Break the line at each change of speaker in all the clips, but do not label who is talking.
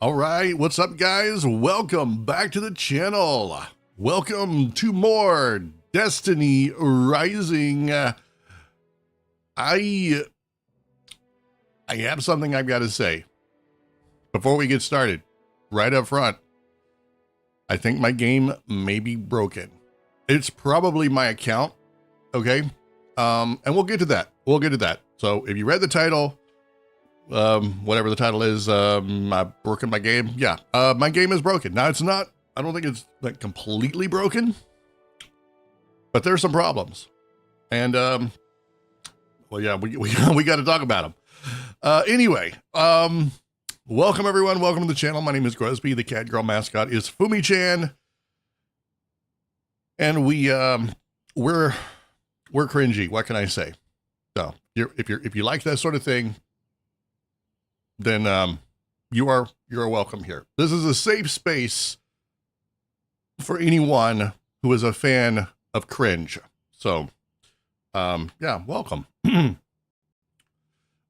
All right, what's up, guys? Welcome back to the channel. Welcome to more Destiny Rising. I have something I've got to say before we get started. Right up front, I think my game may be broken. It's probably my account, okay? And we'll get to that. So if you read the title, whatever the title is, I've broken my game. Yeah, my game is broken. Now it's not, I don't think it's like completely broken, but there's some problems. And, well, yeah, we got to talk about them. Anyway, welcome everyone. Welcome to the channel. My name is Gruzbee. The Catgirl mascot is Fumi-chan. And we're cringy. What can I say? So if you like that sort of thing, then you're welcome here. This is a safe space for anyone who is a fan of cringe. So yeah, welcome.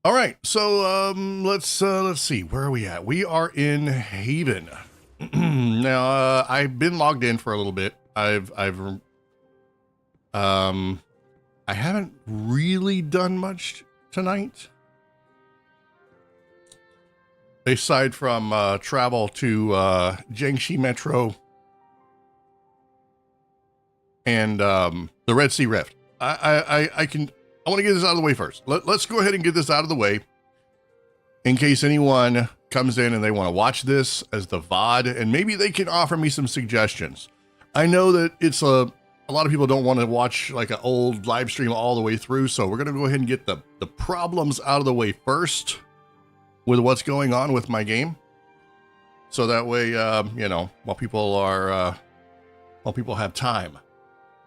All right, so let's see, where are we at? We are in Haven. Now I've been logged in for a little bit. I haven't really done much tonight, aside from travel to Jiangxi Metro and the Red Sea Rift. I want to get this out of the way first. Let's go ahead and get this out of the way in case anyone comes in and they want to watch this as the VOD, and maybe they can offer me some suggestions. I know that it's a lot of people don't want to watch like an old live stream all the way through, so we're going to go ahead and get the problems out of the way first with what's going on with my game. So that way, you know, while people have time,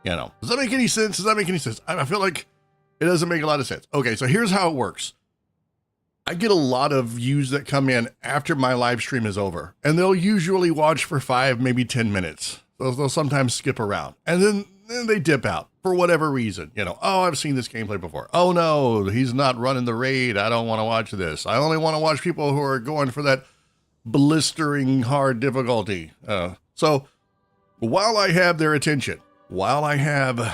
you know, does that make any sense? Does that make any sense? I feel like it doesn't make a lot of sense. Okay, so here's how it works. I get a lot of views that come in after my live stream is over, and they'll usually watch for 5, maybe 10 minutes. They'll sometimes skip around, and then they dip out for whatever reason. You know, oh, I've seen this gameplay before. Oh no, he's not running the raid. I don't want to watch this. I only want to watch people who are going for that blistering hard difficulty. So while I have their attention, while I have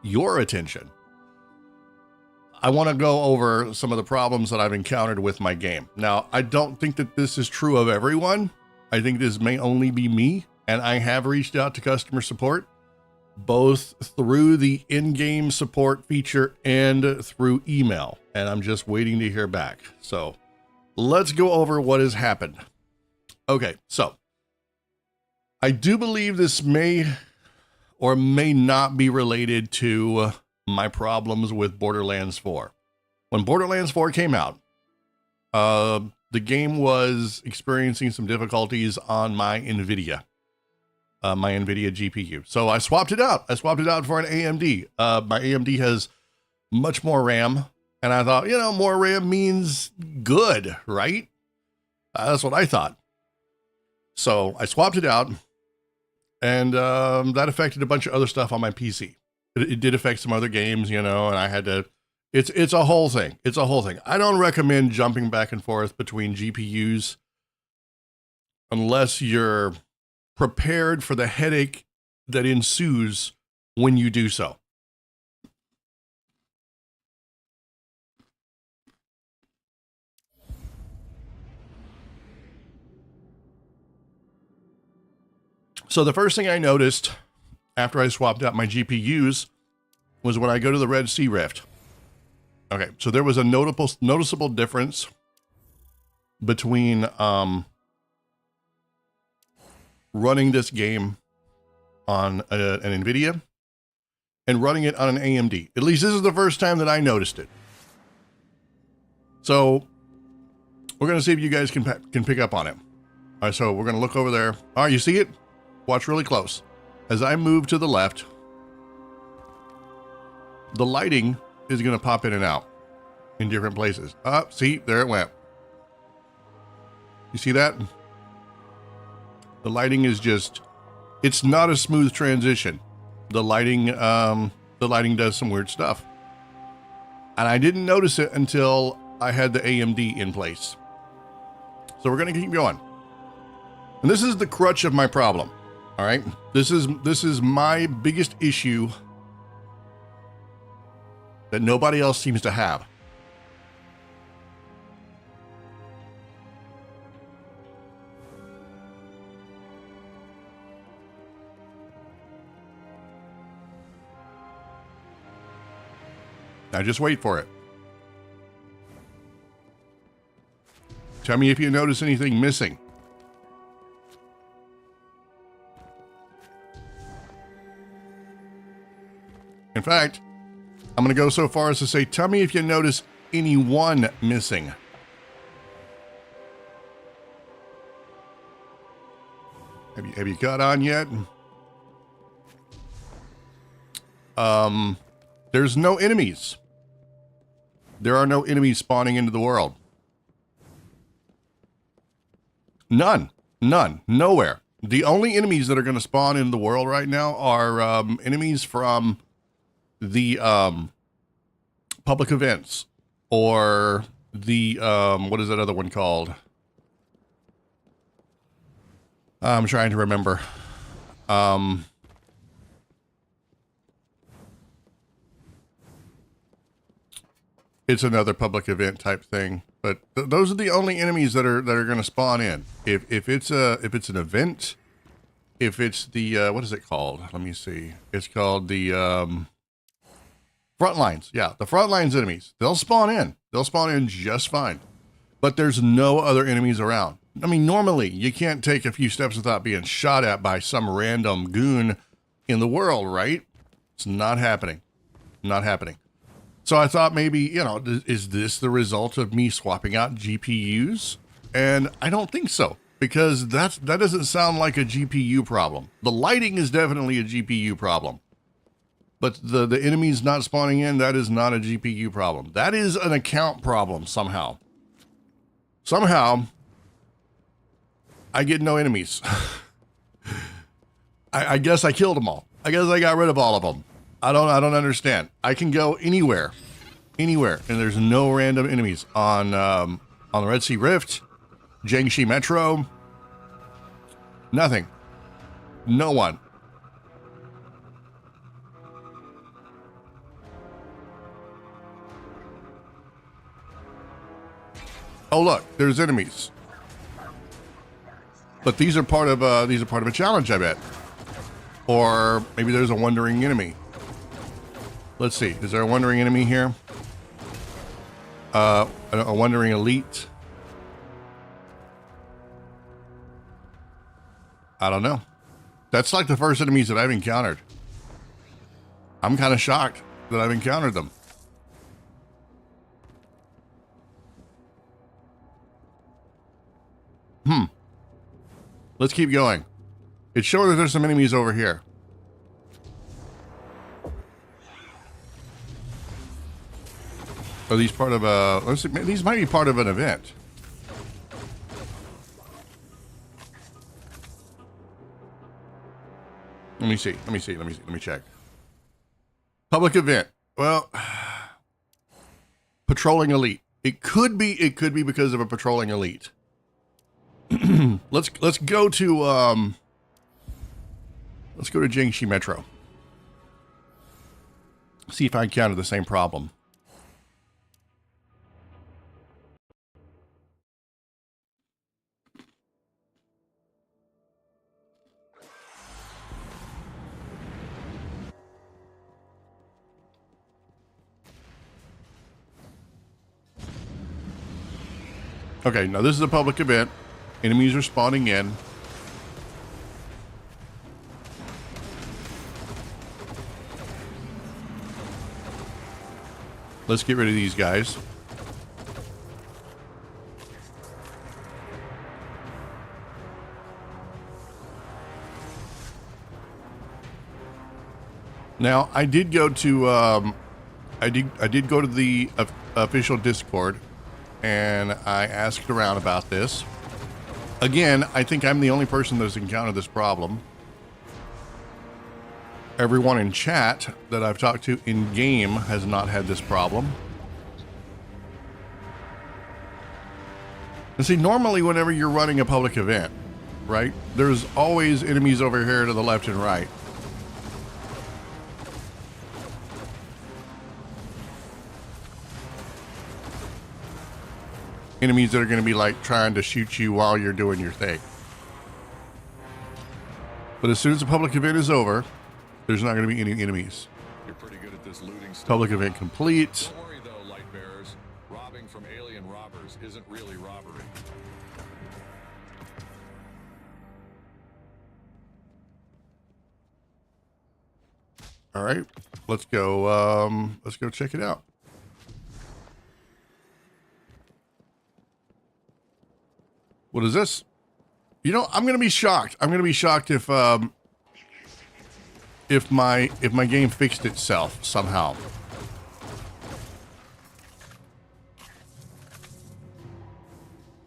your attention, I want to go over some of the problems that I've encountered with my game. Now, I don't think that this is true of everyone. I think this may only be me, and I have reached out to customer support, both through the in-game support feature and through email, and I'm just waiting to hear back. So let's go over what has happened. Okay, so I do believe this may or may not be related to my problems with Borderlands 4. When Borderlands 4 came out, the game was experiencing some difficulties on my NVIDIA GPU. So I swapped it out. I swapped it out for an AMD. My AMD has much more RAM, and I thought, you know, more RAM means good, right? That's what I thought. So I swapped it out, and that affected a bunch of other stuff on my PC. It did affect some other games, you know, and I had to, it's a whole thing. It's a whole thing. I don't recommend jumping back and forth between GPUs unless you're prepared for the headache that ensues when you do so. So the first thing I noticed after I swapped out my GPUs was when I go to the Red Sea Rift. Okay, so there was a noticeable difference between running this game on an NVIDIA and running it on an AMD. At least this is the first time that I noticed it. So we're going to see if you guys can pick up on it. All right, so we're going to look over there. All right, you see it? Watch really close. As I move to the left, the lighting is going to pop in and out in different places. See, there it went. You see that? The lighting is just, it's not a smooth transition. The lighting does some weird stuff. And I didn't notice it until I had the AMD in place. So we're going to keep going. And this is the crutch of my problem. All right. This is my biggest issue that nobody else seems to have. Now just wait for it. Tell me if you notice anything missing. In fact, I'm going to go so far as to say, tell me if you notice anyone missing. Have you got on yet? There's no enemies. There are no enemies spawning into the world. None. Nowhere. The only enemies that are going to spawn in the world right now are enemies from the public events, or the what is that other one called? I'm trying to remember. It's another public event type thing, but those are the only enemies that are going to spawn in. If it's an event, if it's the what is it called? Let me see. It's called the front lines. Yeah, the front lines enemies. They'll spawn in. They'll spawn in just fine. But there's no other enemies around. I mean, normally you can't take a few steps without being shot at by some random goon in the world, right? It's not happening. Not happening. So I thought maybe, you know, is this the result of me swapping out GPUs? And I don't think so, because that doesn't sound like a GPU problem. The lighting is definitely a GPU problem. But the enemies not spawning in, that is not a GPU problem. That is an account problem somehow. Somehow, I get no enemies. I guess I killed them all. I guess I got rid of all of them. I don't understand. I can go anywhere, and there's no random enemies on the Red Sea Rift, Jiangxi Metro. Nothing. No one. Oh look, there's enemies. But these are part of a challenge, I bet. Or maybe there's a wandering enemy. Let's see. Is there a wandering enemy here? A wandering elite? I don't know. That's like the first enemies that I've encountered. I'm kind of shocked that I've encountered them. Let's keep going. It's showing that there's some enemies over here. Are these part of a... Let's see, these might be part of an event. Let me see. Let me check. Public event. Well, patrolling elite. It could be because of a patrolling elite. Let's go to Jiangxi Metro. See if I encounter the same problem. Okay, now this is a public event. Enemies are spawning in. Let's get rid of these guys. Now, I did go to I did go to the official Discord, and I asked around about this. Again, I think I'm the only person that's encountered this problem. Everyone in chat that I've talked to in game has not had this problem. And see, normally whenever you're running a public event, right, there's always enemies over here to the left and right. Enemies that are going to be like trying to shoot you while you're doing your thing. But as soon as the public event is over, there's not going to be any enemies.
You're pretty good at this looting stuff.
Public event complete.
Don't worry though, light bearers. Robbing from alien robbers isn't really robbery.
All right, let's go. Let's go check it out. What is this? You know, I'm gonna be shocked. I'm gonna be shocked if my game fixed itself somehow.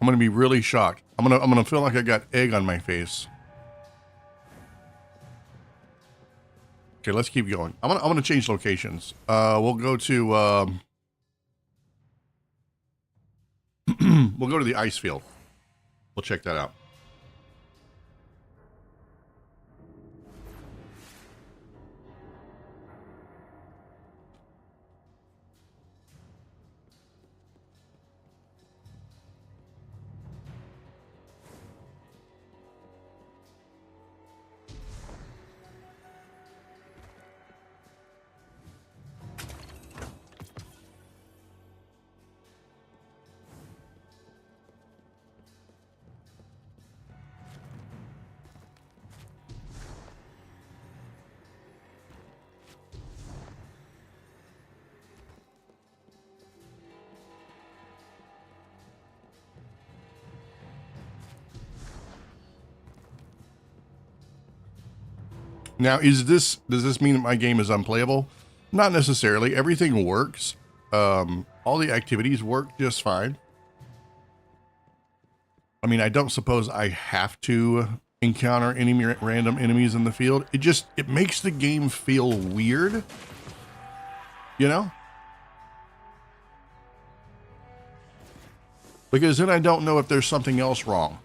I'm gonna be really shocked. I'm gonna feel like I got egg on my face. Okay, let's keep going. I'm gonna change locations. We'll go to we'll go to the ice field. We'll check that out. Now, does this mean that my game is unplayable? Not necessarily. Everything works. All the activities work just fine. I mean, I don't suppose I have to encounter any random enemies in the field. It makes the game feel weird. You know? Because then I don't know if there's something else wrong.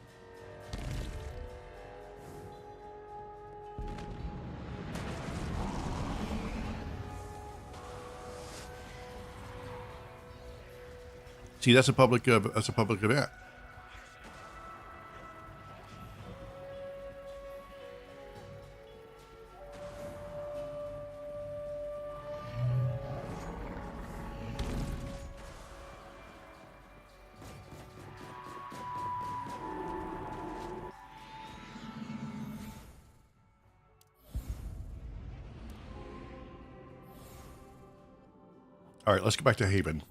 See, that's a public event. All right, let's go back to Haven.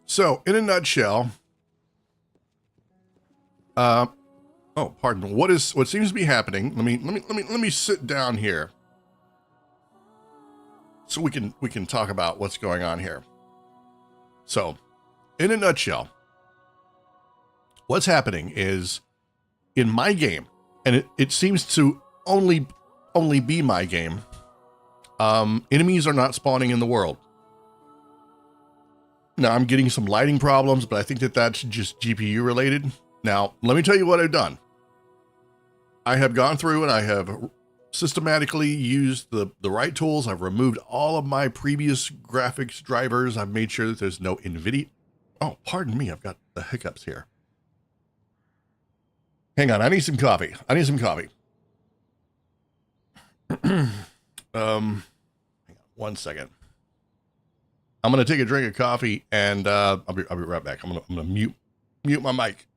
So, in a nutshell, oh, pardon. What seems to be happening? Let me sit down here, so we can talk about what's going on here. So, in a nutshell, what's happening is in my game, and it seems to only be my game. Enemies are not spawning in the world. Now, I'm getting some lighting problems, but I think that's just GPU related. Now, let me tell you what I've done. I have gone through and I have systematically used the right tools. I've removed all of my previous graphics drivers. I've made sure that there's no NVIDIA. Oh, pardon me. I've got the hiccups here. Hang on. I need some coffee. Hang on 1 second. I'm going to take a drink of coffee and I'll be right back. I'm going to mute my mic.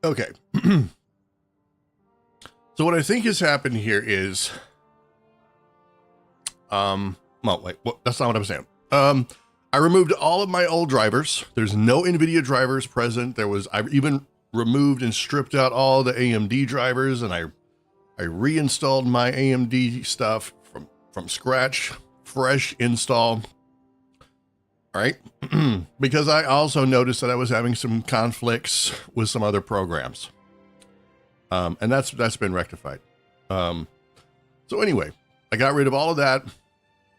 Okay. So what I think has happened here is, well, wait, that's not what I'm saying. I removed all of my old drivers. There's no NVIDIA drivers present. I even removed and stripped out all the AMD drivers, and I reinstalled my AMD stuff from scratch, fresh install. All right. Because I also noticed that I was having some conflicts with some other programs. And that's been rectified. So anyway, I got rid of all of that.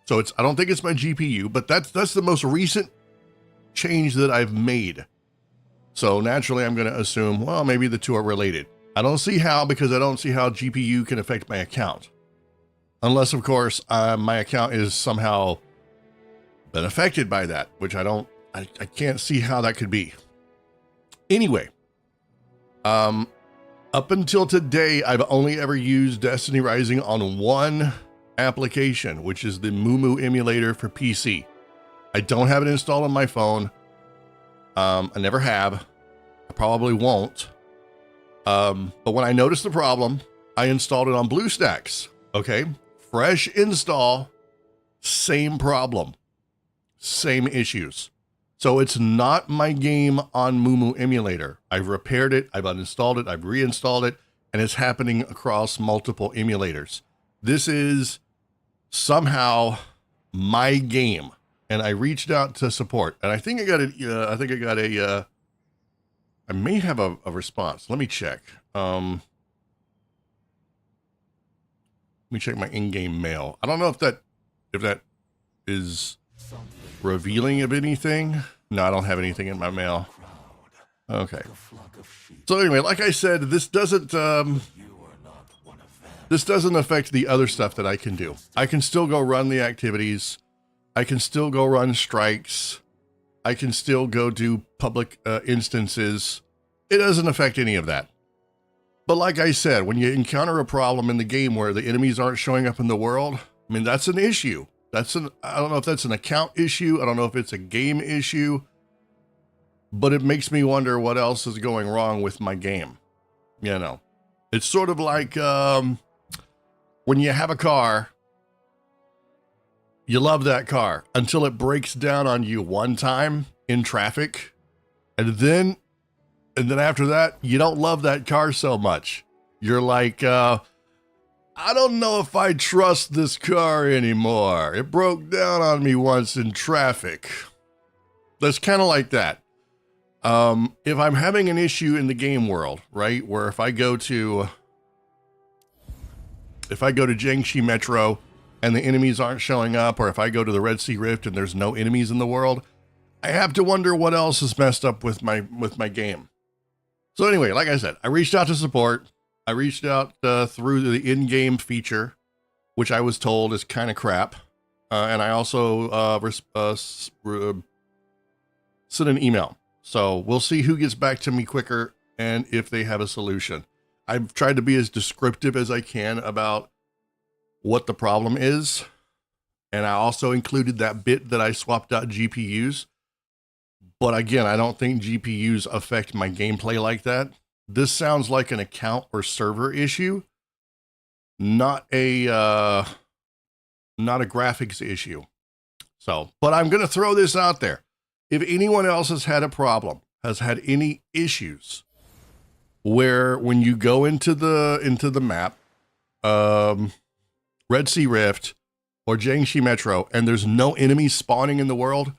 So I don't think it's my GPU, but that's the most recent change that I've made. So naturally I'm going to assume, well, maybe the two are related. I don't see how, because I don't see how GPU can affect my account. Unless of course, my account is somehow been affected by that, which I can't see how that could be. Anyway, up until today, I've only ever used Destiny Rising on one application, which is the Mumu emulator for PC. I don't have it installed on my phone. I never have. I probably won't. But when I noticed the problem, I installed it on BlueStacks. Okay. Fresh install, same problem, same issues. So it's not my game on Mumu emulator. I've repaired it, I've uninstalled it, I've reinstalled it, and it's happening across multiple emulators. This is somehow my game, and I reached out to support, and I think I got I may have a response. Let me check. Let me check my in-game mail. I don't know if that is revealing of anything. No, I don't have anything in my mail. Okay. So anyway, like I said, this doesn't affect the other stuff that I can do. I can still go run the activities. I can still go run strikes. I can still go do public instances. It doesn't affect any of that. But like I said, when you encounter a problem in the game where the enemies aren't showing up in the world, I mean, that's an issue. I don't know if that's an account issue. I don't know if it's a game issue, but it makes me wonder what else is going wrong with my game. You know, it's sort of like when you have a car, you love that car until it breaks down on you one time in traffic. And then after that, you don't love that car so much. You're like, I don't know if I trust this car anymore. It broke down on me once in traffic. That's kind of like that. If I'm having an issue in the game world, right, where if I go to Jiangxi Metro and the enemies aren't showing up, or if I go to the Red Sea Rift and there's no enemies in the world, I have to wonder what else is messed up with my game. So anyway, like I said, I reached out to support. I reached out through the in-game feature, which I was told is kind of crap. And I also sent an email. So we'll see who gets back to me quicker and if they have a solution. I've tried to be as descriptive as I can about what the problem is. And I also included that bit that I swapped out GPUs. But again, I don't think GPUs affect my gameplay like that. This sounds like an account or server issue, not a graphics issue. So, but I'm going to throw this out there. If anyone else has had a problem, has had any issues where when you go into the map, Red Sea Rift or Jiangxi Metro, and there's no enemies spawning in the world,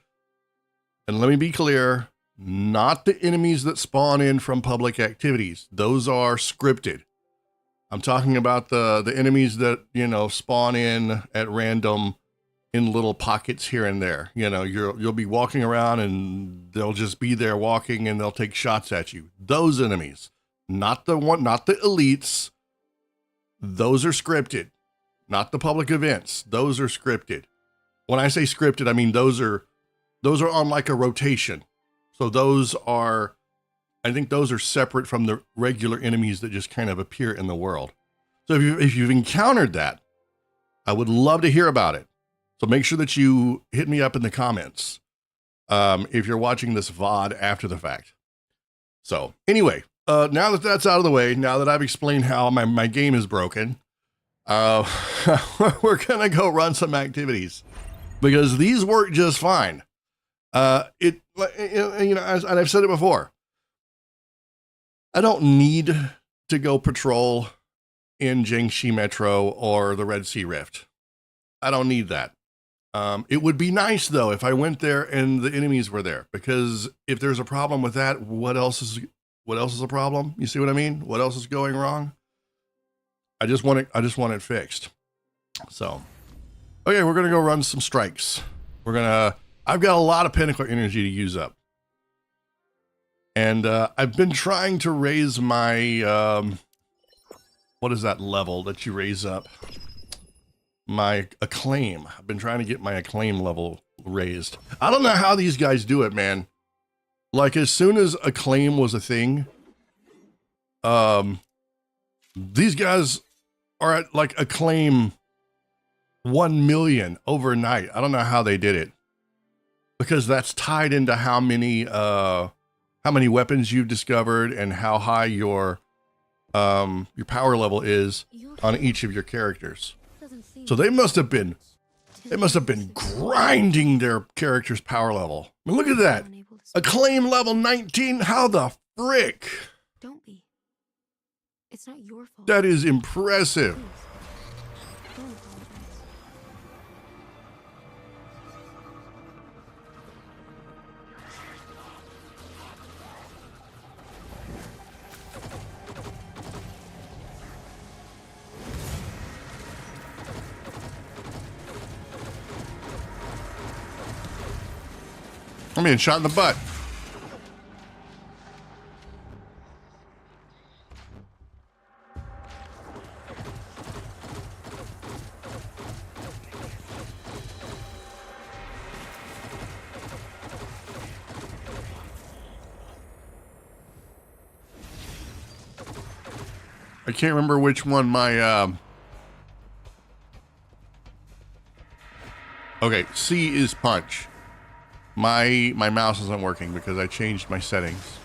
and let me be clear, not the enemies that spawn in from public activities. Those are scripted. I'm talking about the enemies that, you know, spawn in at random in little pockets here and there. You know, you'll be walking around and they'll just be there walking and they'll take shots at you. Those enemies, not the elites. Those are scripted, not the public events. Those are scripted. When I say scripted, I mean, those are on like a rotation. So I think those are separate from the regular enemies that just kind of appear in the world. So if you've encountered that, I would love to hear about it. So make sure that you hit me up in the comments if you're watching this VOD after the fact. So anyway, now that that's out of the way, now that I've explained how my game is broken, we're gonna go run some activities because these work just fine. And I've said it before. I don't need to go patrol in Jiangxi Metro or the Red Sea Rift. I don't need that. It would be nice though if I went there and the enemies were there, because if there's a problem with that, what else is a problem? You see what I mean? What else is going wrong? I just want it fixed. So, okay, we're gonna go run some strikes. I've got a lot of pinnacle energy to use up. And I've been trying to raise my, what is that level that you raise up? My acclaim. I've been trying to get my acclaim level raised. I don't know how these guys do it, man. Like, as soon as acclaim was a thing, these guys are at like acclaim 1 million overnight. I don't know how they did it, because that's tied into how many weapons you've discovered and how high your power level is on each of your characters. So they must have been grinding their character's power level. I mean, look at that. Acclaim level 19. How the frick?
Don't be. It's not your fault.
That is impressive.
Please. Don't apologize.
I'm being shot in the butt. I can't remember which one my okay, C is punch. My mouse isn't working because I changed my settings.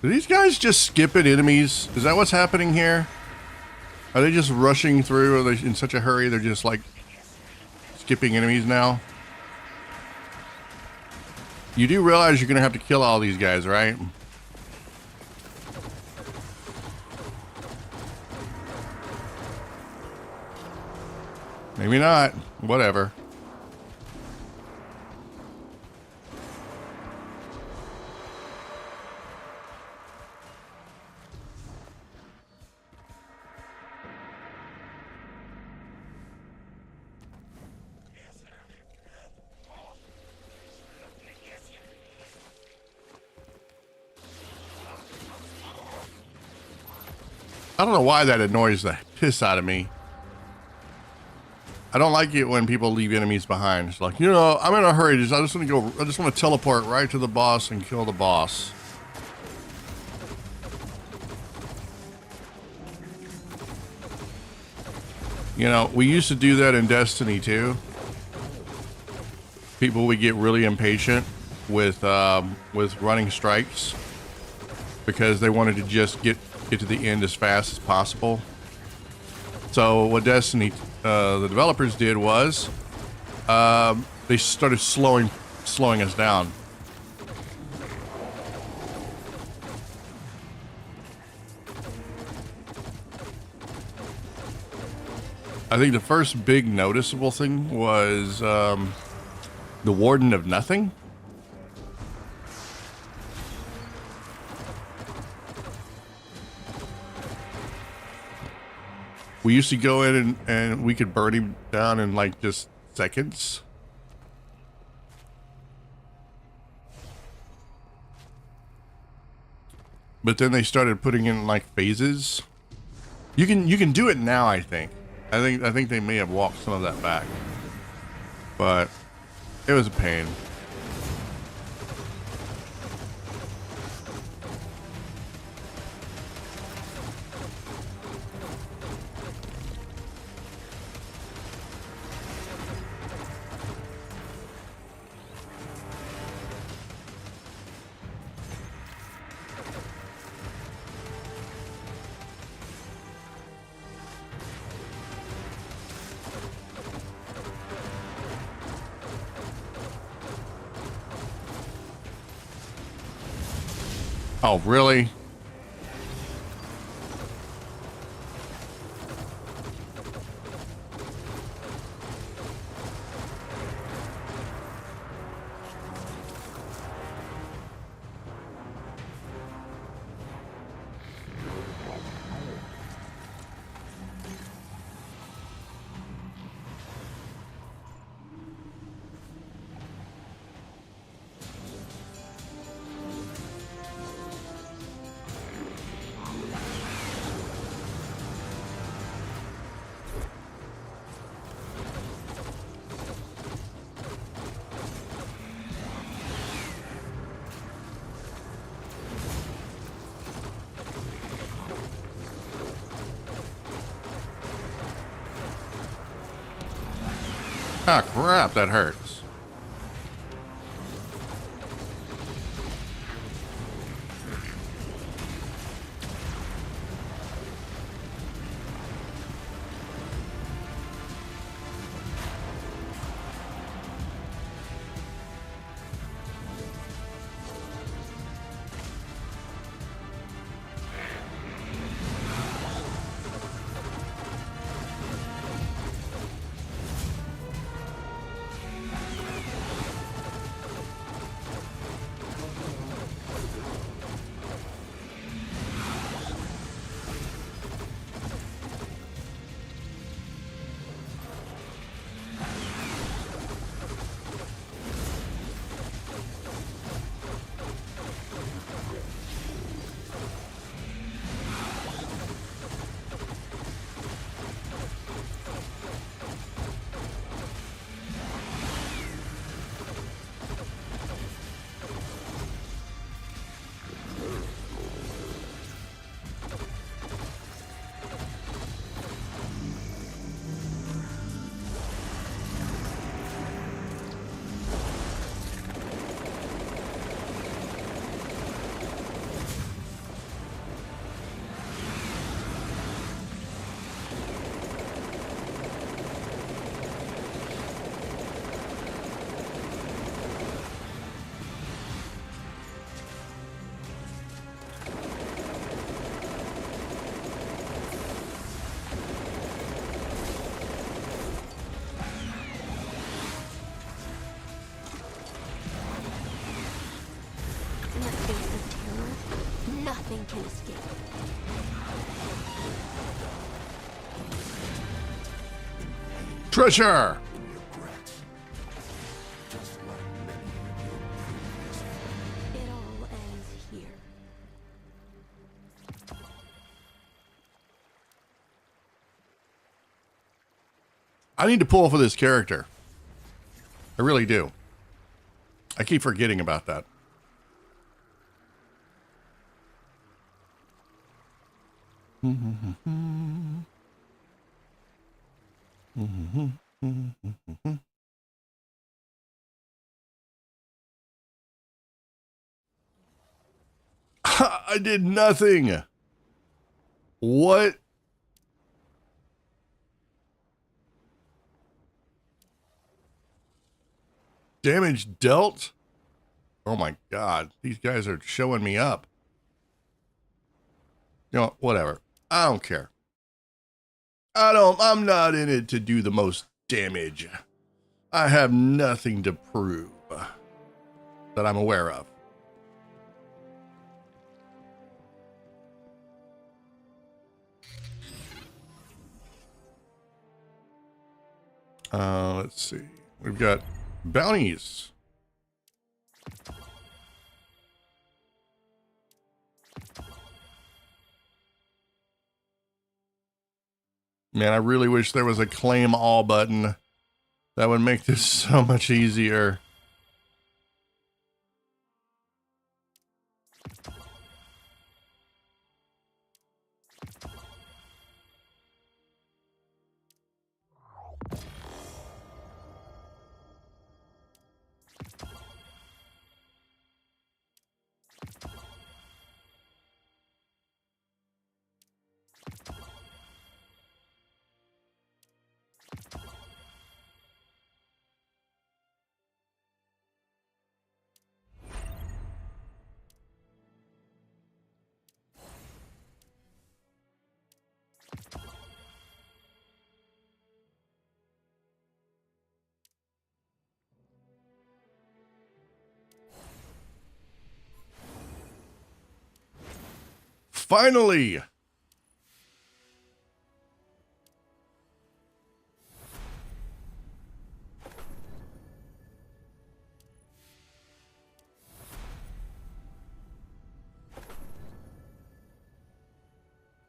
Are these guys just skipping enemies? Is that what's happening here? Are they just rushing through? Are they in such a hurry they're just like skipping enemies now? You do realize you're gonna have to kill all these guys, right? Maybe not. Whatever. I don't know why that annoys the piss out of me. I don't like it when people leave enemies behind. It's like, you know, I'm in a hurry. I just want to teleport right to the boss and kill the boss. You know, we used to do that in Destiny too. People would get really impatient with running strikes because they wanted to just get to the end as fast as possible. So what Destiny, the developers did was, they started slowing us down. I think the first big noticeable thing was the Warden of Nothing. We used to go in and we could burn him down in like just seconds. But then they started putting in like phases. You can do it now, I think. I think they may have walked some of that back. But it was a pain. Oh, really? Ah, crap, that hurts.
In the face of terror, nothing can escape.
Treasure!
It all ends here.
I need to pull for this character. I really do. I keep forgetting about that. I did nothing. What? Damage dealt? Oh my God. These guys are showing me up. You know, whatever. I don't care. I'm not in it to do the most damage. I have nothing to prove that I'm aware of. Let's see. We've got bounties. Man, I really wish there was a claim all button. That would make this so much easier. Finally!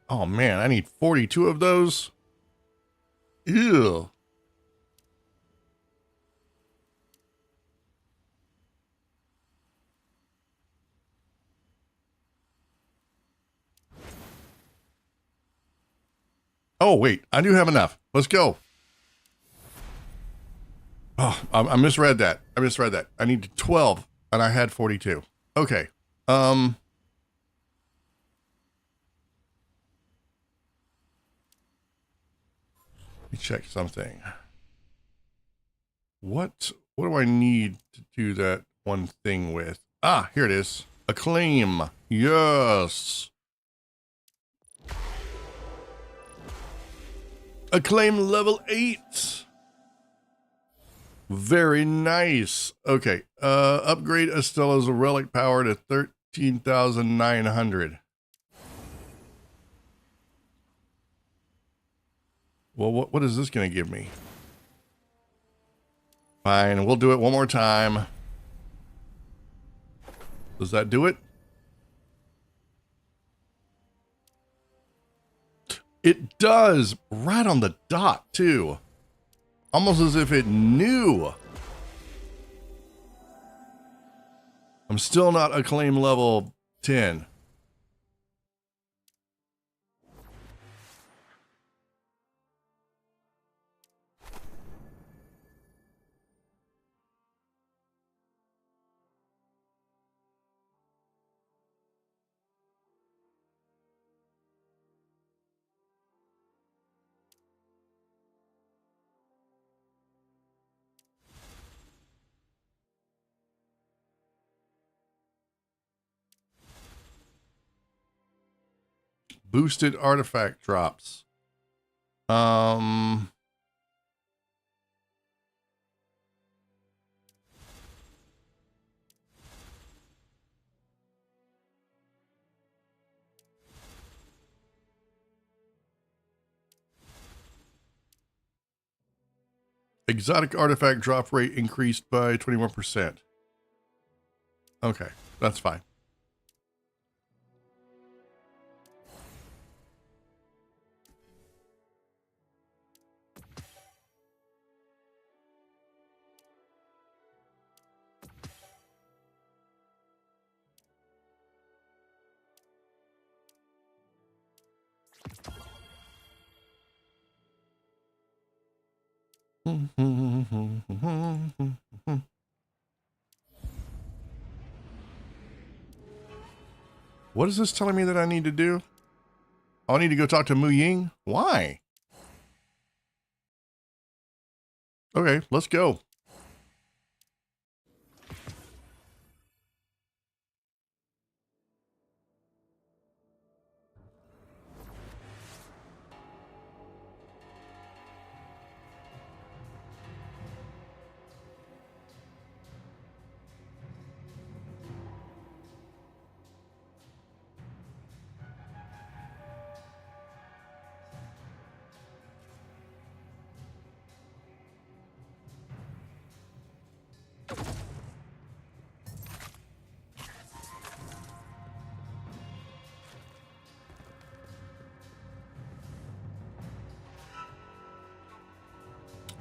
Oh man, I need 42 of those. Ew. Oh wait, I do have enough. Let's go. Oh, I misread that. I misread that. I need 12 and I had 42. Okay. Let me check something. What do I need to do that one thing with? Ah, here it is. Acclaim. Yes. Acclaim level 8. Very nice. Okay. Upgrade Estella's relic power to 13,900. Well, what is this going to give me? Fine, we'll do it one more time. Does that do it? It does, right on the dot too. Almost as if it knew. I'm still not acclaim level 10. Boosted artifact drops. Exotic artifact drop rate increased by 21%. Okay, that's fine. What is this telling me that I need to do? Oh, I need to go talk to Mu Ying? Why? Okay, let's go.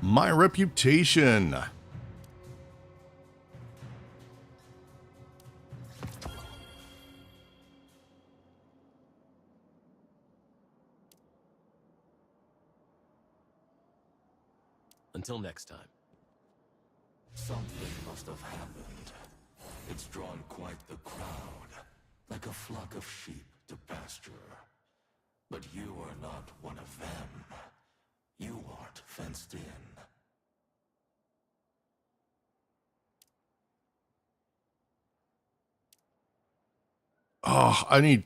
My reputation.
Until next time.
Something must have happened. It's drawn quite the crowd, like a flock of sheep to pasture. But you are not one of them. You aren't fenced in.
Oh, I need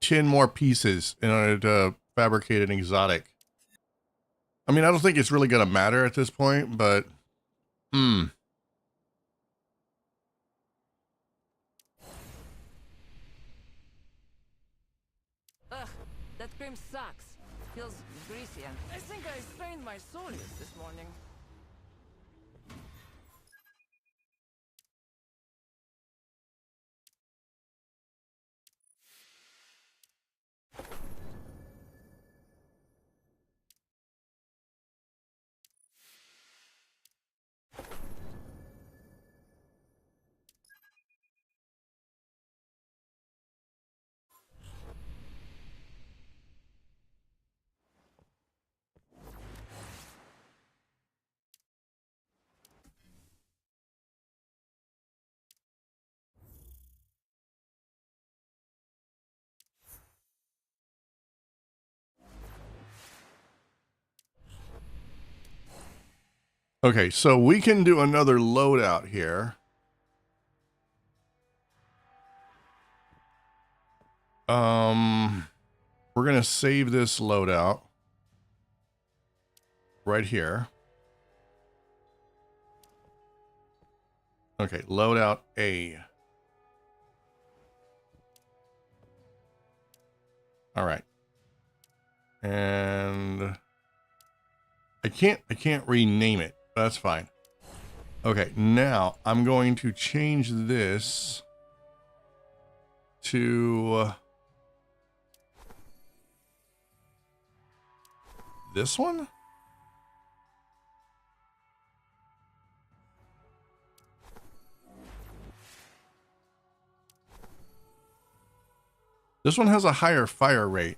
10 more pieces in order to fabricate an exotic. I mean, I don't think it's really going to matter at this point, but
That cream sucks. Feels greasy and I think I strained my soleus this morning.
Okay, so we can do another loadout here. We're gonna save this loadout right here. Okay, loadout A. All right. And I can't rename it. That's fine. Okay, now I'm going to change this to this one. This one has a higher fire rate.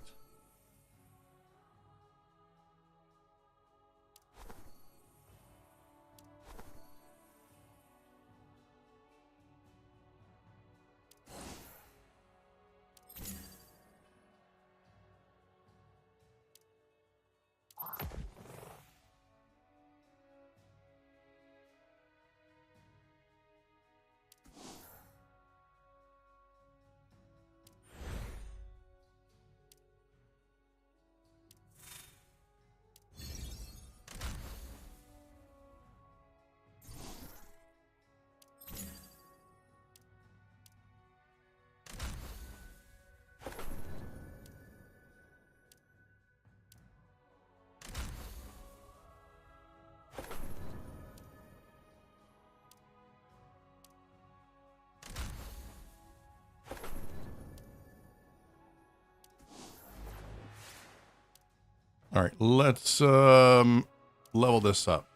All right, let's level this up.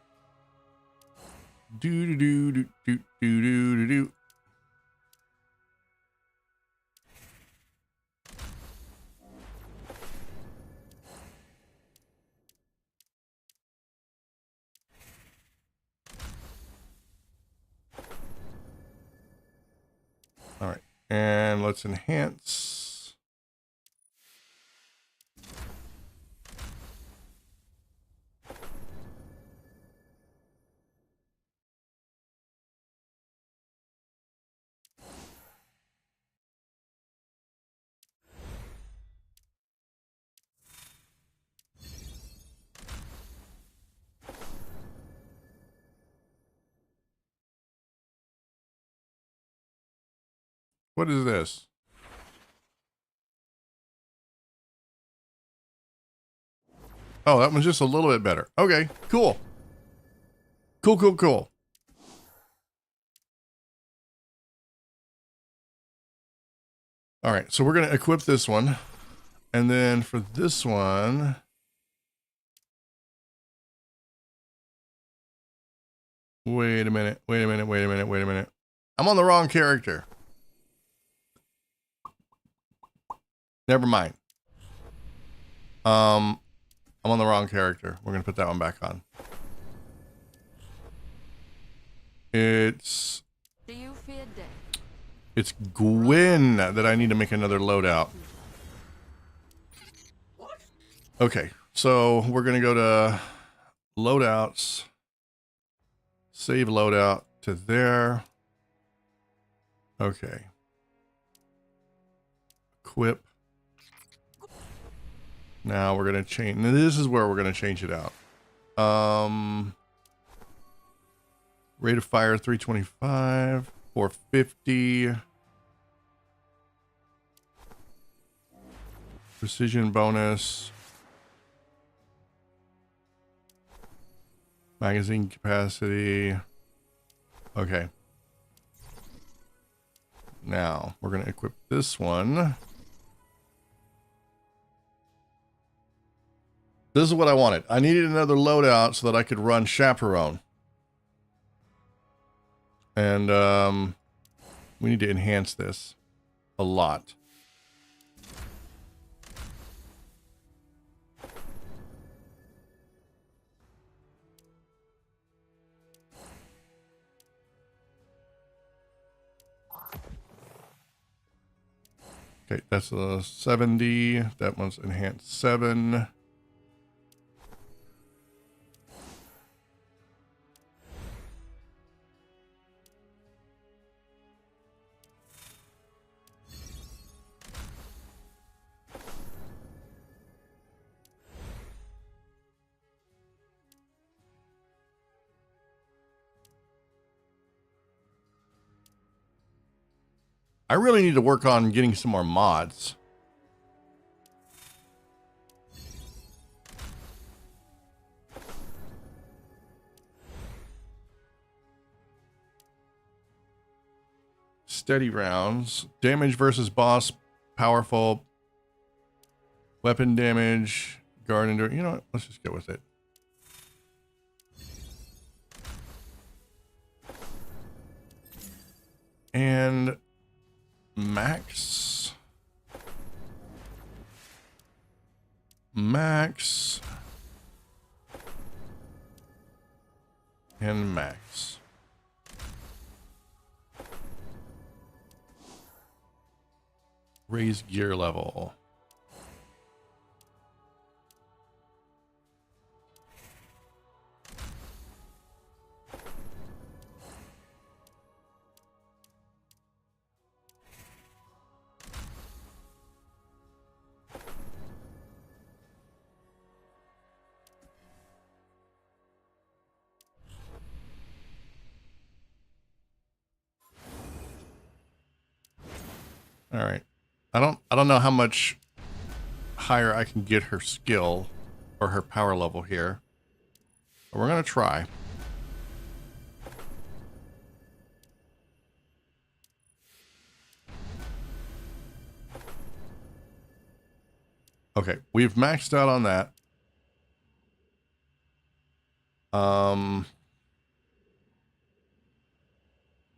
Do do do do do do do do. All right, and let's enhance. What is this? Oh, that one's just a little bit better. Okay, cool. Cool, cool, cool. All right, so we're going to equip this one. And then for this one, wait a minute. I'm on the wrong character. Never mind. I'm on the wrong character. We're going to put that one back on. It's
Do you fear death?
It's Gwen that I need to make another loadout. Okay, so we're gonna go to loadouts, save loadout to there. Okay. Equip. Now we're gonna change. This is where we're gonna change it out. Rate of fire 325, 450. Precision bonus. Magazine capacity. Okay. Now, we're going to equip this one. This is what I wanted. I needed another loadout so that I could run Chaperone. And we need to enhance this a lot. Okay, that's a 70. That one's enhanced 7. I really need to work on getting some more mods. Steady rounds. Damage versus boss. Powerful. Weapon damage. Guard endurance. You know what? Let's just go with it. And max. Max. And max. Raise gear level. All right. I don't know how much higher I can get her skill or her power level here. But we're going to try. Okay, we've maxed out on that.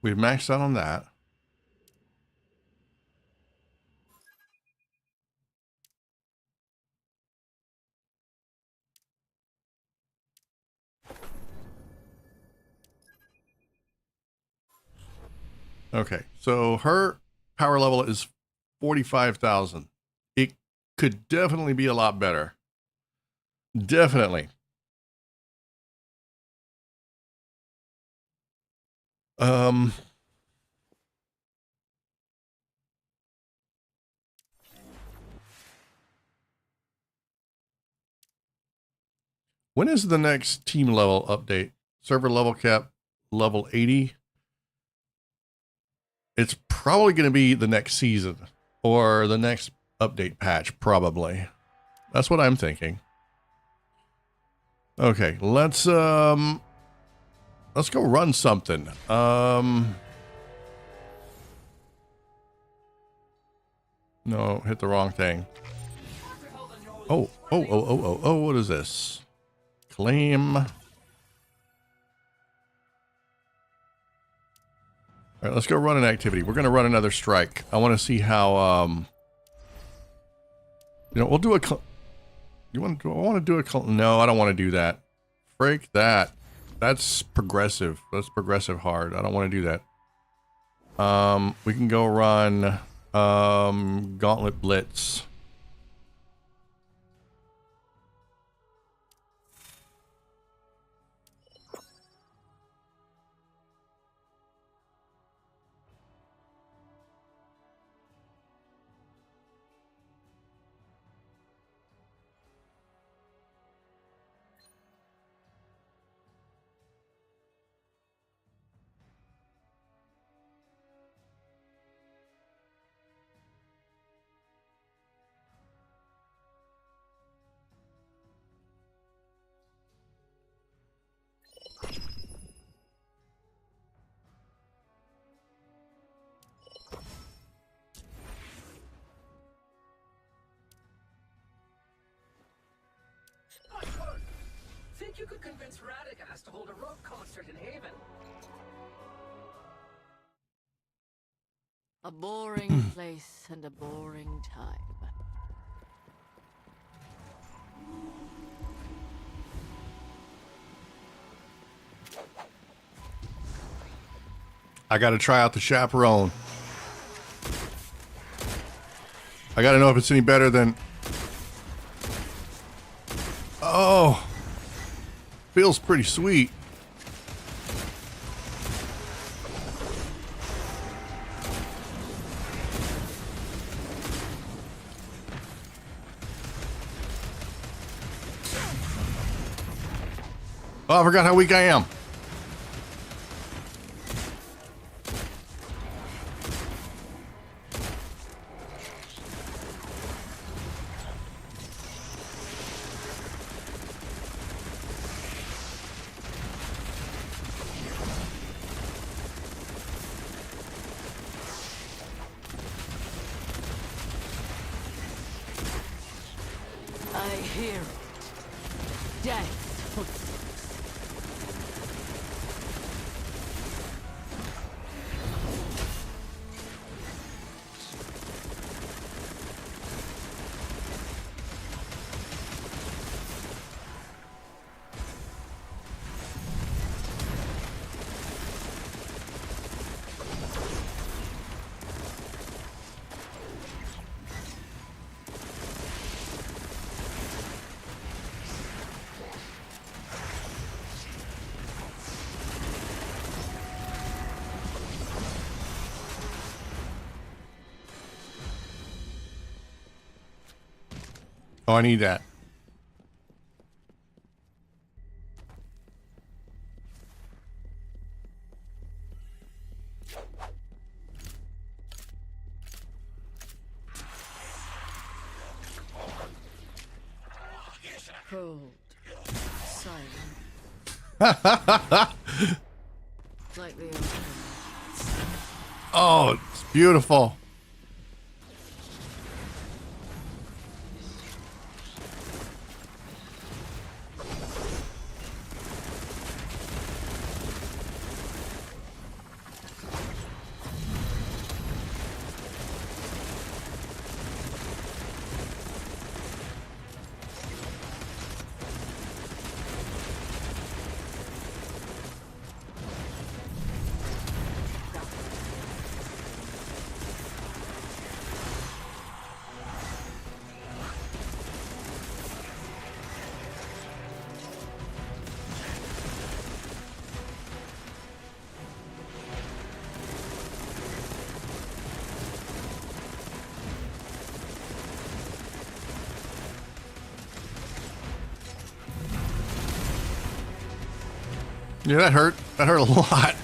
We've maxed out on that. Okay, so her power level is 45,000. It could definitely be a lot better. Definitely. When is the next team level update? Server level cap level 80. It's probably going to be the next season or the next update patch, probably. That's what I'm thinking. Okay, let's go run something. No, hit the wrong thing. Oh, what is this? Claim. All right, let's go run an activity. We're going to run another strike. I want to see how, you know, we'll do a, I want to do a, no, I don't want to do that. Break that. That's progressive. That's progressive hard. I don't want to do that. We can go run, Gauntlet Blitz.
think you could convince Radagast to hold a rock concert in Haven?
A boring place and a boring time.
I got to try out the chaperone. I got to know if it's any better than... Oh, feels pretty sweet. Oh, I forgot how weak I am.
I hear it. Death's footsteps.
Oh, I need that.
Cold. Silent. Like the ocean.
Oh, it's beautiful. Yeah, that hurt. That hurt a lot.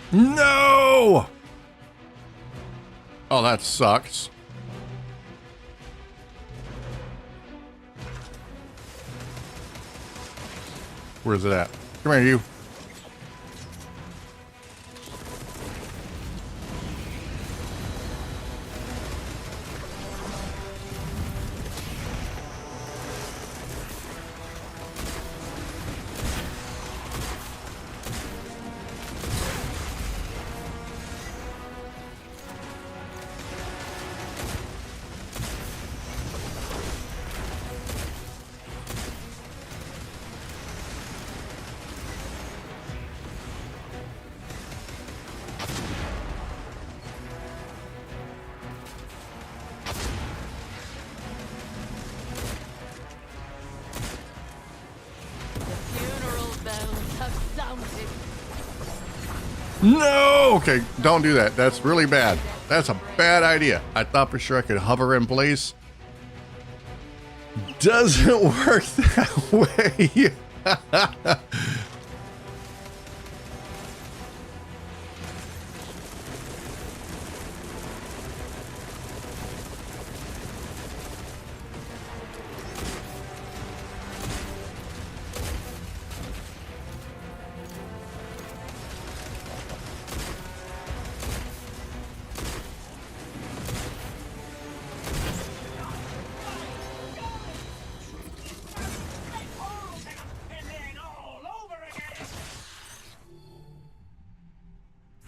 No! Oh, that sucks. Where's it at? Come here, you.
found him.
No! Okay, don't do that. That's really bad. That's a bad idea. I thought for sure I could hover in place. Doesn't work that way.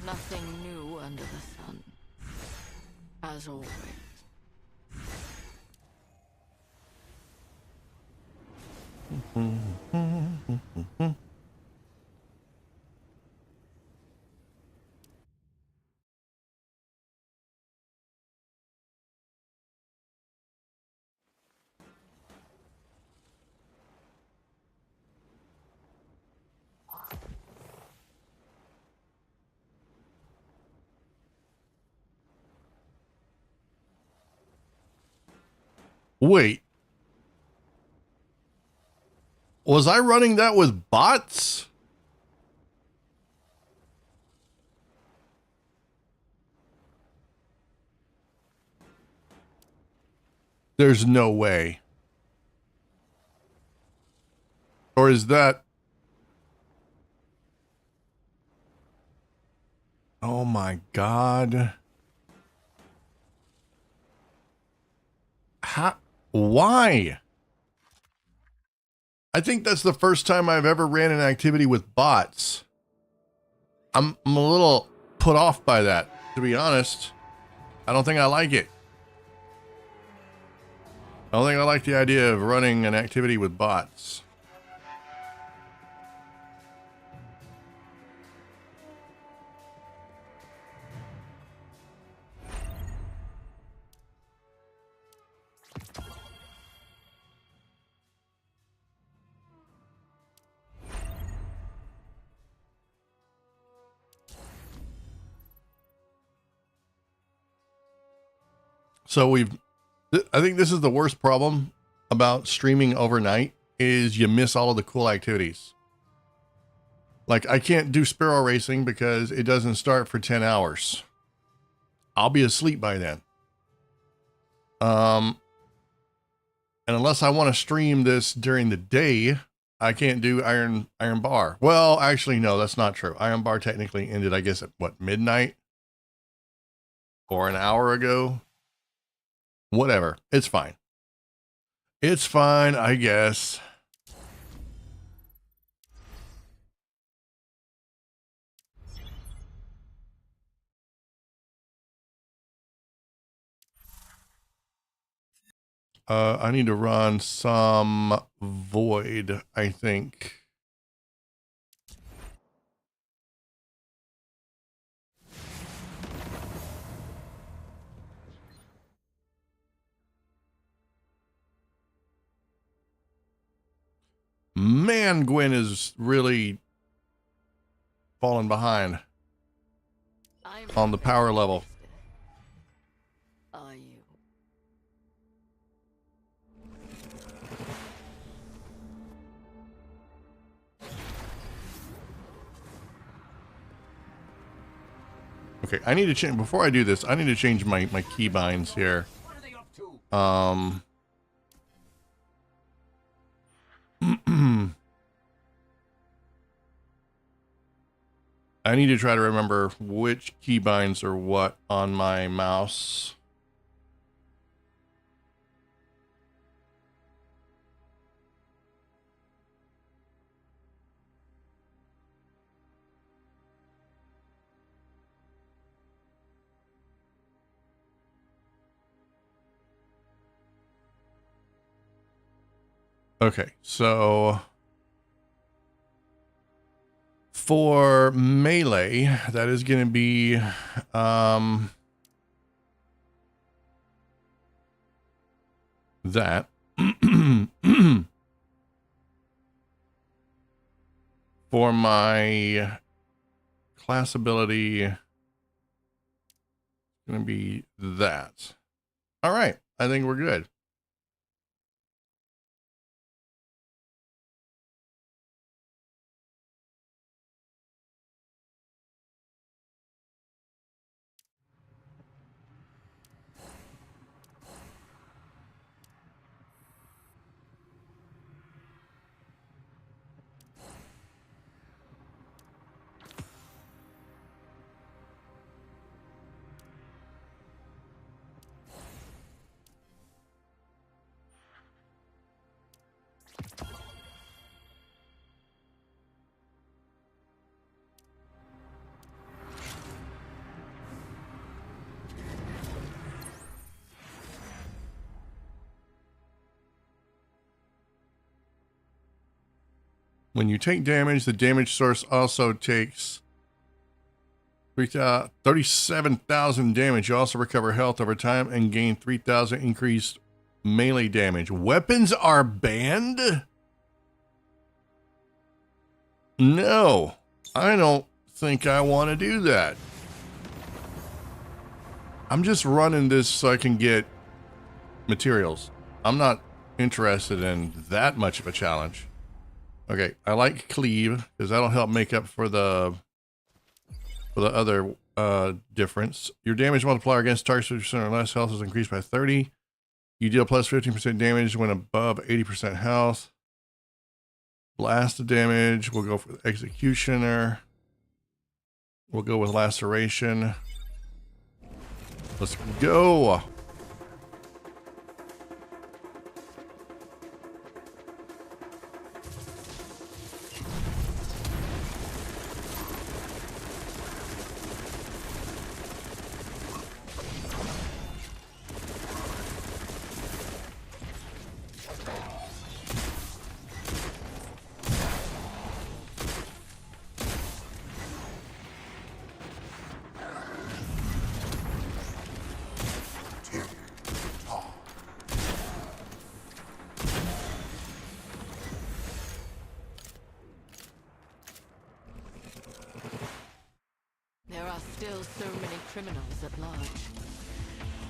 Nothing new under the sun. As always.
Wait. Was I running that with bots? There's no way. Or is that... Oh my God. How? Why? I think that's the first time I've ever ran an activity with bots. I'm a little put off by that, to be honest. I don't think I like it. I don't think I like the idea of running an activity with bots. So I think this is the worst problem about streaming overnight is you miss all of the cool activities. Like I can't do sparrow racing because it doesn't start for 10 hours. I'll be asleep by then. And unless I want to stream this during the day, I can't do Iron Bar. Well, actually, no, that's not true. Iron Bar technically ended, I guess, at what, midnight? Or an hour ago? Whatever. It's fine. It's fine, I guess. I need to run some void, I think. Man, Gwen is really falling behind on the power level.
Are you?
Okay, I need to change, before I do this, I need to change my keybinds here. I need to try to remember which keybinds are what on my mouse. Okay, so for melee, that is going to be that. For my class ability, going to be that. All right. I think we're good. When you take damage, the damage source also takes 37,000 damage. You also recover health over time and gain 3,000 increased melee damage. Weapons are banned? No, I don't think I want to do that. I'm just running this so I can get materials. I'm not interested in that much of a challenge. Okay, I like cleave because that'll help make up for the other difference. Your damage multiplier against targets with 50% or less health is increased by 30. You deal plus 15% damage when above 80% health. Blast damage, we'll go for the executioner. We'll go with laceration. Let's go.
There are still so many criminals at large,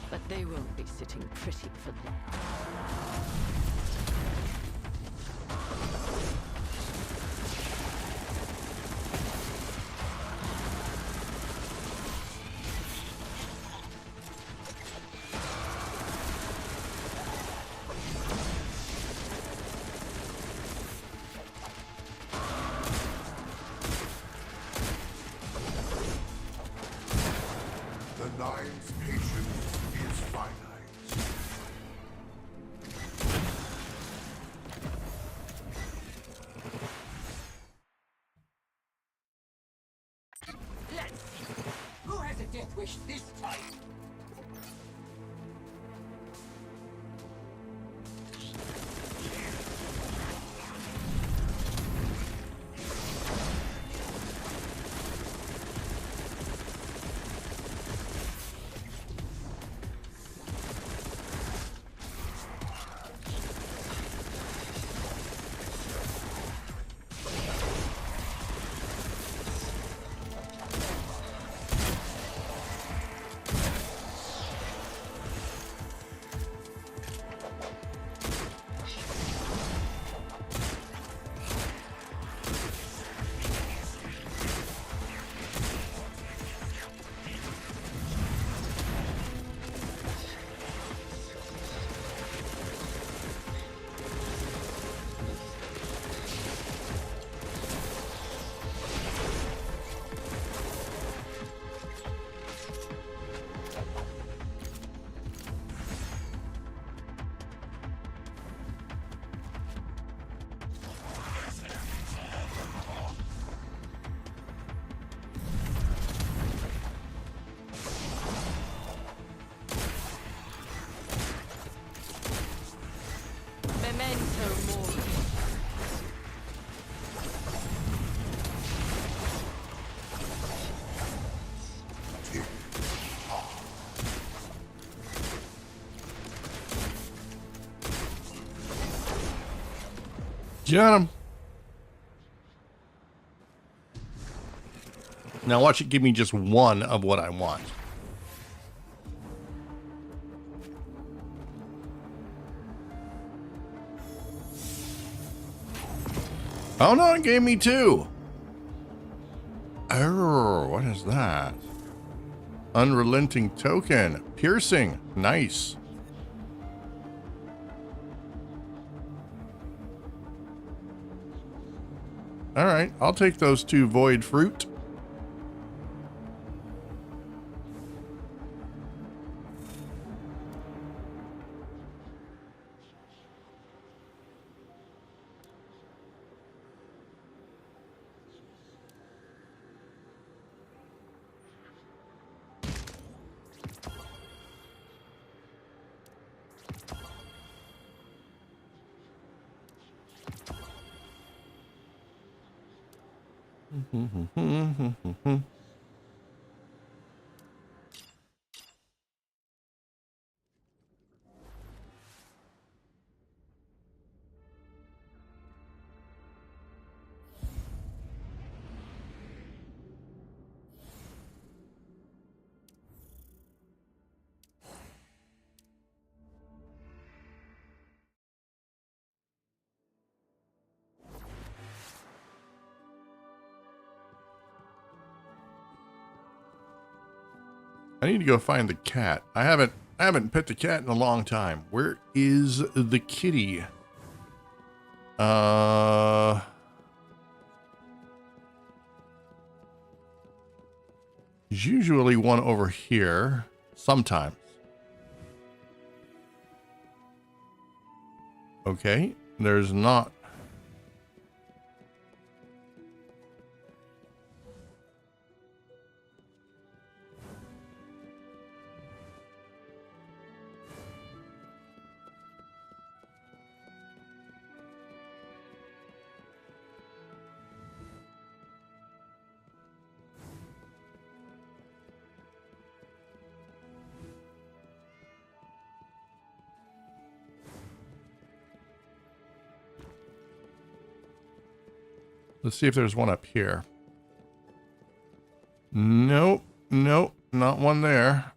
but they won't be sitting pretty for long.
The Nine's patience is finite.
Let's see. Who has a death wish this time?
Memento mori.
Got him. Now watch it give me just one of what I want. Oh no, it gave me two. Oh, what is that? Unrelenting token. Piercing. Nice. All right, I'll take those two void fruit. I need to go find the cat. I haven't pet the cat in a long time. Where is the kitty? There's usually one over here. Sometimes. Okay, there's not. Let's see if there's one up here. Nope, nope, not one there.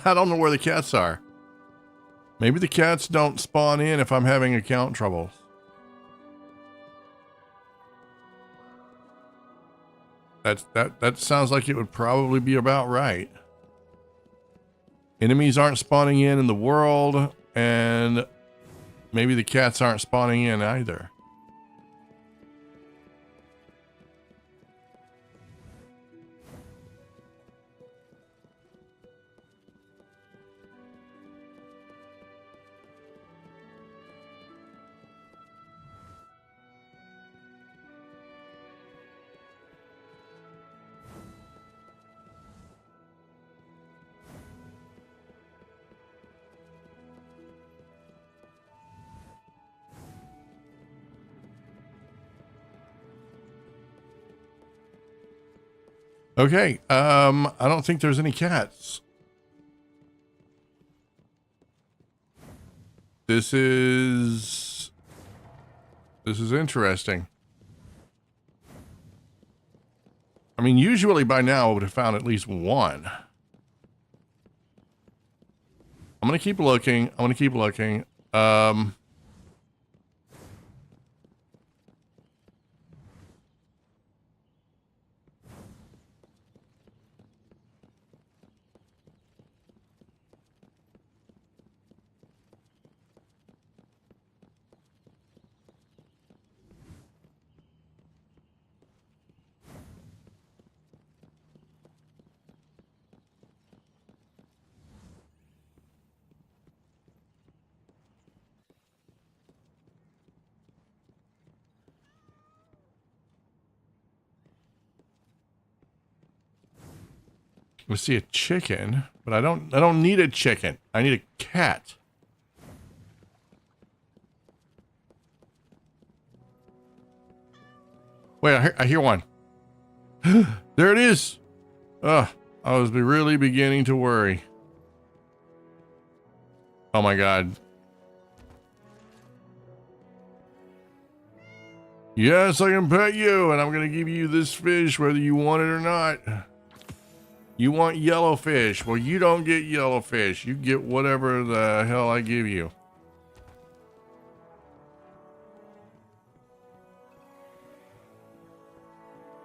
I don't know where the cats are. Maybe the cats don't spawn in if I'm having account troubles. That sounds like it would probably be about right. Enemies aren't spawning in the world, and maybe the cats aren't spawning in either. Okay, I don't think there's any cats. This is interesting. I mean, usually by now I would have found at least one. I'm gonna keep looking. I see a chicken, but I don't need a chicken. I need a cat. Wait, I hear one. There it is. Ugh, I was really beginning to worry. Oh my God. Yes, I can pet you, and I'm going to give you this fish whether you want it or not. You want yellow fish. Well, you don't get yellow fish. You get whatever the hell I give you.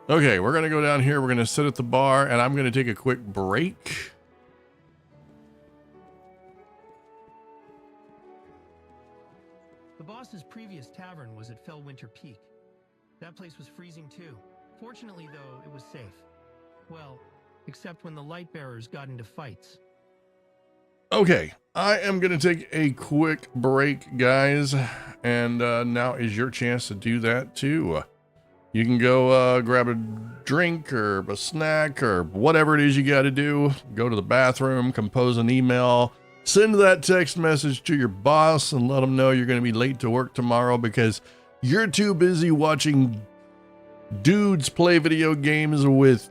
Okay, we're going to go down here. We're going to sit at the bar, and I'm going to take a quick break.
The boss's previous tavern was at Fellwinter Peak. That place was freezing too. Fortunately, though, it was safe. Well, except when the Lightbearers got into fights.
Okay, I am going to take a quick break, guys, and now is your chance to do that too. You can go grab a drink or a snack or whatever it is you got to do. Go to the bathroom, compose an email, send that text message to your boss and let them know you're going to be late to work tomorrow because you're too busy watching dudes play video games with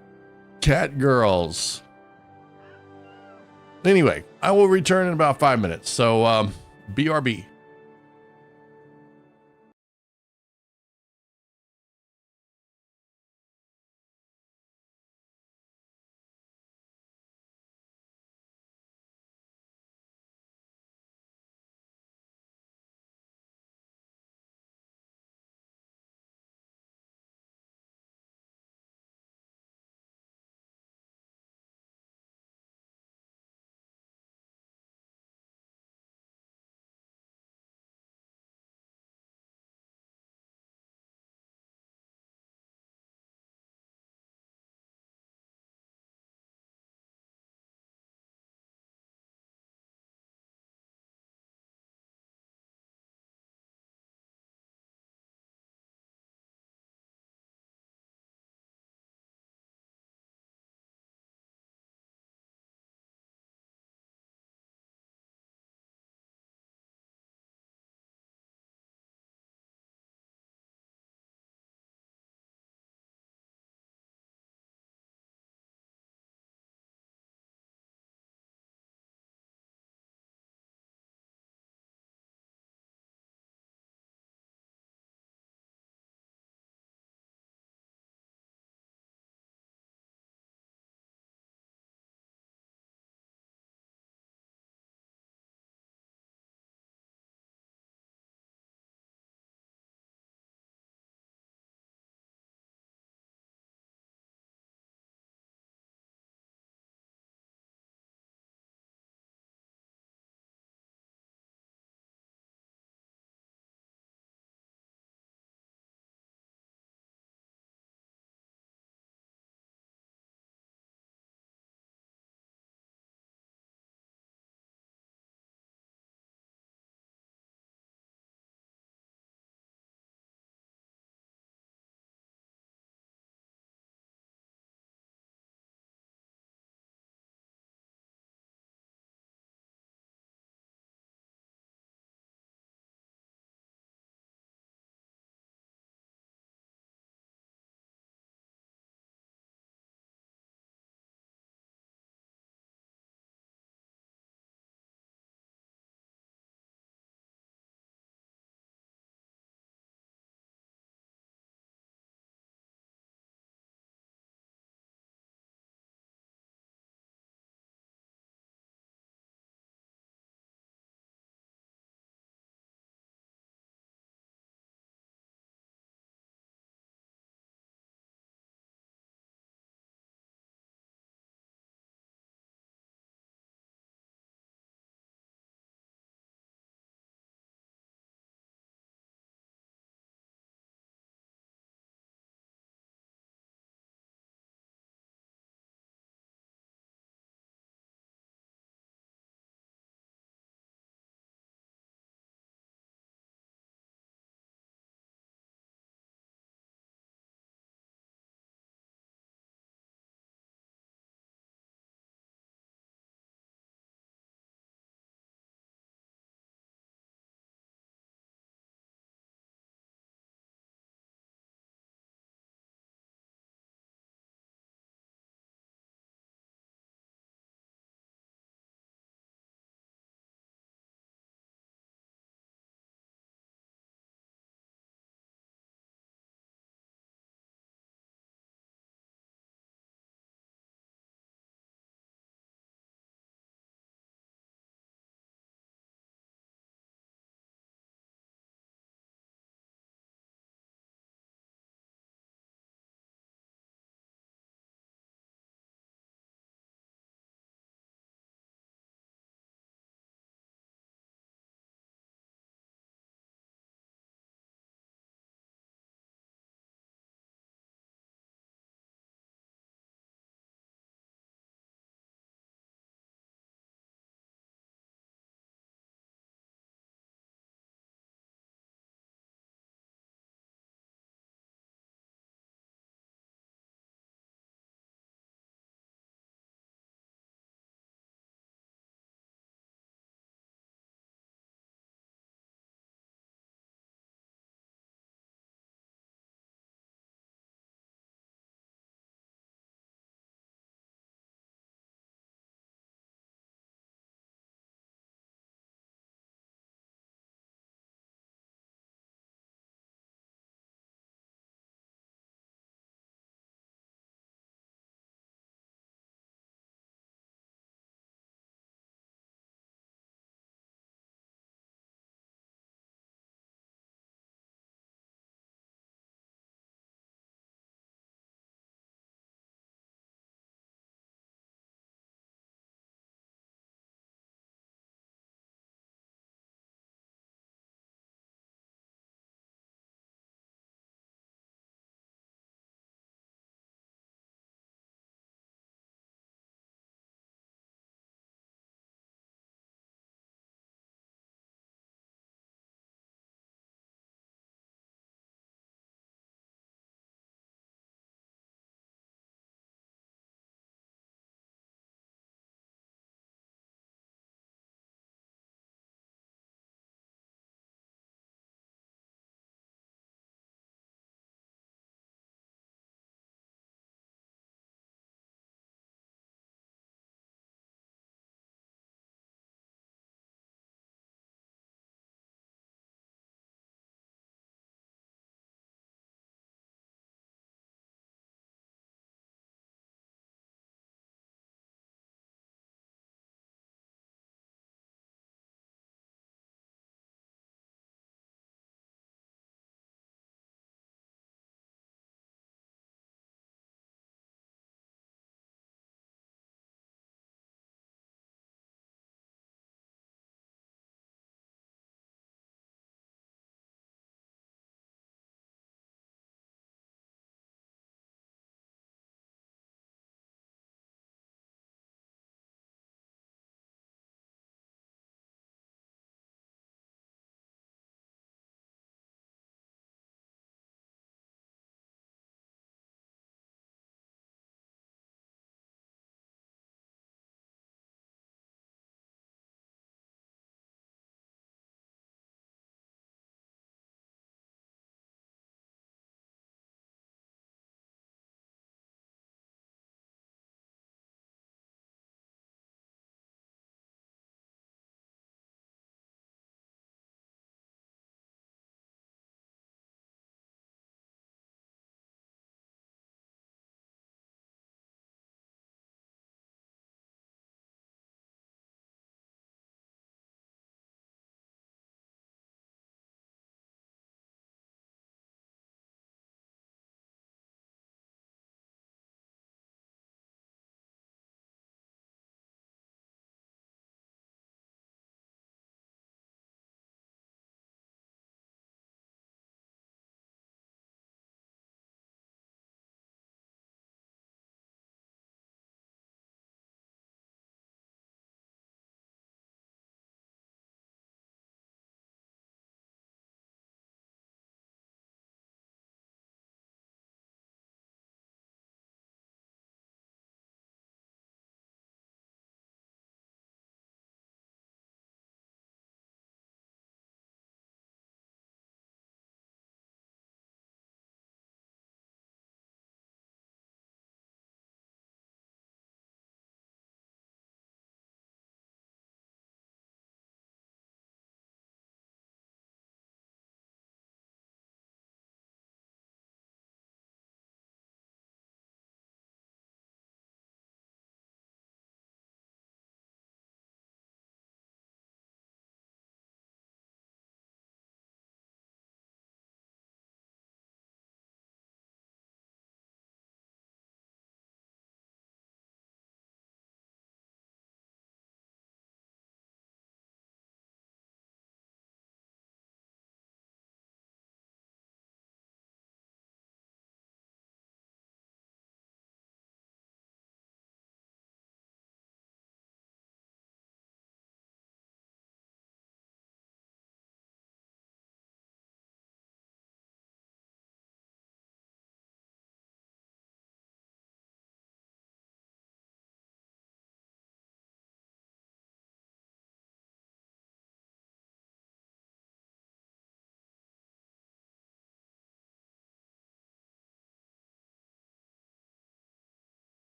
cat girls. Anyway, I will return in about 5 minutes. So, BRB.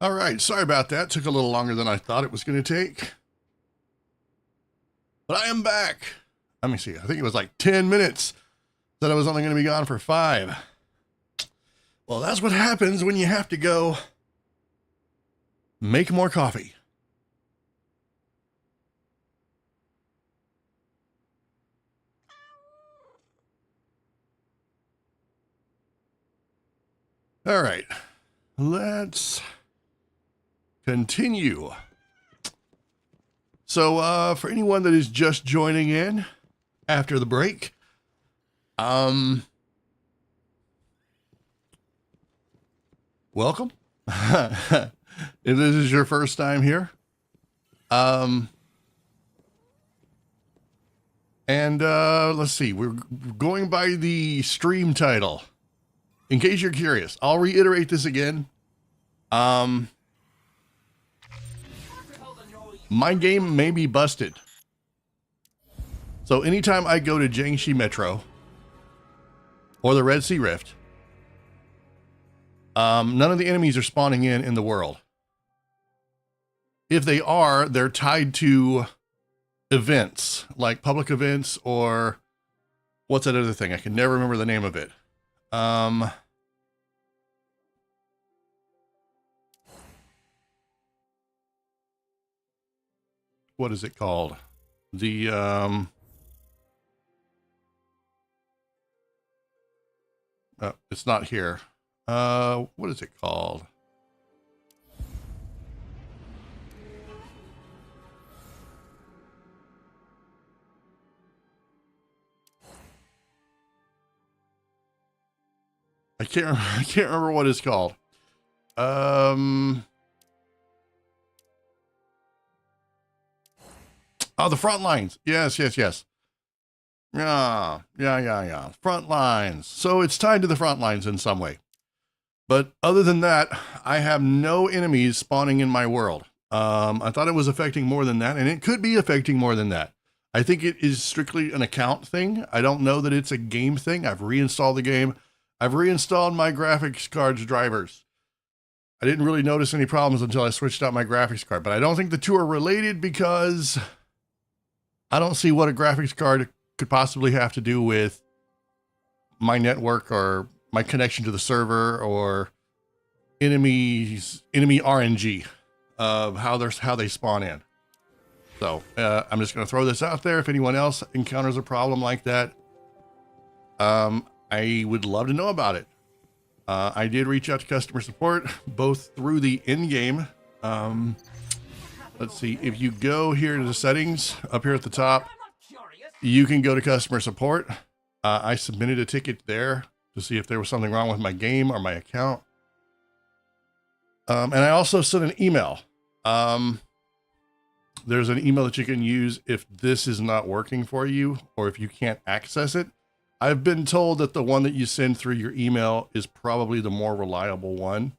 All right, sorry about that. Took a little longer than I thought it was going to take. But I am back. Let me see. I think it was like 10 minutes. Said I was only going to be gone for 5. Well, that's what happens when you have to go make more coffee. All right, let's continue. So, for anyone that is just joining in after the break, welcome. If this is your first time here, let's see, we're going by the stream title. In case you're curious, I'll reiterate this again. My game may be busted. So anytime I go to Jiangxi Metro or the Red Sea Rift, none of the enemies are spawning in the world. If they are, they're tied to events, like public events, or what's that other thing? I can never remember the name of it. What is it called? The, it's not here. What is it called? I can't remember what it's called. Oh, the front lines. Yes. Yeah. Front lines. So it's tied to the front lines in some way. But other than that, I have no enemies spawning in my world. I thought it was affecting more than that, and it could be affecting more than that. I think it is strictly an account thing. I don't know that it's a game thing. I've reinstalled the game. I've reinstalled my graphics card's drivers. I didn't really notice any problems until I switched out my graphics card, but I don't think the two are related because I don't see what a graphics card could possibly have to do with my network or my connection to the server or enemy RNG of how they spawn in. So I'm just going to throw this out there. If anyone else encounters a problem like that, I would love to know about it. I did reach out to customer support, both through the in-game. Let's see, if you go here to the settings up here at the top, you can go to customer support. I submitted a ticket there to see if there was something wrong with my game or my account. And I also sent an email. There's an email that you can use if this is not working for you or if you can't access it. I've been told that the one that you send through your email is probably the more reliable one.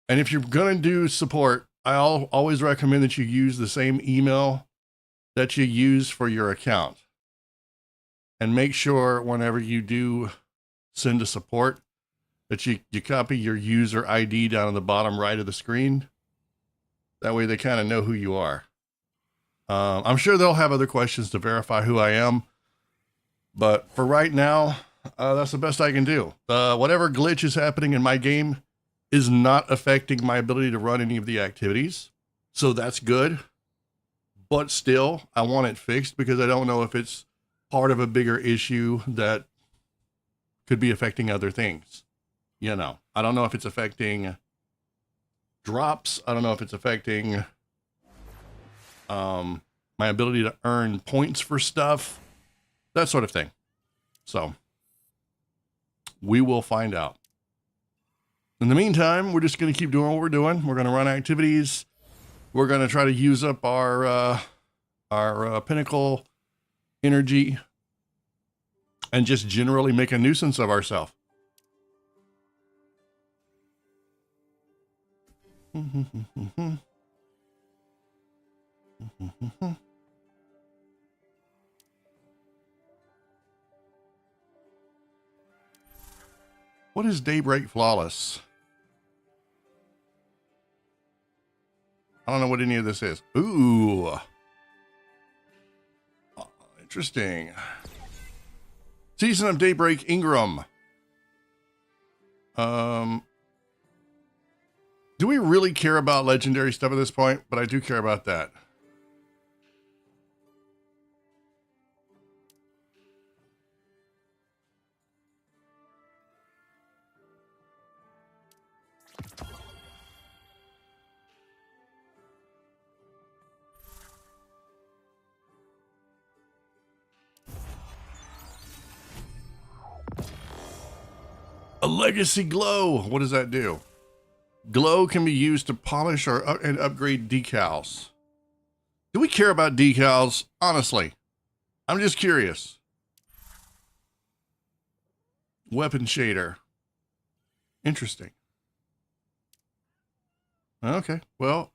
And if you're going to do support, I'll always recommend that you use the same email that you use for your account. And make sure whenever you do send a support that you copy your user ID down on the bottom right of the screen. That way they kind of know who you are. I'm sure they'll have other questions to verify who I am. But for right now, that's the best I can do. Whatever glitch is happening in my game is not affecting my ability to run any of the activities. So that's good. But still, I want it fixed because I don't know if it's part of a bigger issue that could be affecting other things. You know, I don't know if it's affecting drops. I don't know if it's affecting my ability to earn points for stuff, that sort of thing. So we will find out. In the meantime, we're just going to keep doing what we're doing. We're going to run activities. We're going to try to use up our pinnacle energy and just generally make a nuisance of ourselves. What is Daybreak Flawless? I don't know what any of this is. Ooh. Oh, interesting. Season of Daybreak Ingram. Do we really care about legendary stuff at this point? But I do care about that. A legacy glow. What does that do? Glow can be used to polish or and upgrade decals. Do we care about decals? Honestly, I'm just curious. Weapon shader. Interesting. Okay. Well,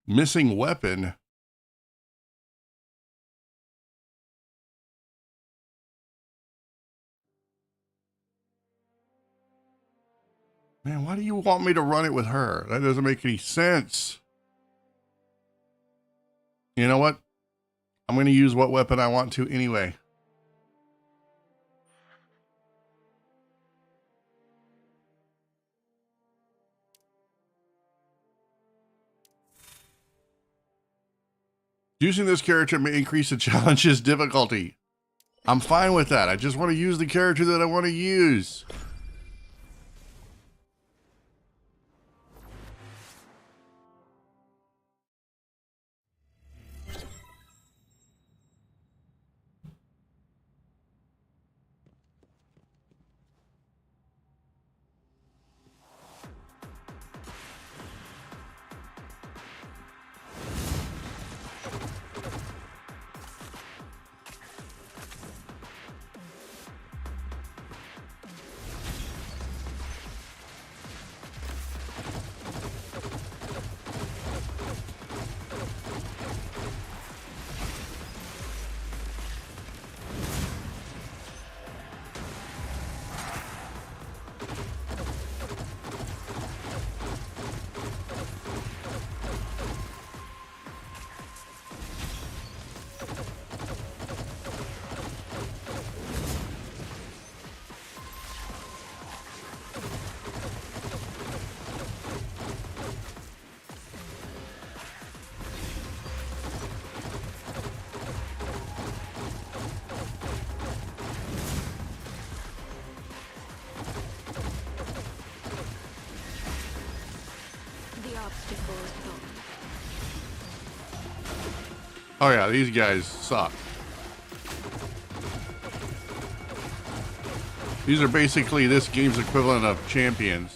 missing weapon. Man, why do you want me to run it with her? That doesn't make any sense. You know what? I'm going to use what weapon I want to anyway. Using this character may increase the challenge's difficulty. I'm fine with that. I just want to use the character that I want to use. Oh yeah, these guys suck. These are basically this game's equivalent of champions.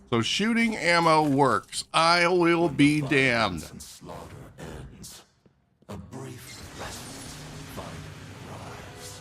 So shooting ammo works. I will be damned.
Slaughter ends. A brief respite finally arrives.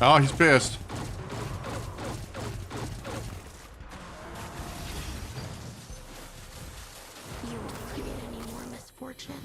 Oh, he's pissed.
You won't create any more misfortune.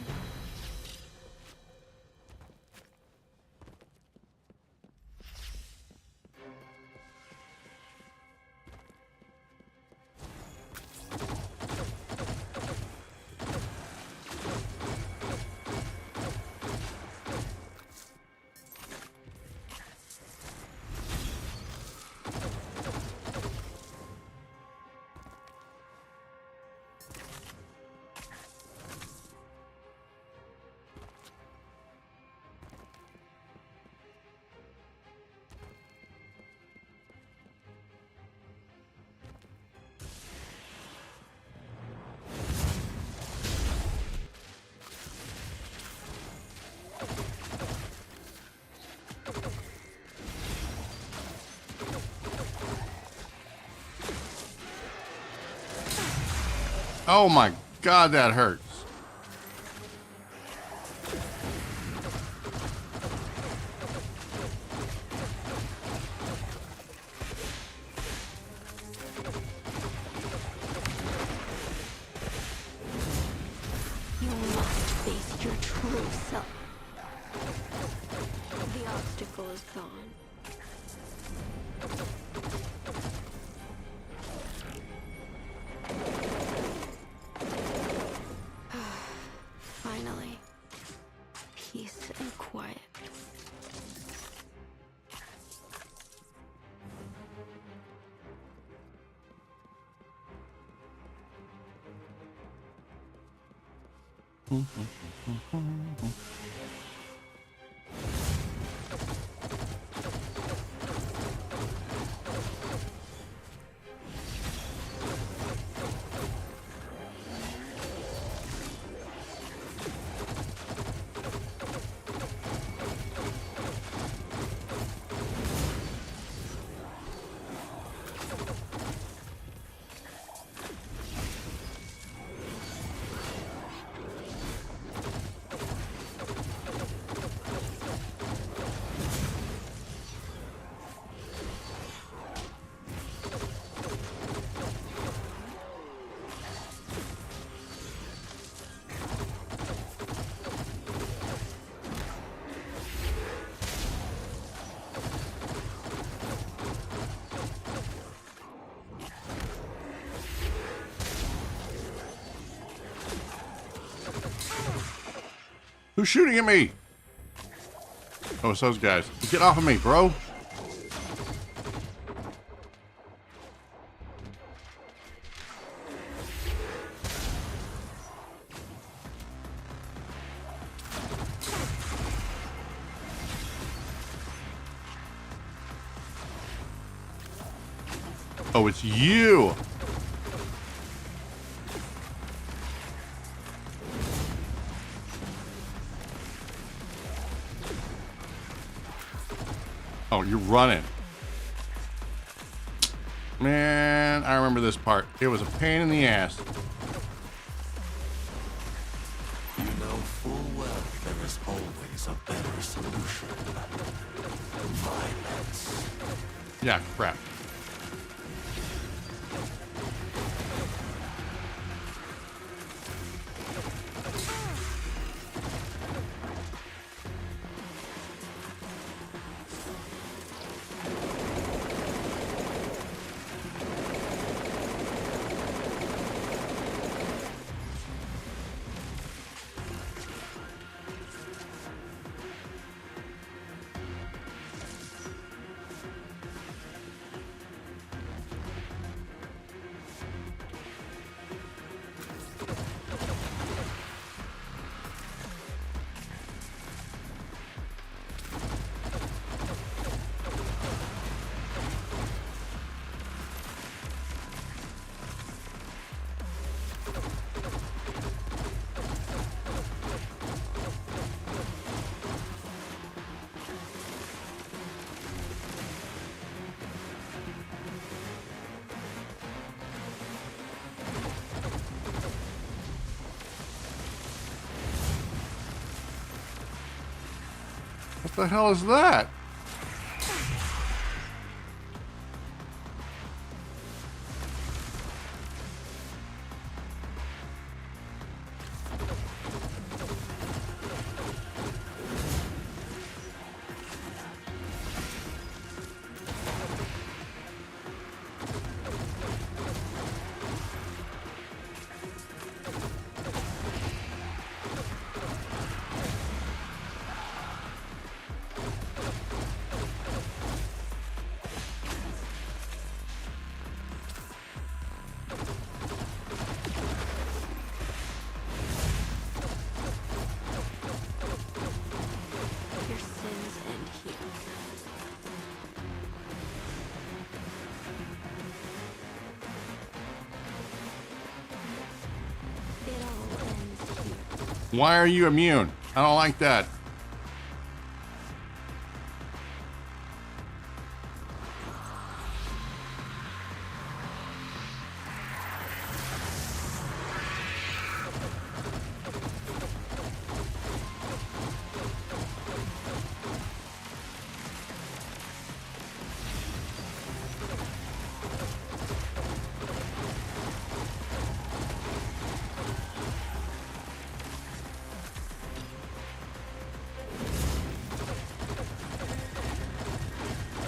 Oh my God, that hurts.
You must face your true self. The obstacle is gone. Finally, peace and quiet.
Who's shooting at me? Oh, it's those guys. Get off of me, bro. Oh, it's you. Oh, you're running. Man, I remember this part. It was a pain in the ass.
You know full well there is always a better solution. Violence.
Yeah, crap. What the hell is that?
Your sins end here. It all ends here.
Why are you immune? I don't like that.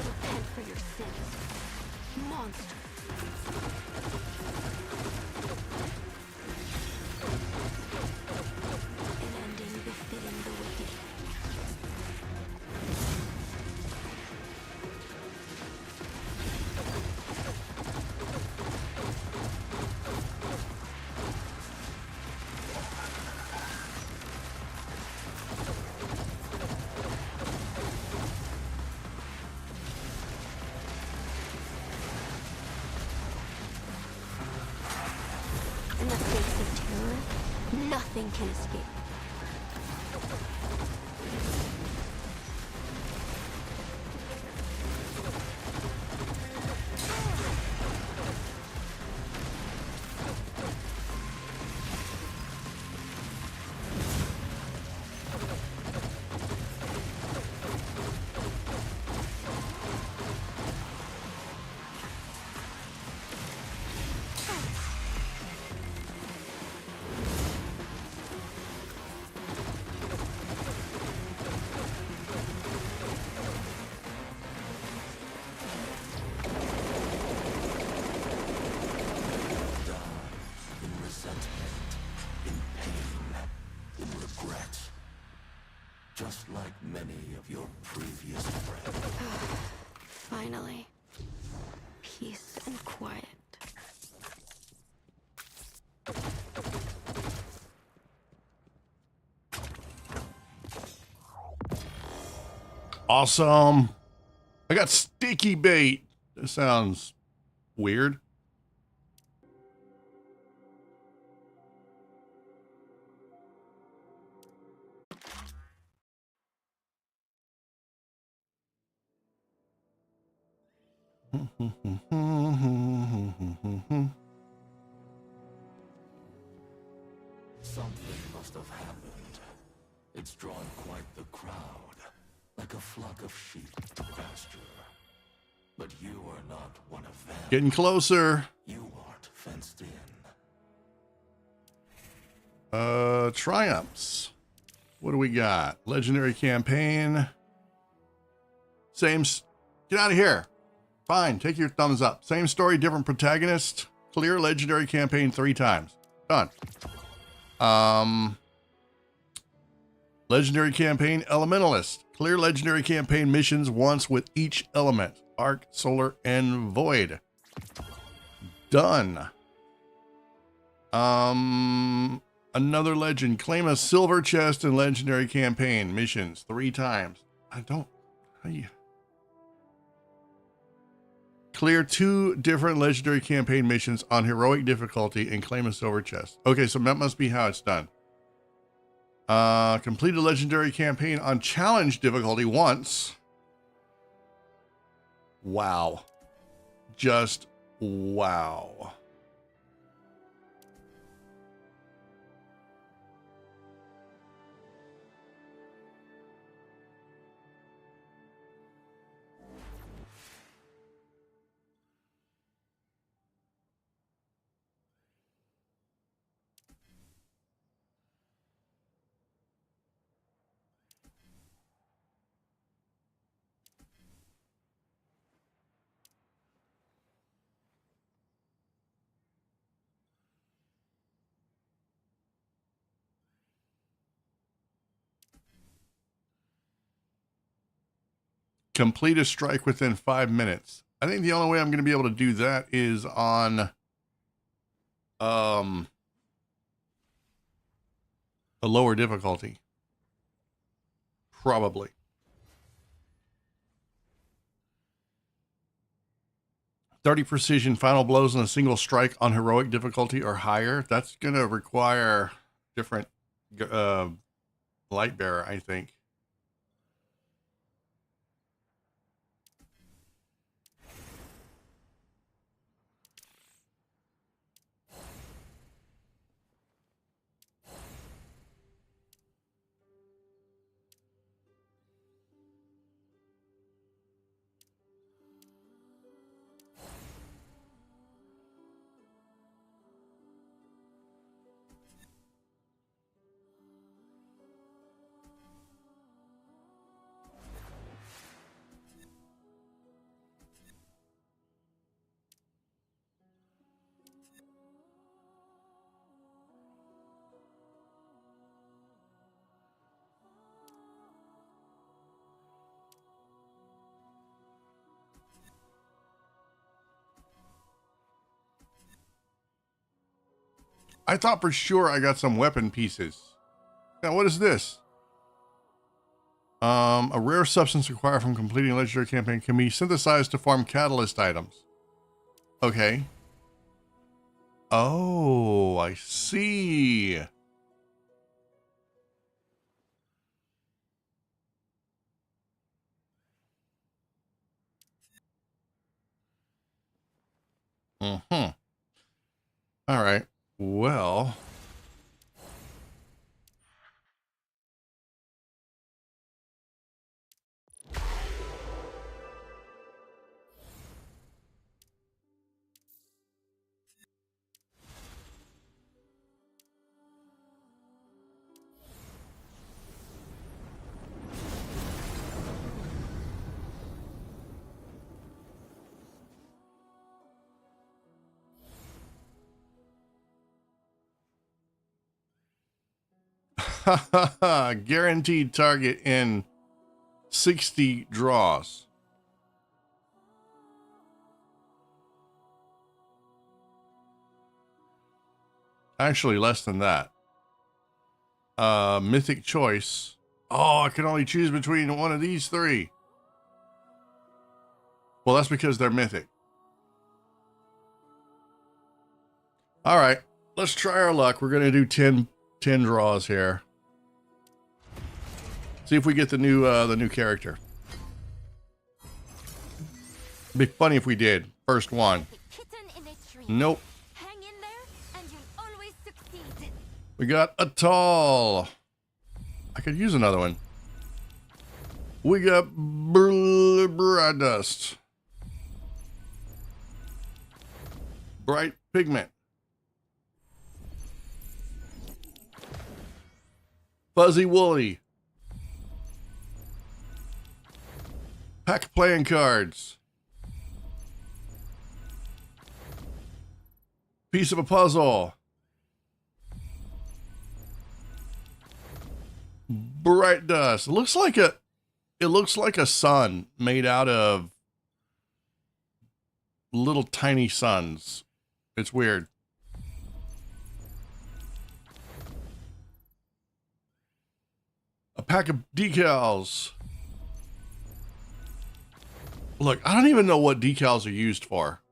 Repent for your sins. Monster. An ending befitting the wicked. In the face of terror, nothing can escape.
In resentment, in pain, in regret. Just like many of your previous friends.
Finally, peace and quiet.
Awesome. I got sticky bait. This sounds weird.
Something must have happened. It's drawn quite the crowd, like a flock of sheep to pasture. But you are not one of them.
Getting closer.
You aren't fenced in.
Triumphs. What do we got? Legendary campaign. Get out of here. Fine, take your thumbs up. Same story, different protagonist. Clear legendary campaign 3 times. Done. Legendary campaign Elementalist. Clear legendary campaign missions once with each element. Arc, Solar, and Void. Done. Another legend. Claim a silver chest in legendary campaign missions 3 times. I don't. How you? Clear 2 different legendary campaign missions on heroic difficulty and claim a silver chest. Okay, so that must be how it's done. Complete a legendary campaign on challenge difficulty once. Wow. Just wow. Complete a strike within 5 minutes. I think the only way I'm going to be able to do that is on a lower difficulty. Probably. 30 precision final blows in a single strike on heroic difficulty or higher. That's going to require different light bearer, I think. I thought for sure I got some weapon pieces. Now, what is this? A rare substance acquired from completing a legendary campaign can be synthesized to form catalyst items. Okay. Oh, I see. Mm-hmm. All right. Well. Guaranteed target in 60 draws. Actually, less than that. Mythic choice. Oh, I can only choose between one of these three. Well, that's because they're mythic. All right, let's try our luck. We're going to do 10 draws here. See if we get the new character. It'd be funny if we did. First one. Nope.
Hang in there, and you'll always succeed.
We got a tall. I could use another one. We got bright dust. Bright pigment. Fuzzy woolly. Pack playing cards. Piece of a puzzle. Bright dust. It looks like a sun made out of little tiny suns. It's weird. A pack of decals. Look, I don't even know what decals are used for.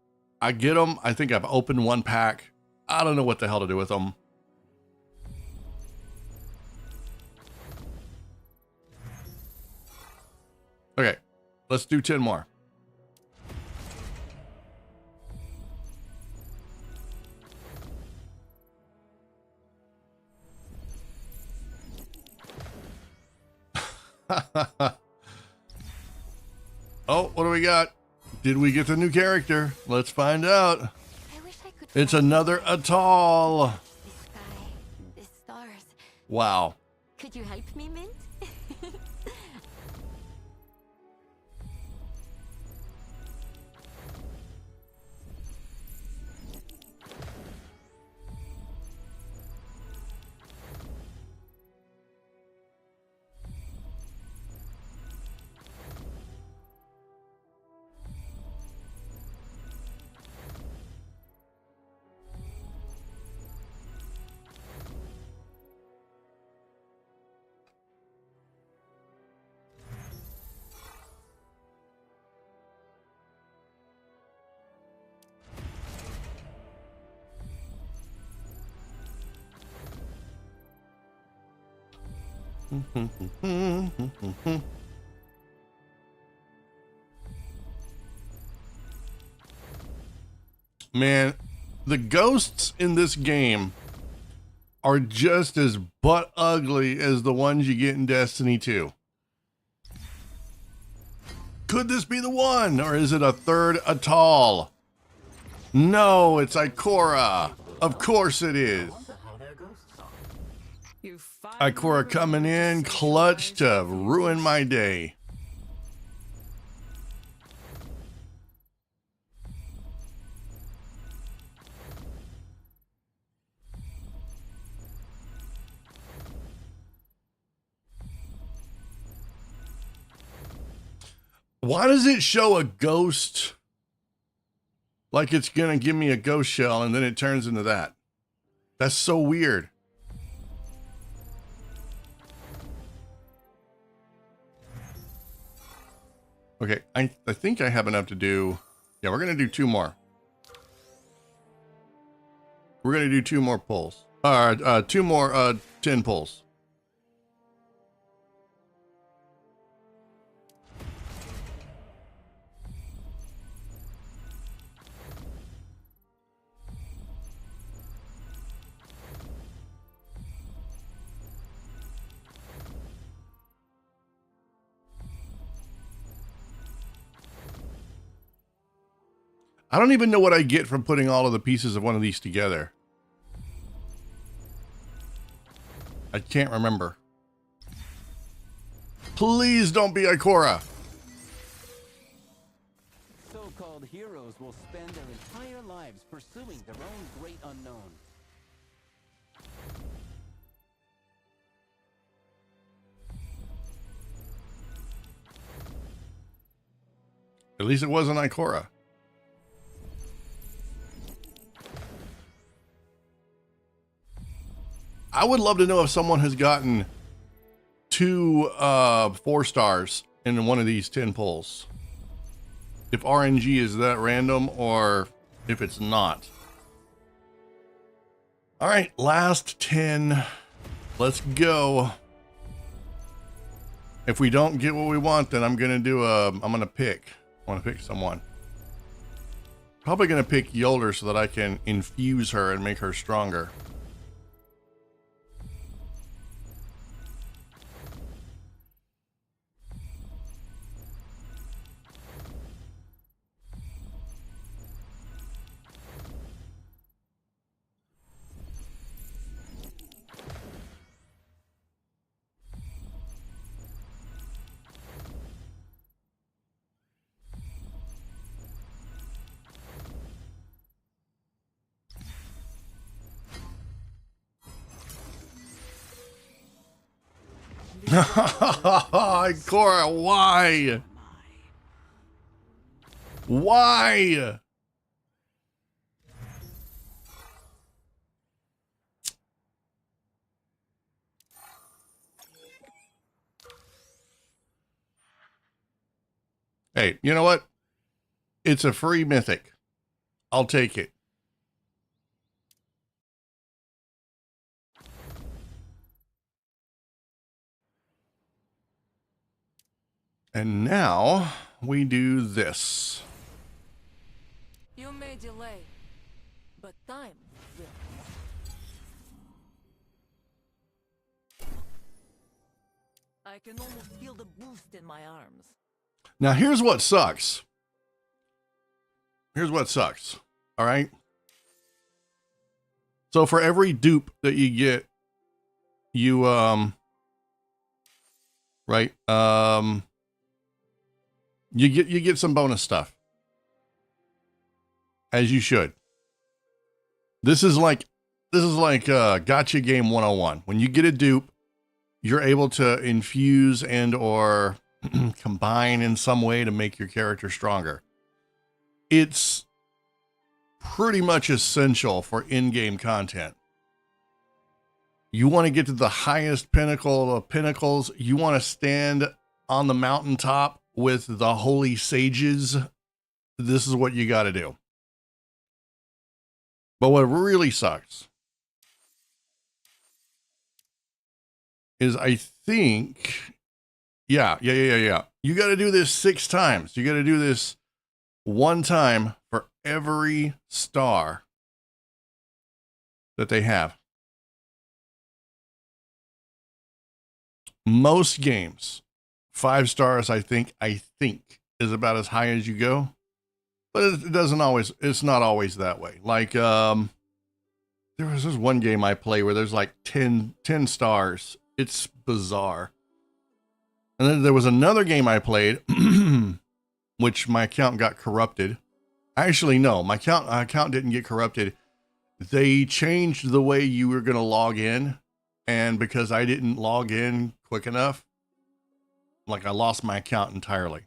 I get them. I think I've opened one pack. I don't know what the hell to do with them. Okay, let's do 10 more. Oh, what do we got? Did we get the new character? Let's find out.
I wish I could.
It's another atoll.
The sky, the stars.
Wow.
Could you help me, Mint?
Man, the ghosts in this game are just as butt ugly as the ones you get in Destiny 2. Could this be the one, or is it a third atoll? No, it's Ikora. Of course it is. Ikora coming in clutch to ruin my day. Why does it show a ghost like it's gonna give me a ghost shell and then it turns into that? That's so weird. Okay, I think I have enough to do. Yeah, we're gonna do 2 more. We're gonna do 2 more pulls. 2 more 10 pulls. I don't even know what I get from putting all of the pieces of one of these together. I can't remember. Please don't be Ikora.
So-called heroes will spend their entire lives pursuing their own great unknown.
At least it wasn't Ikora. I would love to know if someone has gotten 2 4 stars in one of these 10 pulls. If RNG is that random or if it's not. All right, last 10. Let's go. If we don't get what we want, then I'm gonna do I'm gonna pick. I want to pick someone. Probably gonna pick Yolder so that I can infuse her and make her stronger. Cora, why? Why? Hey, you know what? It's a free mythic. I'll take it. And now we do this.
You may delay, but time will. I can almost feel the boost in my arms.
Now here's what sucks. Here's what sucks. All right. So for every dupe that you get, you right, you get some bonus stuff. As you should. This is like gotcha game 101. When you get a dupe, you're able to infuse and or combine in some way to make your character stronger. It's pretty much essential for in-game content. You want to get to the highest pinnacle of pinnacles. You want to stand on the mountaintop with the holy sages. This is what you got to do. But what really sucks is I think, yeah. You got to do this 6 times. You got to do this 1 time for every star that they have. Most games, 5 stars, I think is about as high as you go, but it doesn't always, it's not always that way. Like, there was this one game I play where there's like 10 stars. It's bizarre. And then there was another game I played, which my account got corrupted. Actually, no, my account didn't get corrupted. They changed the way you were going to log in. And because I didn't log in quick enough, like I lost my account entirely.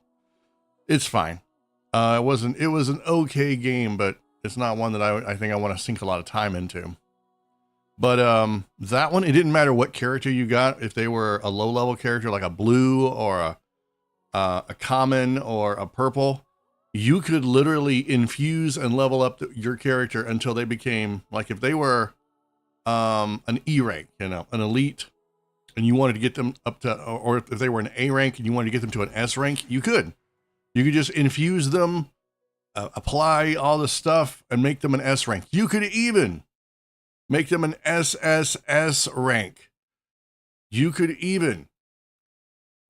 It's fine. It was an okay game, but it's not one that I think I want to sink a lot of time into. But that one, it didn't matter what character you got. If they were a low level character like a blue or a common or a purple, you could literally infuse and level up your character until they became, like if they were an E rank, an elite, and you wanted to get them up to, or if they were an A rank and you wanted to get them to an S rank, you could just infuse them, apply all the stuff and make them an S rank. You could even make them an SSS rank. You could even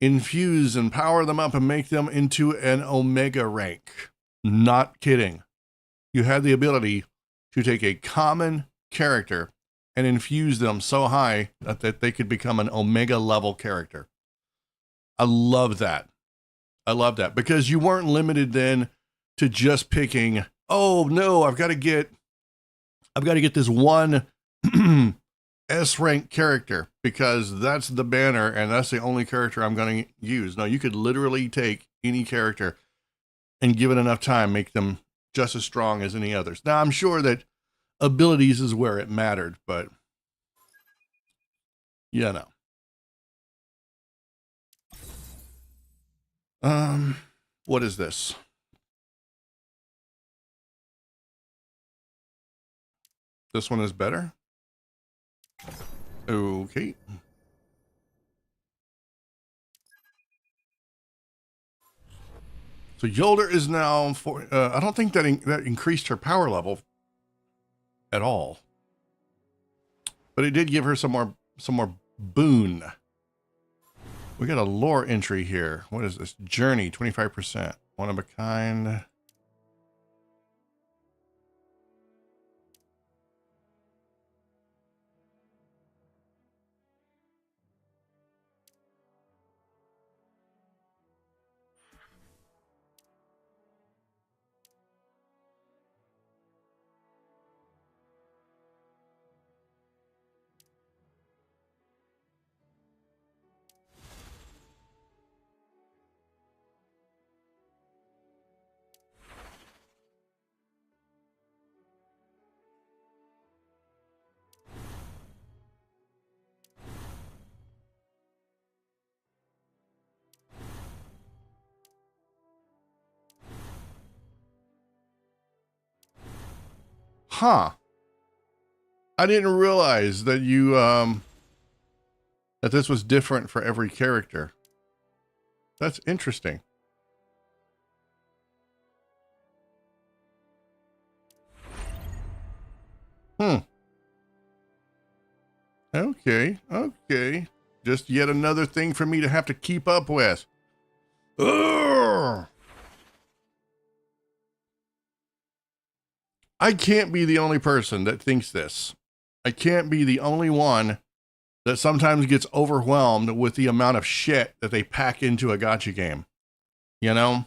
infuse and power them up and make them into an Omega rank. Not kidding. You had the ability to take a common character and infuse them so high that they could become an Omega level character. I love that. I love that because you weren't limited then to just picking, oh no, I've got to get this one S rank character because that's the banner and that's the only character I'm going to use. No, you could literally take any character and give it enough time, make them just as strong as any others. Now, I'm sure that abilities is where it mattered, but you know. What is this? This one is better. Okay. So Yolder is now for. I don't think that increased her power level at all, but it did give her some more boon. We got a lore entry here. What is this? Journey, 25%. One of a kind. Huh. I didn't realize that you, that this was different for every character. That's interesting. Okay. Just yet another thing for me to have to keep up with. Ugh. I can't be the only person that thinks this. I can't be the only one that sometimes gets overwhelmed with the amount of shit that they pack into a gacha game. You know?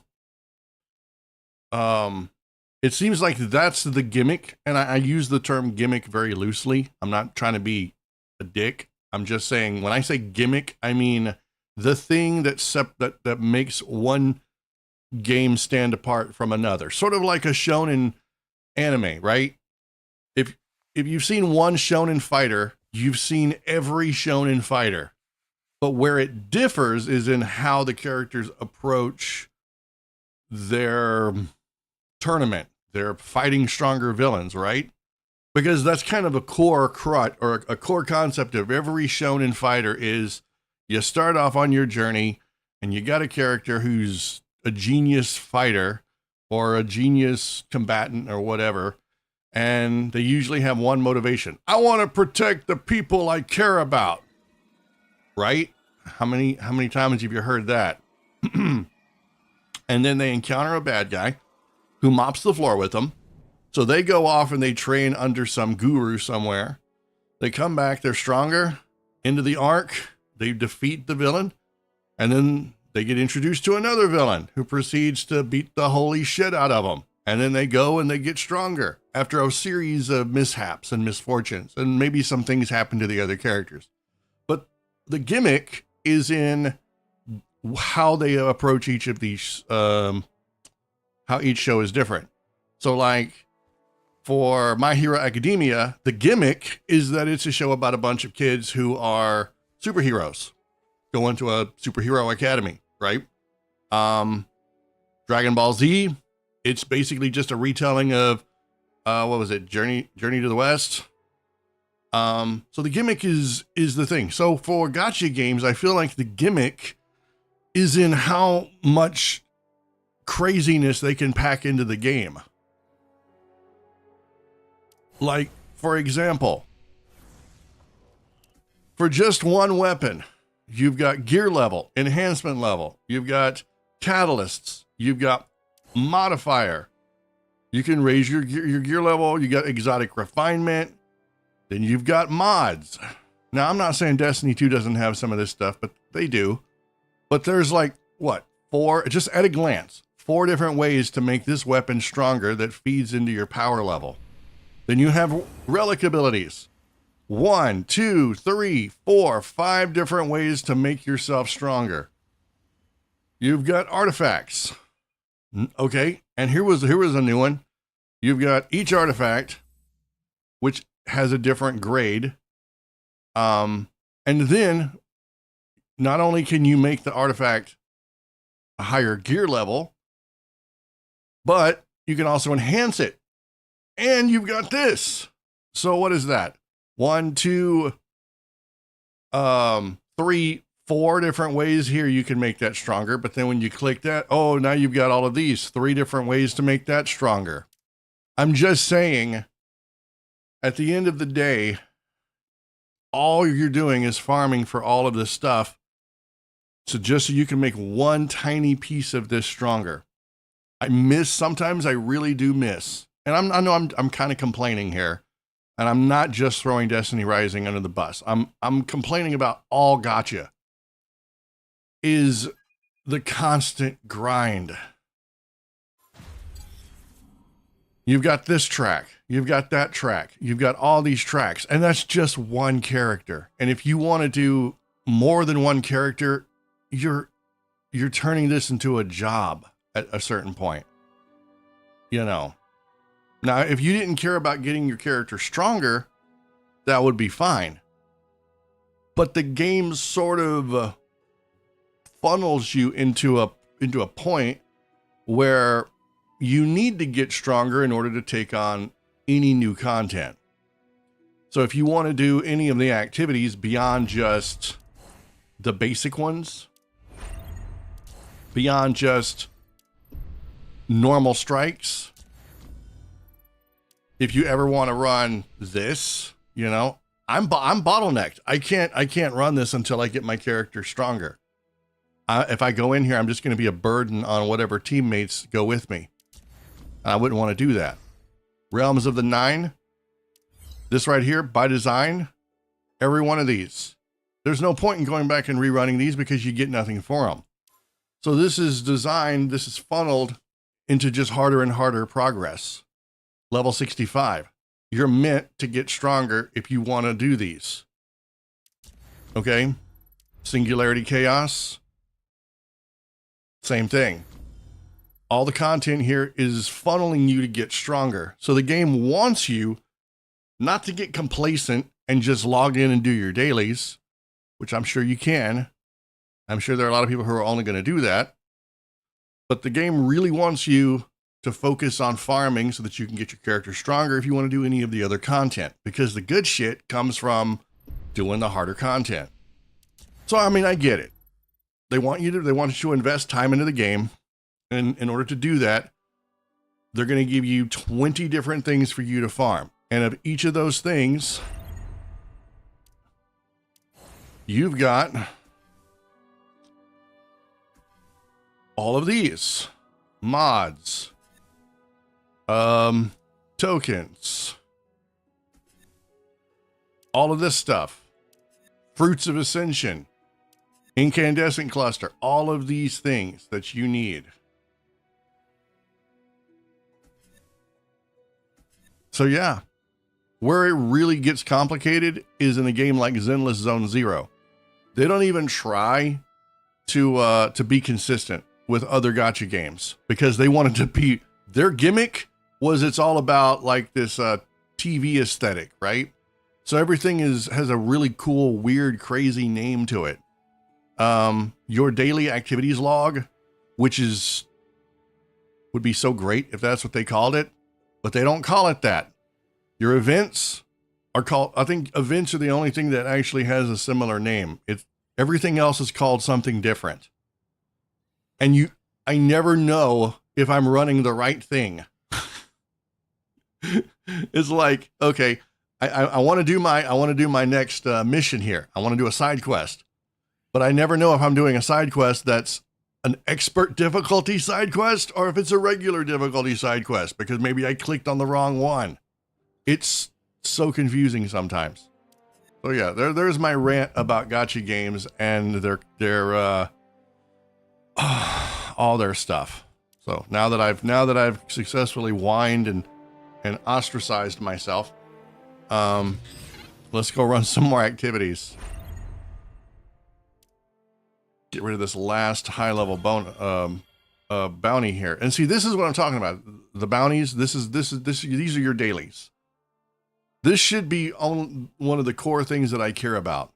It seems like that's the gimmick, and I use the term gimmick very loosely. I'm not trying to be a dick. I'm just saying, when I say gimmick, I mean the thing that makes one game stand apart from another. Sort of like a shonen anime, right? If you've seen one shonen fighter, you've seen every shonen fighter. But where it differs is in how the characters approach their tournament. They're fighting stronger villains, right? Because that's kind of a core crut or a core concept of every shonen fighter is you start off on your journey and you got a character who's a genius fighter or a genius combatant or whatever. And they usually have one motivation. I want to protect the people I care about. Right? How many times have you heard that? And then they encounter a bad guy who mops the floor with them. So they go off and they train under some guru somewhere. They come back, they're stronger. Into the arc, they defeat the villain. And then they get introduced to another villain who proceeds to beat the holy shit out of them. And then they go and they get stronger after a series of mishaps and misfortunes. And maybe some things happen to the other characters. But the gimmick is in how they approach each of these, how each show is different. So like for My Hero Academia, the gimmick is that it's a show about a bunch of kids who are superheroes, going to a superhero academy, right? Dragon Ball Z, it's basically just a retelling of, what was it? Journey to the West. So the gimmick is the thing. So for gacha games, I feel like the gimmick is in how much craziness they can pack into the game. Like, for example, for just one weapon, you've got gear level, enhancement level, you've got catalysts, you've got modifier. You can raise your gear level, you got exotic refinement, then you've got mods. Now, I'm not saying Destiny 2 doesn't have some of this stuff, but they do. But there's like, what, 4, just at a glance, 4 different ways to make this weapon stronger that feeds into your power level. Then you have relic abilities. 1, 2, 3, 4, 5 different ways to make yourself stronger. You've got artifacts. Okay, and here was a new one. You've got each artifact, which has a different grade. And then not only can you make the artifact a higher gear level, but you can also enhance it. And you've got this. So what is that? 1, 2, 3, 4 different ways here you can make that stronger. But then when you click that, oh, now you've got all of these 3 different ways to make that stronger. I'm just saying, at the end of the day, all you're doing is farming for all of this stuff. So just so you can make one tiny piece of this stronger. Sometimes I really do miss. And I know I'm kind of complaining here, and I'm not just throwing Destiny Rising under the bus. I'm complaining about all gacha. Is the constant grind. You've got this track, you've got that track, you've got all these tracks, and that's just one character. And if you want to do more than one character, you're turning this into a job at a certain point. You know. Now, if you didn't care about getting your character stronger, that would be fine. But the game sort of funnels you into a point where you need to get stronger in order to take on any new content. So if you want to do any of the activities beyond just the basic ones, beyond just normal strikes, if you ever want to run this, you know, I'm bottlenecked. I can't run this until I get my character stronger. If I go in here, I'm just going to be a burden on whatever teammates go with me. I wouldn't want to do that. Realms of the Nine. This right here, by design, every one of these. There's no point in going back and rerunning these because you get nothing for them. So this is designed, this is funneled into just harder and harder progress. Level 65. You're meant to get stronger if you want to do these. Okay? Singularity Chaos. Same thing. All the content here is funneling you to get stronger. So the game wants you not to get complacent and just log in and do your dailies, which I'm sure you can. I'm sure there are a lot of people who are only going to do that. But the game really wants you to focus on farming so that you can get your character stronger if you want to do any of the other content, because the good shit comes from doing the harder content. So, I mean, I get it. They want you to invest time into the game. And in order to do that, they're going to give you 20 different things for you to farm. And of each of those things, you've got all of these mods, tokens, all of this stuff, fruits of ascension, incandescent cluster, all of these things that you need. So yeah, where it really gets complicated is in a game like Zenless Zone Zero. They don't even try to be consistent with other gacha games because they wanted to be, their gimmick was it's all about like this TV aesthetic, right? So everything has a really cool, weird, crazy name to it. Your daily activities log, which would be so great if that's what they called it, but they don't call it that. Your events are called, I think events are the only thing that actually has a similar name. Everything else is called something different. And I never know if I'm running the right thing. It's like, okay, I want to do my next mission here. I want to do a side quest, but I never know if I'm doing a side quest that's an expert difficulty side quest or if it's a regular difficulty side quest because maybe I clicked on the wrong one. It's so confusing sometimes. So yeah, there's my rant about gacha games and their all their stuff. So now that I've successfully whined and ostracized myself, let's go run some more activities. Get rid of this last high level bounty here. And see, this is what I'm talking about. The bounties, these are your dailies. This should be one of the core things that I care about.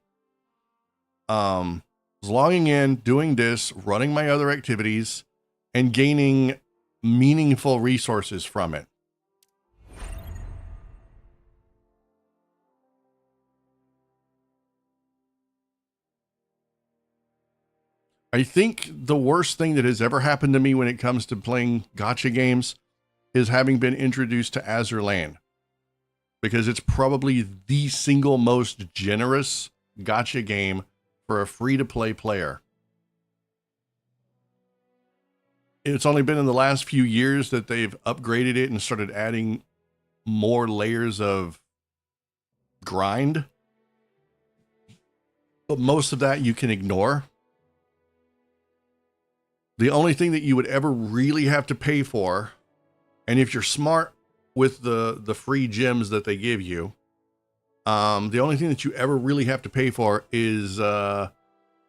Logging in, doing this, running my other activities, and gaining meaningful resources from it. I think the worst thing that has ever happened to me when it comes to playing gacha games is having been introduced to Azur Lane, because it's probably the single most generous gacha game for a free-to-play player. It's only been in the last few years that they've upgraded it and started adding more layers of grind, but most of that you can ignore. The only thing that you would ever really have to pay for, and if you're smart with the free gems that they give you, the only thing that you ever really have to pay for is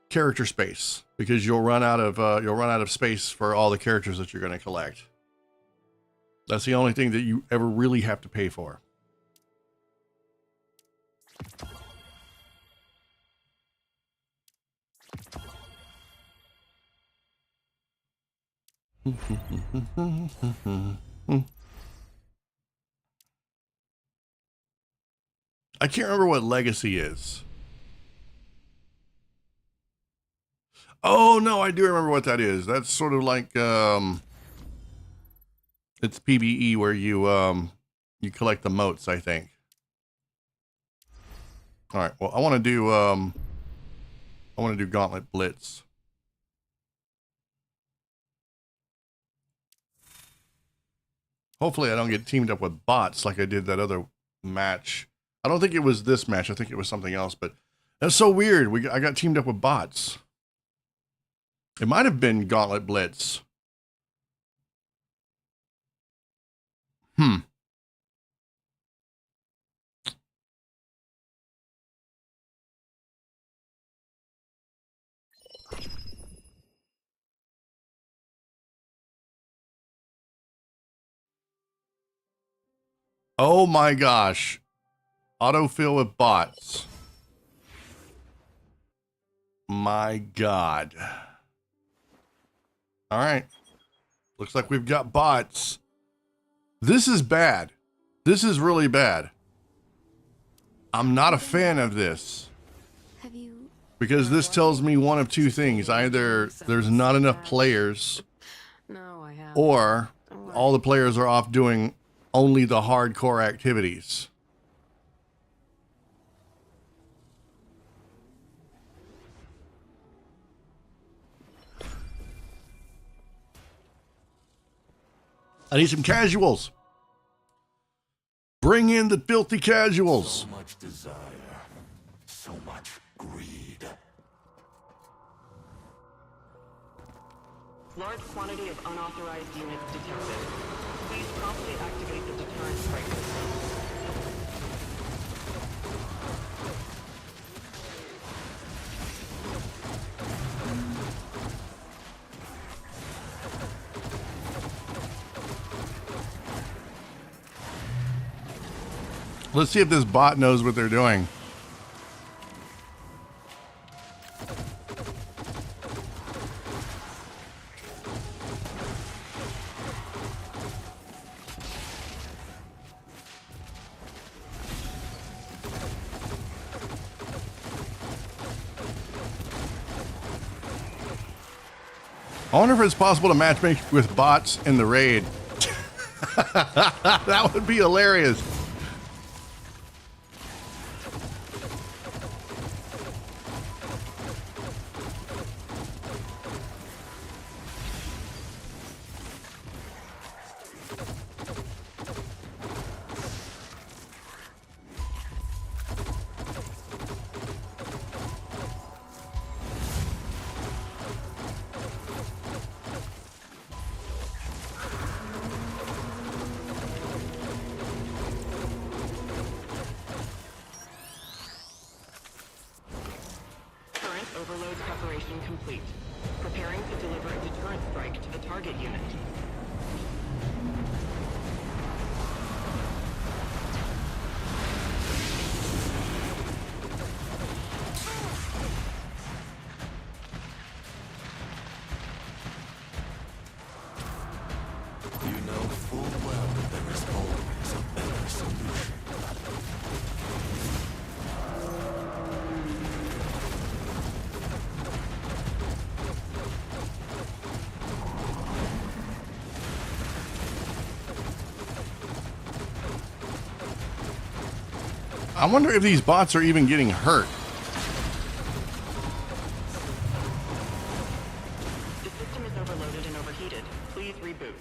character space, because you'll run out of space for all the characters that you're going to collect. That's the only thing that you ever really have to pay for. I can't remember what legacy is. Oh no, I do remember what that is. That's sort of like it's PvE where you collect the motes, I think. All right. Well, I want to do Gauntlet Blitz. Hopefully I don't get teamed up with bots like I did that other match. I don't think it was this match. I think it was something else, but that's so weird. I got teamed up with bots. It might have been Gauntlet Blitz. Oh my gosh. Autofill with bots. My God. All right. Looks like we've got bots. This is bad. This is really bad. I'm not a fan of this.
Have you?
Because this tells me one of two things. Either there's not enough players,
No, I haven't.
or all the players are off doing only the hardcore activities. I need some casuals. Bring in the filthy casuals.
So much desire, so much greed.
Large quantity of unauthorized units detected. Please promptly activate the deterrent strike system.
Let's see if this bot knows what they're doing. I wonder if it's possible to matchmake with bots in the raid. That would be hilarious.
Overload preparation complete. Preparing to deliver a deterrent strike to the target unit.
You know full well that there is always a better solution.
I wonder if these bots are even getting hurt.
The system is overloaded and overheated. Please reboot.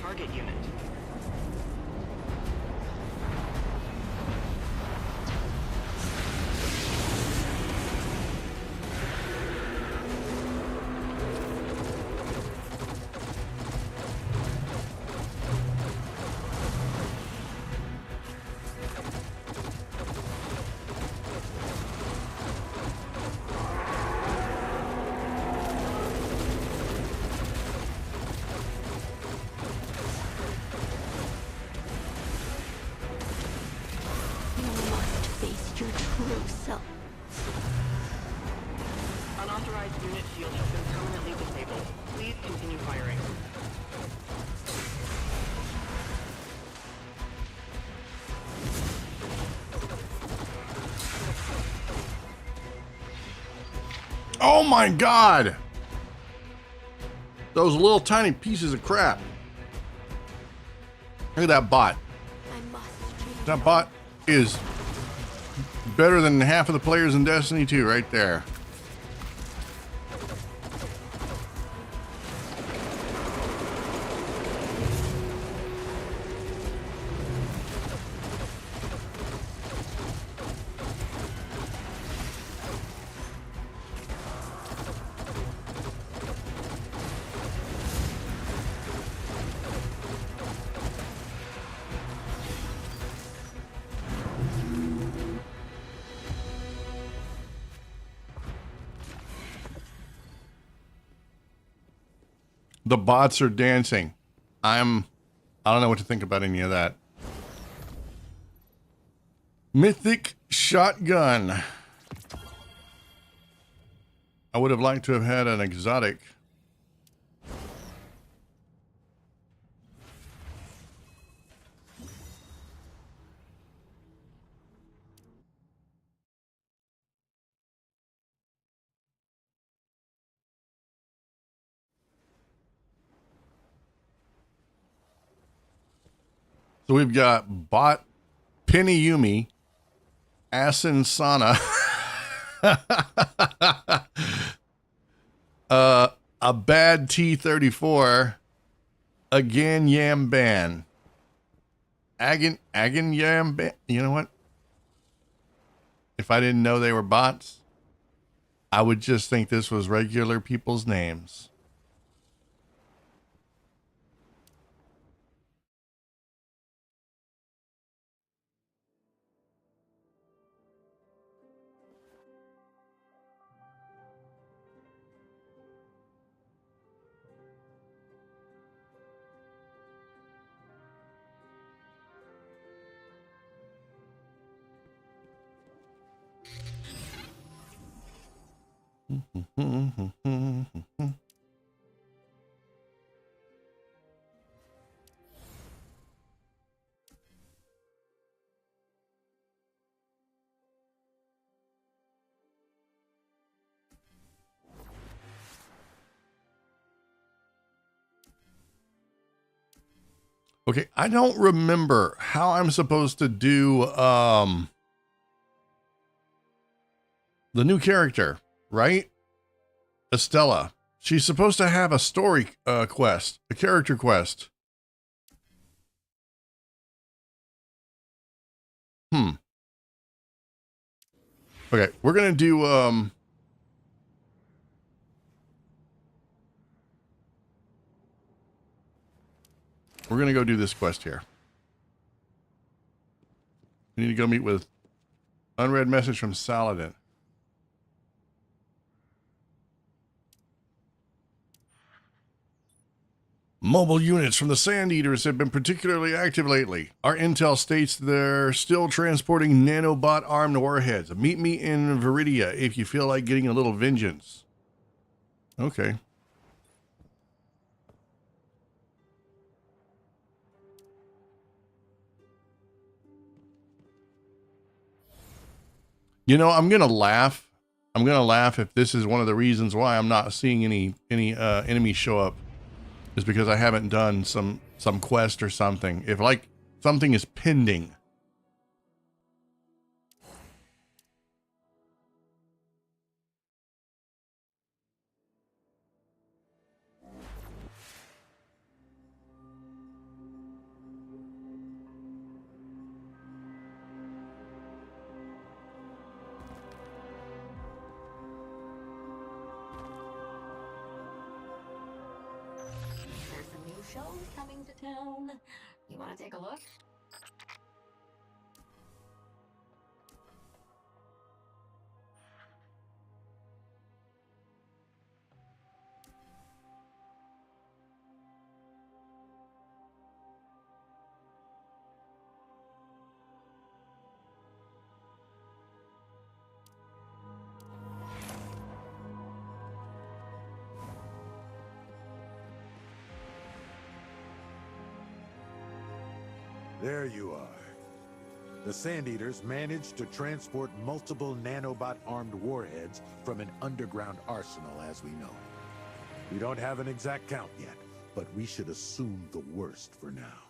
target unit.
Oh my God! Those little tiny pieces of crap. Look at that bot.
I must change.
That bot is better than half of the players in Destiny 2 right there. The bots are dancing. I don't know what to think about any of that. Mythic shotgun. I would have liked to have had an exotic. So we've got Bot Penny Yumi, Asin Sana, a bad T-34, again Yam Ban, Agan Yam Ban. You know what? If I didn't know they were bots, I would just think this was regular people's names. Okay, I don't remember how I'm supposed to do the new character, right? Estella. She's supposed to have a story quest, a character quest. Okay, we're gonna do we're gonna go do this quest here. We need to go meet with unread message from Saladin. Mobile units from the Sand Eaters have been particularly active lately. Our intel states they're still transporting nanobot armed warheads. Meet me in Viridia if you feel like getting a little vengeance. Okay. You know, I'm gonna laugh. I'm gonna laugh if this is one of the reasons why I'm not seeing any enemies show up. Is because I haven't done some quest or something. If like something is pending.
There's some new shows coming to town. You want to take a look?
There you are. The Sand Eaters managed to transport multiple nanobot-armed warheads from an underground arsenal as we know. We don't have an exact count yet, but we should assume the worst for now.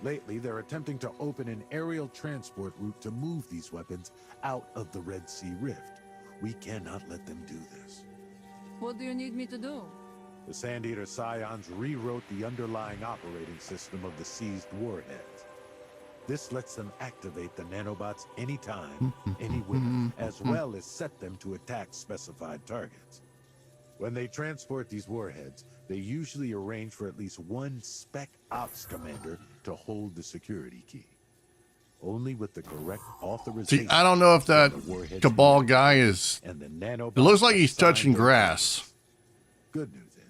Lately, they're attempting to open an aerial transport route to move these weapons out of the Red Sea Rift. We cannot let them do this.
What do you need me to do?
The Sand Eater Scions rewrote the underlying operating system of the seized warheads. This lets them activate the nanobots anytime, anywhere, as well as set them to attack specified targets. When they transport these warheads, they usually arrange for at least one Spec Ops commander to hold the security key. Only with the correct authorization.
See, I don't know if that Cabal guy is... It looks like he's touching grass.
Good news is,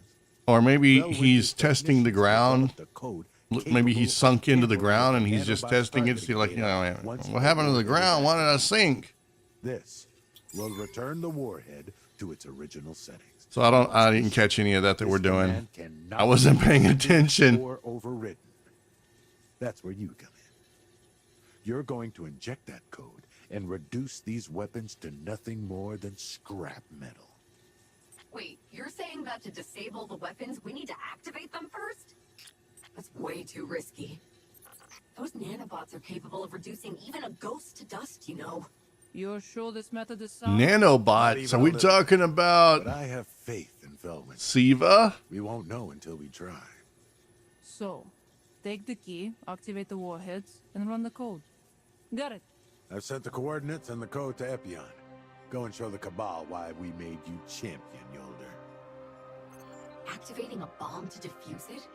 or maybe he's testing the ground. Maybe he's sunk into the ground and he's just testing it to see, like, you know, what happened to the ground? Why did I sink?
This will return the warhead to its original settings.
So I didn't catch any of that we're doing. I wasn't paying attention.
Or overridden. That's where you come in. You're going to inject that code and reduce these weapons to nothing more than scrap metal.
Wait, you're saying that to disable the weapons, we need to activate them first? That's way too risky. Those nanobots are capable of reducing even a ghost to dust, you know.
You're sure this method is sound?
Nanobots? Are we talking about...
But I have faith in Felwyn.
Siva?
We won't know until we try.
So, take the key, activate the warheads, and run the code. Got it.
I've sent the coordinates and the code to Epion. Go and show the Cabal why we made you champion, Yolder.
Activating a bomb to defuse it?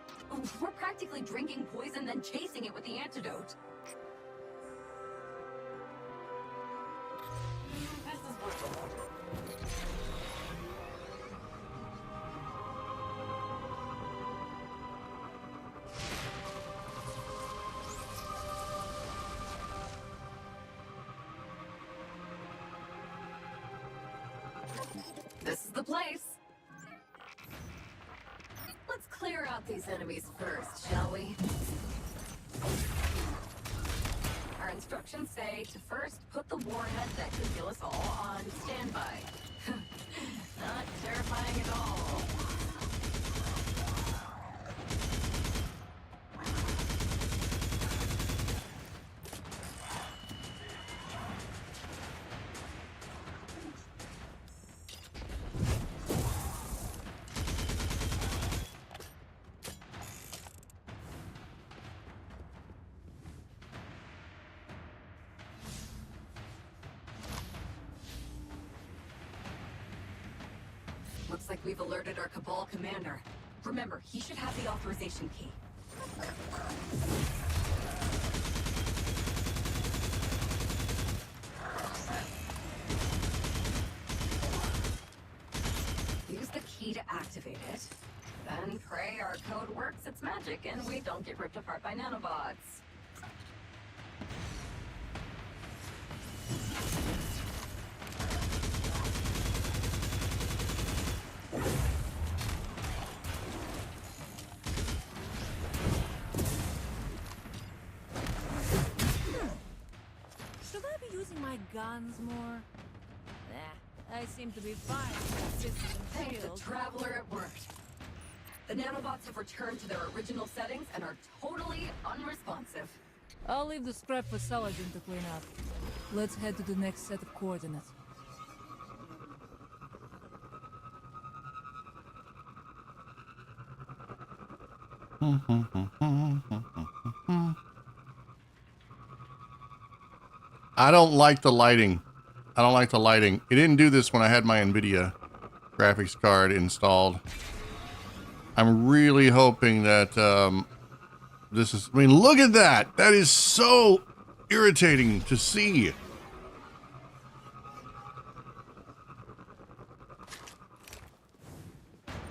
We're practically drinking poison, then chasing it with the antidote. This is what... This is the place. Let's clear out these enemies first, shall we? Our instructions say to first put the warhead that can kill us all on standby. Not terrifying at all. Looks like we've alerted our Cabal commander. Remember, he should have the authorization key. Use the key to activate it. Then pray our code works its magic and we don't get ripped apart by nanobots.
Should I be using my guns more? Nah, I seem to be fine.
Thank the Traveler, it worked. The nanobots have returned to their original settings and are totally unresponsive.
I'll leave the scrap for Saladin to clean up. Let's head to the next set of coordinates.
I don't like the lighting. I don't like the lighting. It didn't do this when I had my NVIDIA graphics card installed. I'm really hoping that this is... I mean, look at that. That is so irritating to see.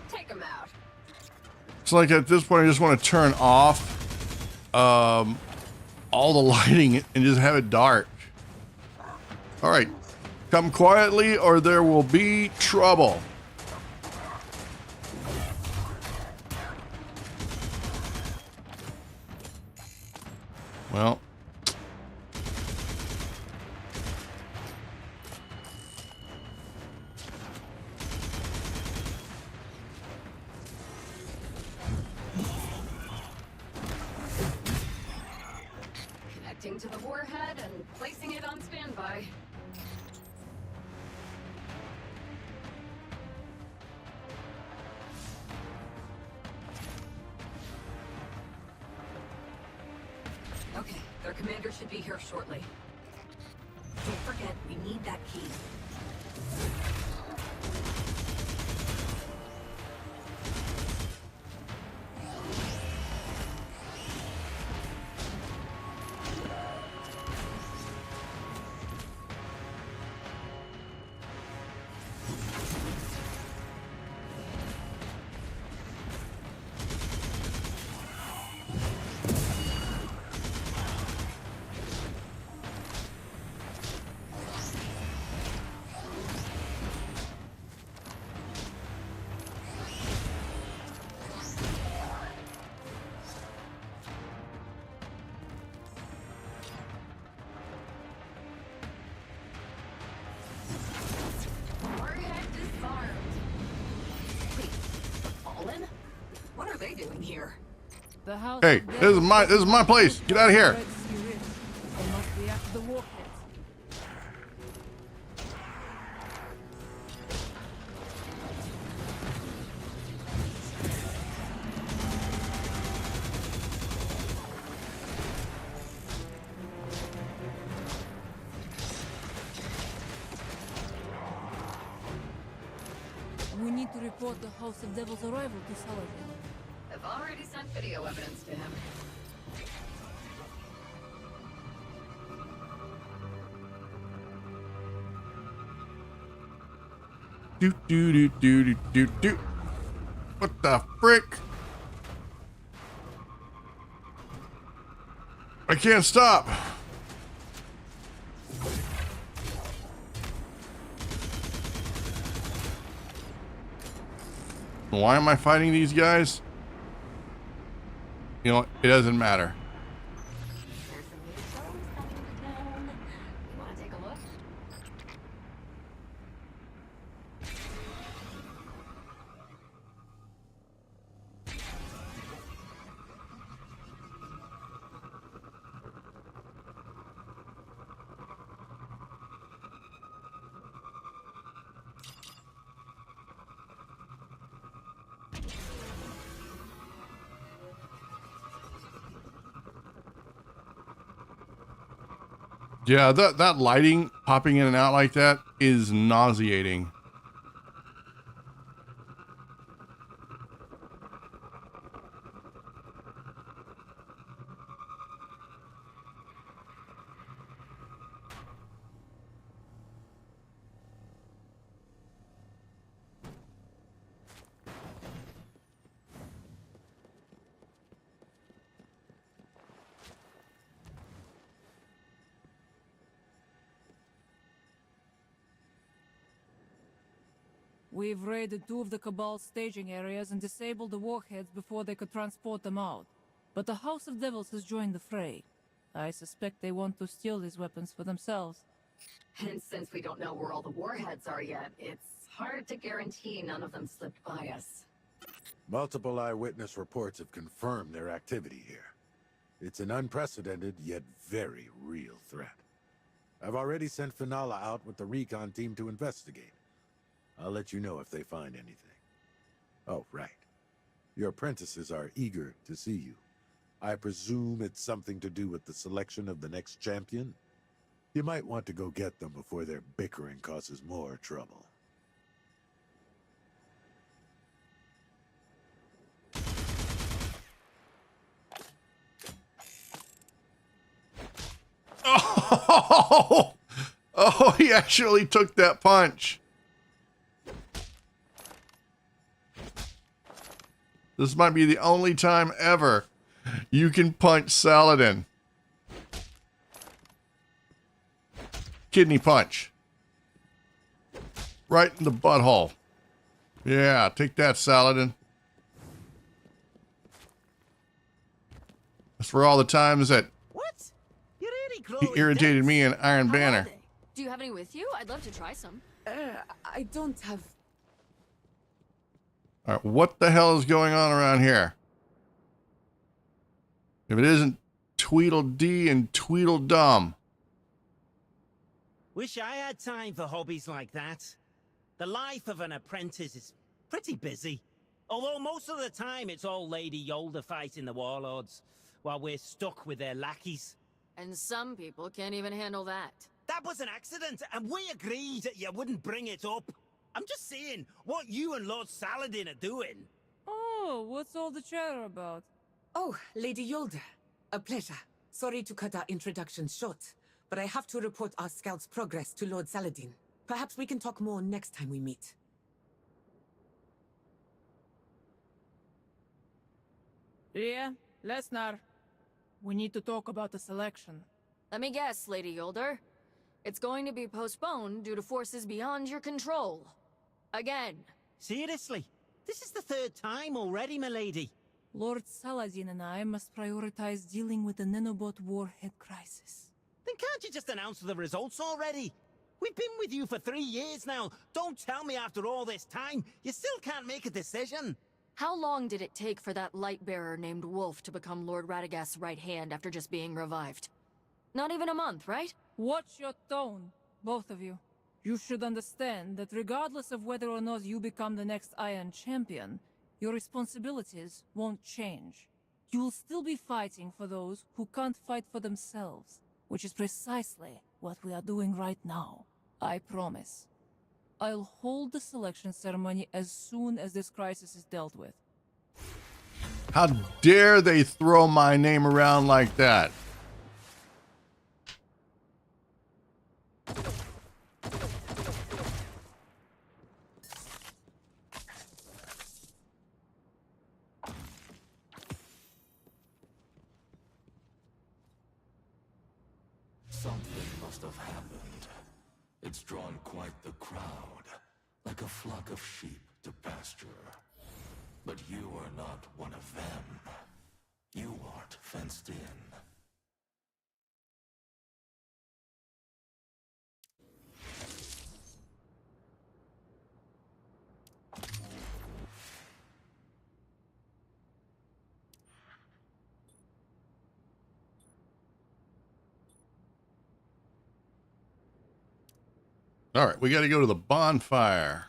Take him out.
It's like at this point I just want to turn off all the lighting and just have it dark. All right, come quietly or there will be trouble. Well,
connecting to the warhead and placing it on standby. Okay, their commander should be here shortly. Don't forget, we need that key. Doing here?
The house
Hey, this is my place. Get out of here.
They must be after the warheads. We need to report the House of Devil's arrival to Saladin.
I've already sent video evidence to him.
Do do do do do do do. What the frick? I can't stop. Why am I fighting these guys? You know, it doesn't matter.
There's some new shows coming to town. You want to take a look?
Yeah, that lighting popping in and out like that is nauseating.
We've raided 2 of the Cabal's staging areas and disabled the warheads before they could transport them out. But the House of Devils has joined the fray. I suspect they want to steal these weapons for themselves.
And since we don't know where all the warheads are yet, it's hard to guarantee none of them slipped by us.
Multiple eyewitness reports have confirmed their activity here. It's an unprecedented yet very real threat. I've already sent Finala out with the recon team to investigate. I'll let you know if they find anything. Oh, right. Your apprentices are eager to see you. I presume it's something to do with the selection of the next champion? You might want to go get them before their bickering causes more trouble.
Oh, oh, he actually took that punch. This might be the only time ever you can punch Saladin. Kidney punch. Right in the butthole. Yeah, take that, Saladin. That's for all the times that
What? You're really
he irritated me in Iron Banner.
Do you have any with you? I'd love to try some.
I don't have...
All right, what the hell is going on around here? If it isn't Tweedledee and Tweedledum.
Wish I had time for hobbies like that. The life of an apprentice is pretty busy. Although most of the time it's all Lady Yolda fighting the warlords, while we're stuck with their lackeys.
And some people can't even handle that.
That was an accident, and we agreed that you wouldn't bring it up. I'm just saying what you and Lord Saladin are doing.
Oh, what's all the chatter about?
Oh, Lady Yolda. A pleasure. Sorry to cut our introduction short, but I have to report our scout's progress to Lord Saladin. Perhaps we can talk more next time we meet.
Yeah, Lesnar. We need to talk about the selection.
Let me guess, Lady Yolder. It's going to be postponed due to forces beyond your control. Again.
Seriously? This is the third time already, milady.
Lord Saladin and I must prioritize dealing with the nanobot warhead crisis.
Then can't you just announce the results already? We've been with you for 3 years now. Don't tell me after all this time, you still can't make a decision.
How long did it take for that light bearer named Wolf to become Lord Radagast's right hand after just being revived? Not even a month, right?
Watch your tone, both of you. You should understand that regardless of whether or not you become the next Iron Champion, your responsibilities won't change. You will still be fighting for those who can't fight for themselves, which is precisely what we are doing right now. I promise. I'll hold the selection ceremony as soon as this crisis is dealt with.
How dare they throw my name around like that?
Something must have happened. It's drawn quite the crowd, like a flock of sheep to pasture. But you are not one of them. You aren't fenced in.
All right, we got to go to the bonfire.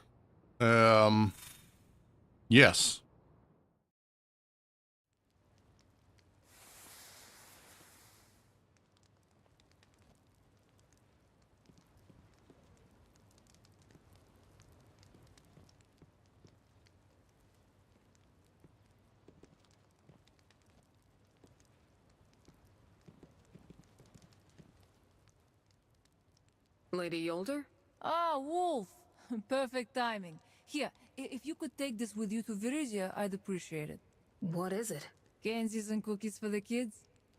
Yes.
Lady Yolder?
Ah, Wolf! Perfect timing. Here, if you could take this with you to Viridia, I'd appreciate it.
What is it?
Candies and cookies for the kids?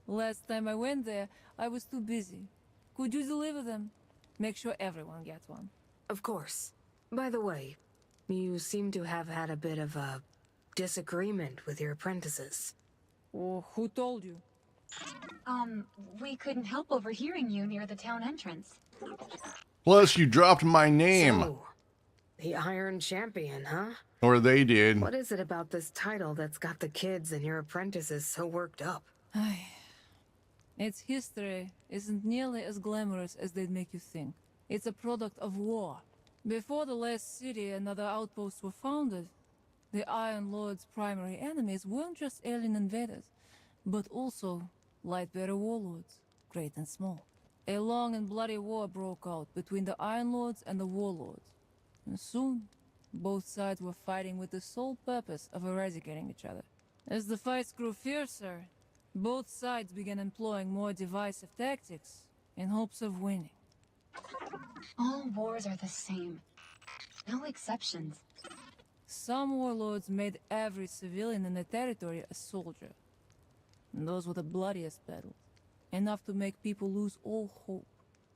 Last time I went there, I was too busy. Could you deliver them? Make sure everyone gets one.
Of course. By the way, you seem to have had a bit of a disagreement with your apprentices.
Oh, who told you?
We couldn't help overhearing you near the town entrance.
Plus, you dropped my name.
So, the Iron Champion, huh?
Or they did.
What is it about this title that's got the kids and your apprentices so worked up?
Its history isn't nearly as glamorous as they'd make you think. It's a product of war. Before the last city and other outposts were founded, the Iron Lord's primary enemies weren't just alien invaders, but also Lightbearer warlords, great and small. A long and bloody war broke out between the Iron Lords and the warlords. And soon, both sides were fighting with the sole purpose of eradicating each other. As the fights grew fiercer, both sides began employing more divisive tactics in hopes of winning.
All wars are the same. No exceptions.
Some warlords made every civilian in the territory a soldier. And those were the bloodiest battles. Enough to make people lose all hope.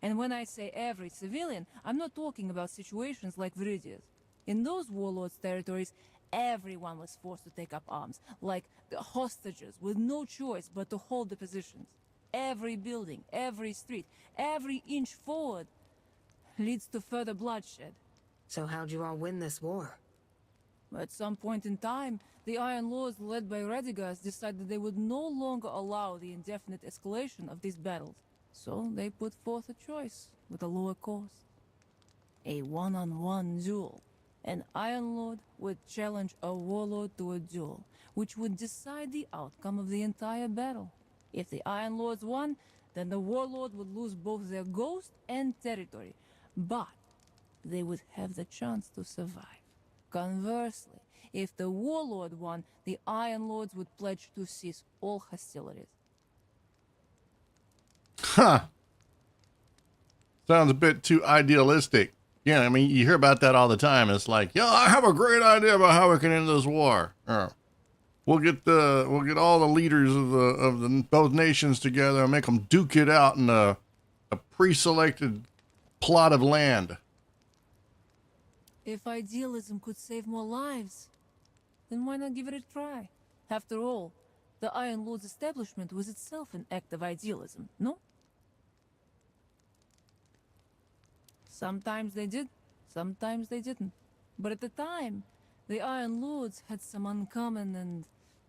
And when I say every civilian, I'm not talking about situations like Viridia's. In those warlords' territories, everyone was forced to take up arms, like the hostages, with no choice but to hold the positions. Every building, every street, every inch forward leads to further bloodshed.
So how'd you all win this war?
At some point in time, the Iron Lords led by Radagast decided they would no longer allow the indefinite escalation of these battles. So they put forth a choice with a lower cost. A one-on-one duel. An Iron Lord would challenge a Warlord to a duel, which would decide the outcome of the entire battle. If the Iron Lords won, then the Warlord would lose both their ghost and territory, but they would have the chance to survive. Conversely, if the Warlord won, the Iron Lords would pledge to cease all hostilities.
Huh. Sounds a bit too idealistic. Yeah, I mean, you hear about that all the time. It's like, yeah, I have a great idea about how we can end this war. We'll get all the leaders of the both nations together and make them duke it out in a pre-selected plot of land.
If idealism could save more lives, then why not give it a try? After all, the Iron Lord's establishment was itself an act of idealism, no? Sometimes they did, sometimes they didn't. But at the time, the Iron Lords had some uncommon and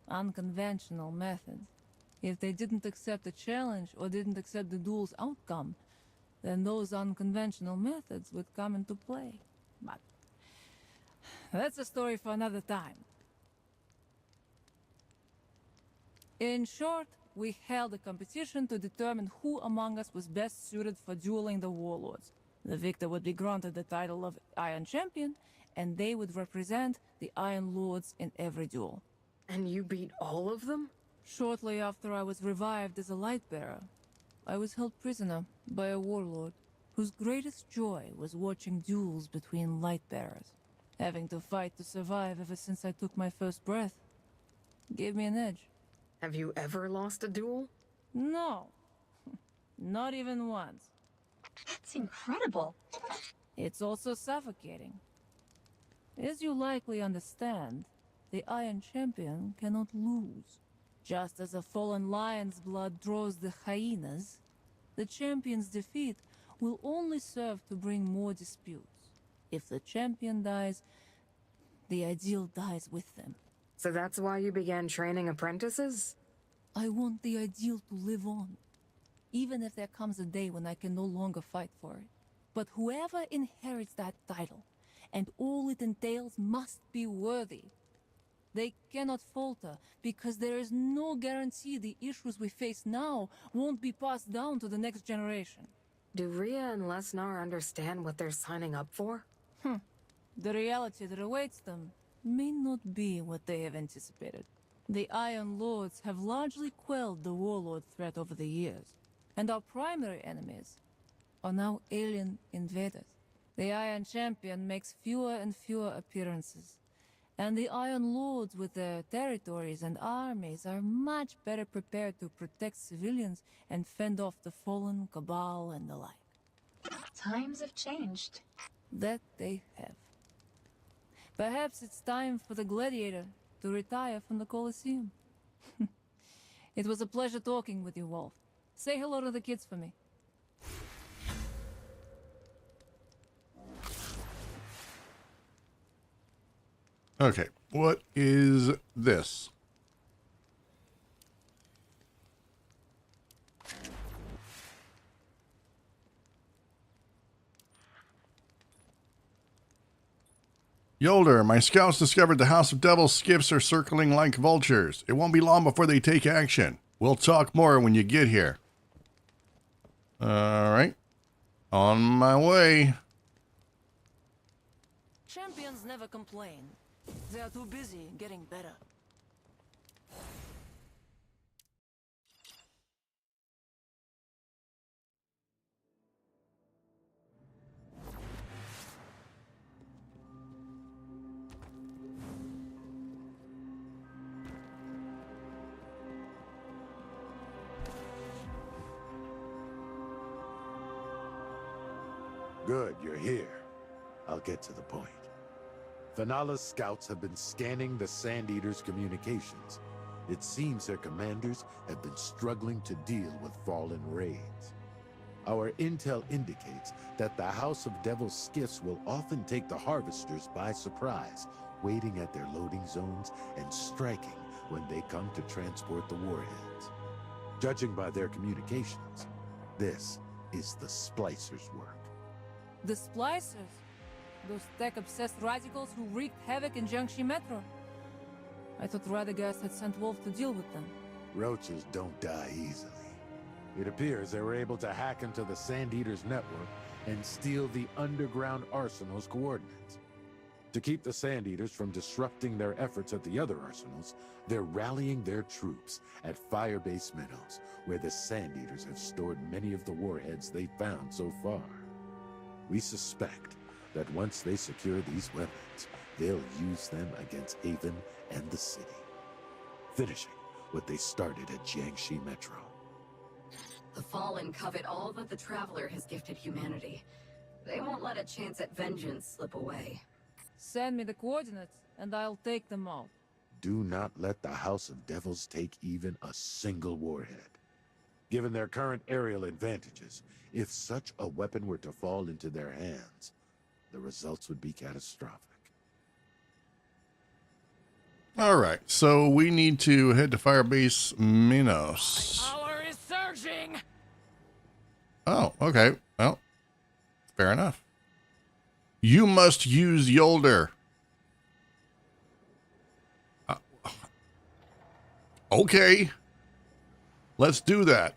unconventional methods. If they didn't accept a challenge or didn't accept the duel's outcome, then those unconventional methods would come into play. But that's a story for another time. In short, we held a competition to determine who among us was best suited for dueling the Warlords. The victor would be granted the title of Iron Champion, and they would represent the Iron Lords in every duel.
And you beat all of them?
Shortly after I was revived as a Lightbearer, I was held prisoner by a warlord whose greatest joy was watching duels between Lightbearers. Having to fight to survive ever since I took my first breath gave me an edge.
Have you ever lost a duel?
No. Not even once.
That's incredible.
It's also suffocating. As you likely understand, the Iron Champion cannot lose. Just as a fallen lion's blood draws the hyenas, the champion's defeat will only serve to bring more disputes. If the champion dies, the ideal dies with them.
So that's why you began training apprentices?
I want the ideal to live on, even if there comes a day when I can no longer fight for it. But whoever inherits that title, and all it entails, must be worthy. They cannot falter, because there is no guarantee the issues we face now won't be passed down to the next generation.
Do Rhea and Lesnar understand what they're signing up for?
The reality that awaits them may not be what they have anticipated. The Iron Lords have largely quelled the Warlord threat over the years, and our primary enemies are now alien invaders. The Iron Champion makes fewer and fewer appearances, and the Iron Lords with their territories and armies are much better prepared to protect civilians and fend off the fallen cabal and the like.
Times have changed.
That they have. Perhaps it's time for the gladiator to retire from the Colosseum. It was a pleasure talking with you, Wolf. Say hello to the kids for me.
Okay, what is this? Yolder, my scouts discovered the House of Devil skiffs are circling like vultures. It won't be long before they take action. We'll talk more when you get here. Alright. On my way.
Champions never complain. They are too busy getting better.
Good, you're here. I'll get to the point. Finala's scouts have been scanning the Sand Eaters' communications. It seems their commanders have been struggling to deal with fallen raids. Our intel indicates that the House of Devil skiffs will often take the Harvesters by surprise, waiting at their loading zones and striking when they come to transport the warheads. Judging by their communications, this is the Splicers' work.
The Splicers? Those tech-obsessed radicals who wreaked havoc in Jiangxi Metro? I thought Radagast had sent Wolf to deal with them.
Roaches don't die easily. It appears they were able to hack into the Sand Eaters' network and steal the underground arsenal's coordinates. To keep the Sand Eaters from disrupting their efforts at the other arsenals, they're rallying their troops at Firebase Meadows, where the Sand Eaters have stored many of the warheads they've found so far. We suspect that once they secure these weapons, they'll use them against Haven and the city, finishing what they started at Jiangxi Metro.
The Fallen covet all that the Traveler has gifted humanity. They won't let a chance at vengeance slip away.
Send me the coordinates, and I'll take them out.
Do not let the House of Devils take even a single warhead. Given their current aerial advantages, if such a weapon were to fall into their hands, the results would be catastrophic.
All right, so we need to head to Firebase Minos.
Power is surging.
Oh, okay. Well, fair enough. You must use Yolder. Okay. Let's do that.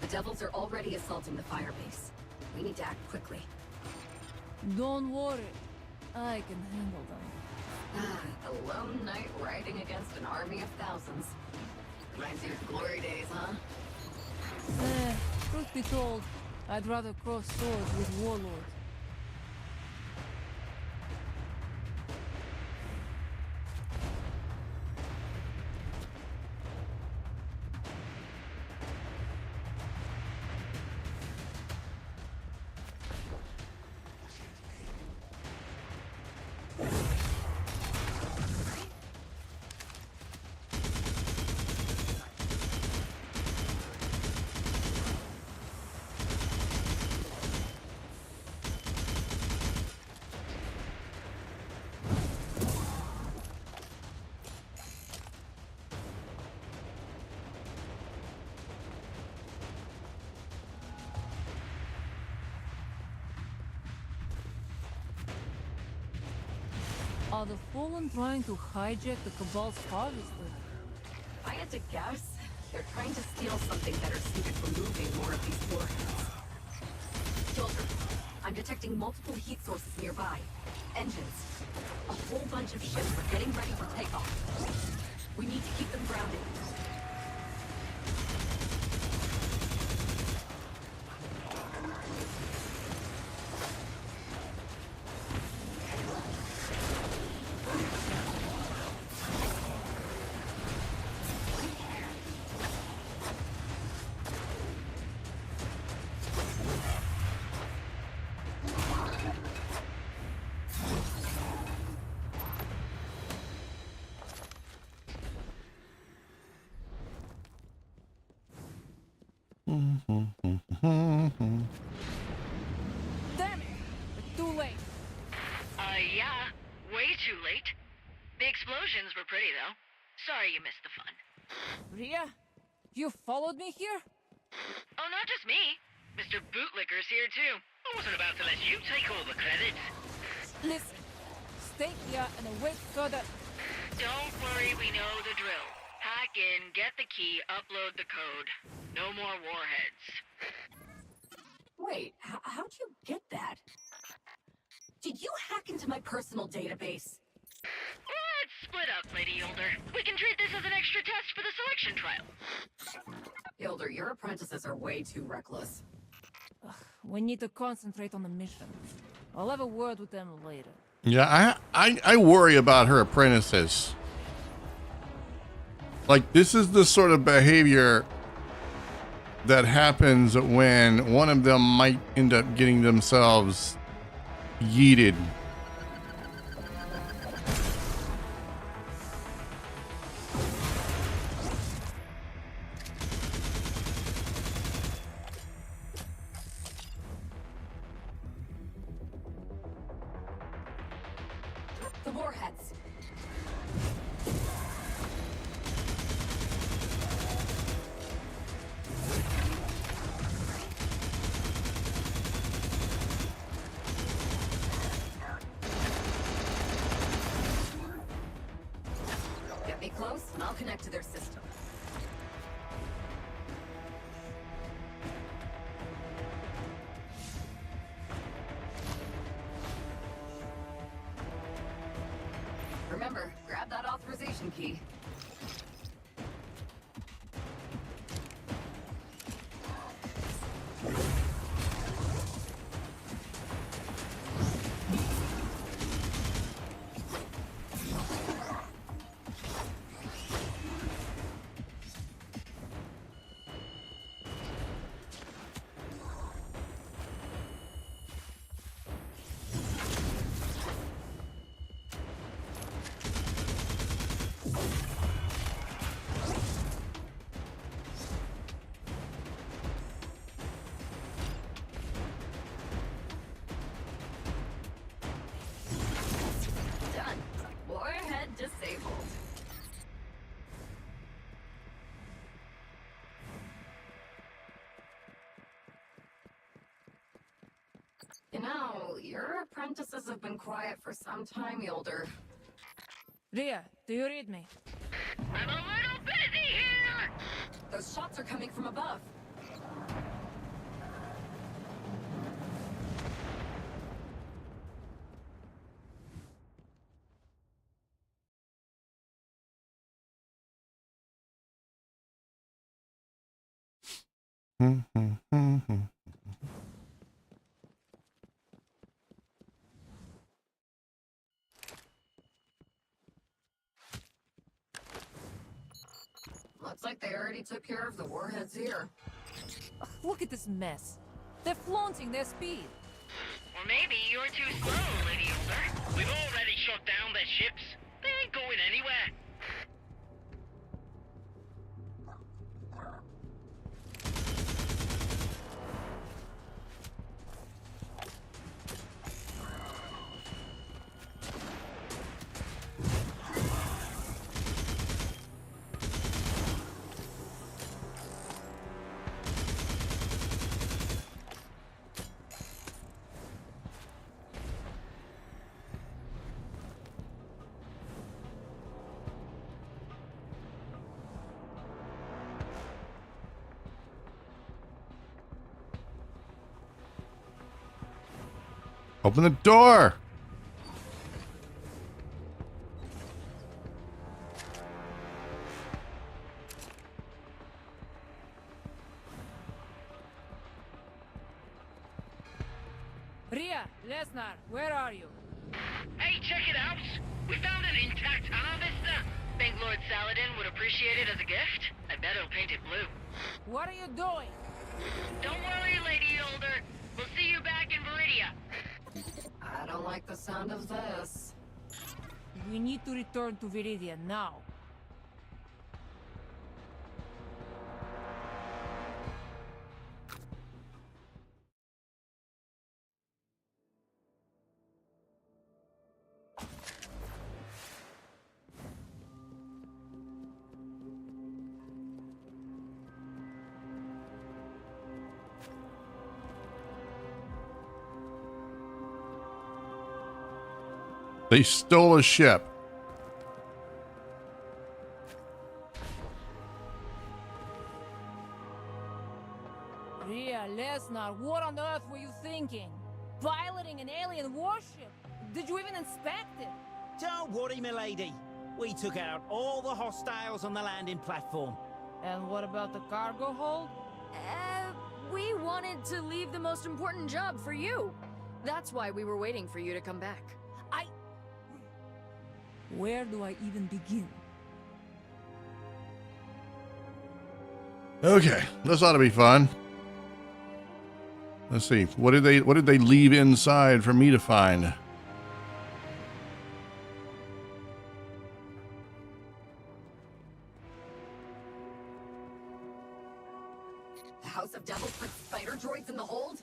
The Devils are already assaulting the Firebase. We need to act quickly.
Don't worry. I can handle them.
Ah, a lone knight riding against an army of thousands. Reminds you of glory days, huh?
Truth be told, I'd rather cross swords with warlords. Are the Fallen trying to hijack the Cabal's harvester?
If I had to guess, they're trying to steal something better suited for moving more of these warheads. Yolder, I'm detecting multiple heat sources nearby. Engines. A whole bunch of ships are getting ready for takeoff. We need to keep them grounded.
Damn it! We're too late.
Yeah. Way too late. The explosions were pretty, though. Sorry you missed the fun.
Ria, you followed me here?
Oh, not just me. Mr. Bootlicker's here, too. I wasn't about to let you take all the credit.
Listen, stay here and await further.
Don't worry, we know the drill. Hack in, get the key, upload the code. No more warheads.
Wait, how'd you get that? Did you hack into my personal database?
Let's split up, Lady Yolder. We can treat this as an extra test for the selection trial.
Yolder, your apprentices are way too reckless.
We need to concentrate on the mission. I'll have a word with them later.
Yeah, I worry about her apprentices. Like, this is the sort of behavior that happens when one of them might end up getting themselves yeeted.
the warheads. Get me close, and I'll connect to their system. Remember, grab that authorization key. Done. Warhead disabled. You know, your apprentices have been quiet for some time, Yolder.
Ria, do you read me?
I'm a little busy here!
Those shots are coming from above. Looks like they already took care of the warheads here.
Ugh, look at this mess. They're flaunting their speed.
Or maybe you're too slow, Lady Uber. We've already shut down their ships. They ain't going anywhere.
Open the door!
Ria, Lesnar, where are you?
Hey, check it out! We found an intact Vista. Think Lord Saladin would appreciate it as a gift? I bet he'll paint it blue.
What are you doing?
Don't worry, Lady Older. We'll see you back in Viridia.
I don't like the sound of this.
We need to return to Viridia now.
They stole a ship.
Ria, Lesnar, what on earth were you thinking? Piloting an alien warship? Did you even inspect it?
Don't worry, milady. We took out all the hostiles on the landing platform.
And what about the cargo hold?
We wanted to leave the most important job for you. That's why we were waiting for you to come back.
Where do I even begin?
Okay, this ought to be fun. Let's see. What did they leave inside for me to find?
The House of Devils put spider droids in the hold?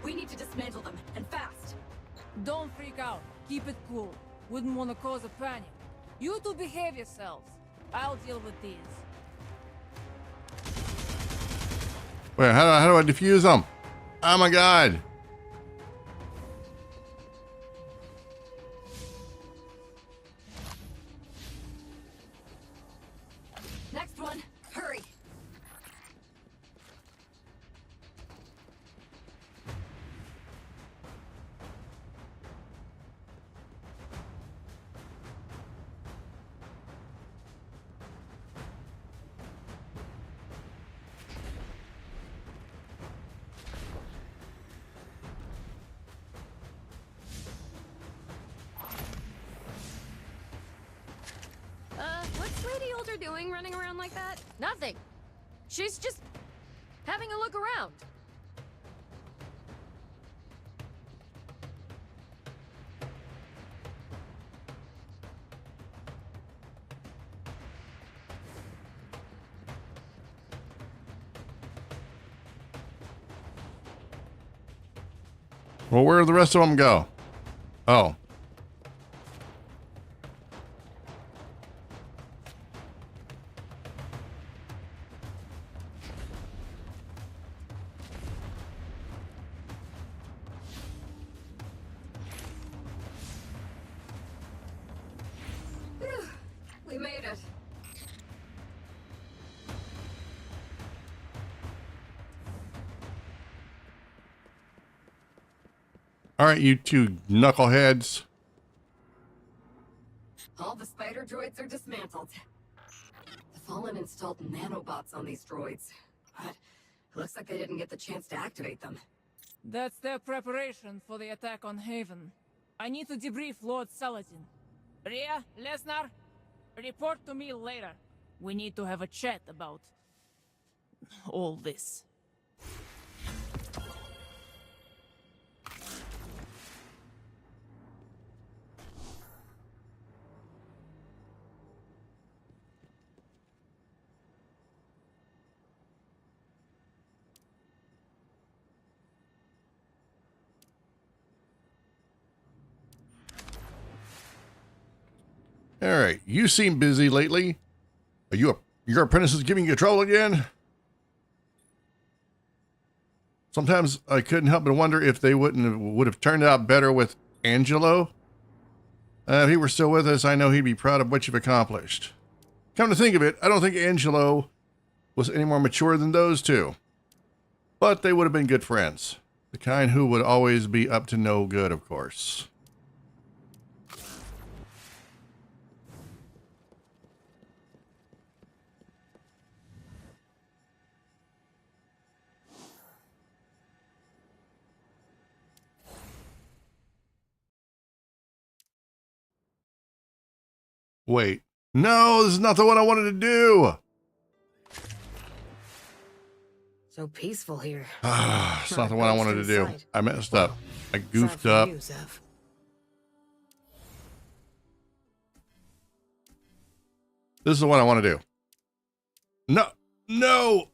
We need to dismantle them, and fast.
Don't freak out. Keep it cool. Wouldn't want to cause a panic. You two behave yourselves. I'll deal with these.
Wait, how do I defuse them? Oh my god.
Next one, hurry.
What's Lady Older doing running around like that? Nothing. She's just having a look around.
Well, where did the rest of them go? Oh.
We made it.
All right, you two knuckleheads.
All the spider droids are dismantled. The Fallen installed nanobots on these droids, but it looks like they didn't get the chance to activate them.
That's their preparation for the attack on Haven. I need to debrief Lord Saladin. Rhea, Lesnar, report to me later. We need to have a chat about all this.
All right, you seem busy lately. Are your apprentice is giving you trouble again? Sometimes I couldn't help but wonder if they would have turned out better with Angelo. If he were still with us, I know he'd be proud of what you've accomplished. Come to think of it, I don't think Angelo was any more mature than those two. But they would have been good friends. The kind who would always be up to no good, of course. Wait. No, this is not the one I wanted to do.
So peaceful here.
It's not the one I wanted to do. I messed up. I goofed up. This is the one I want to do. No. No.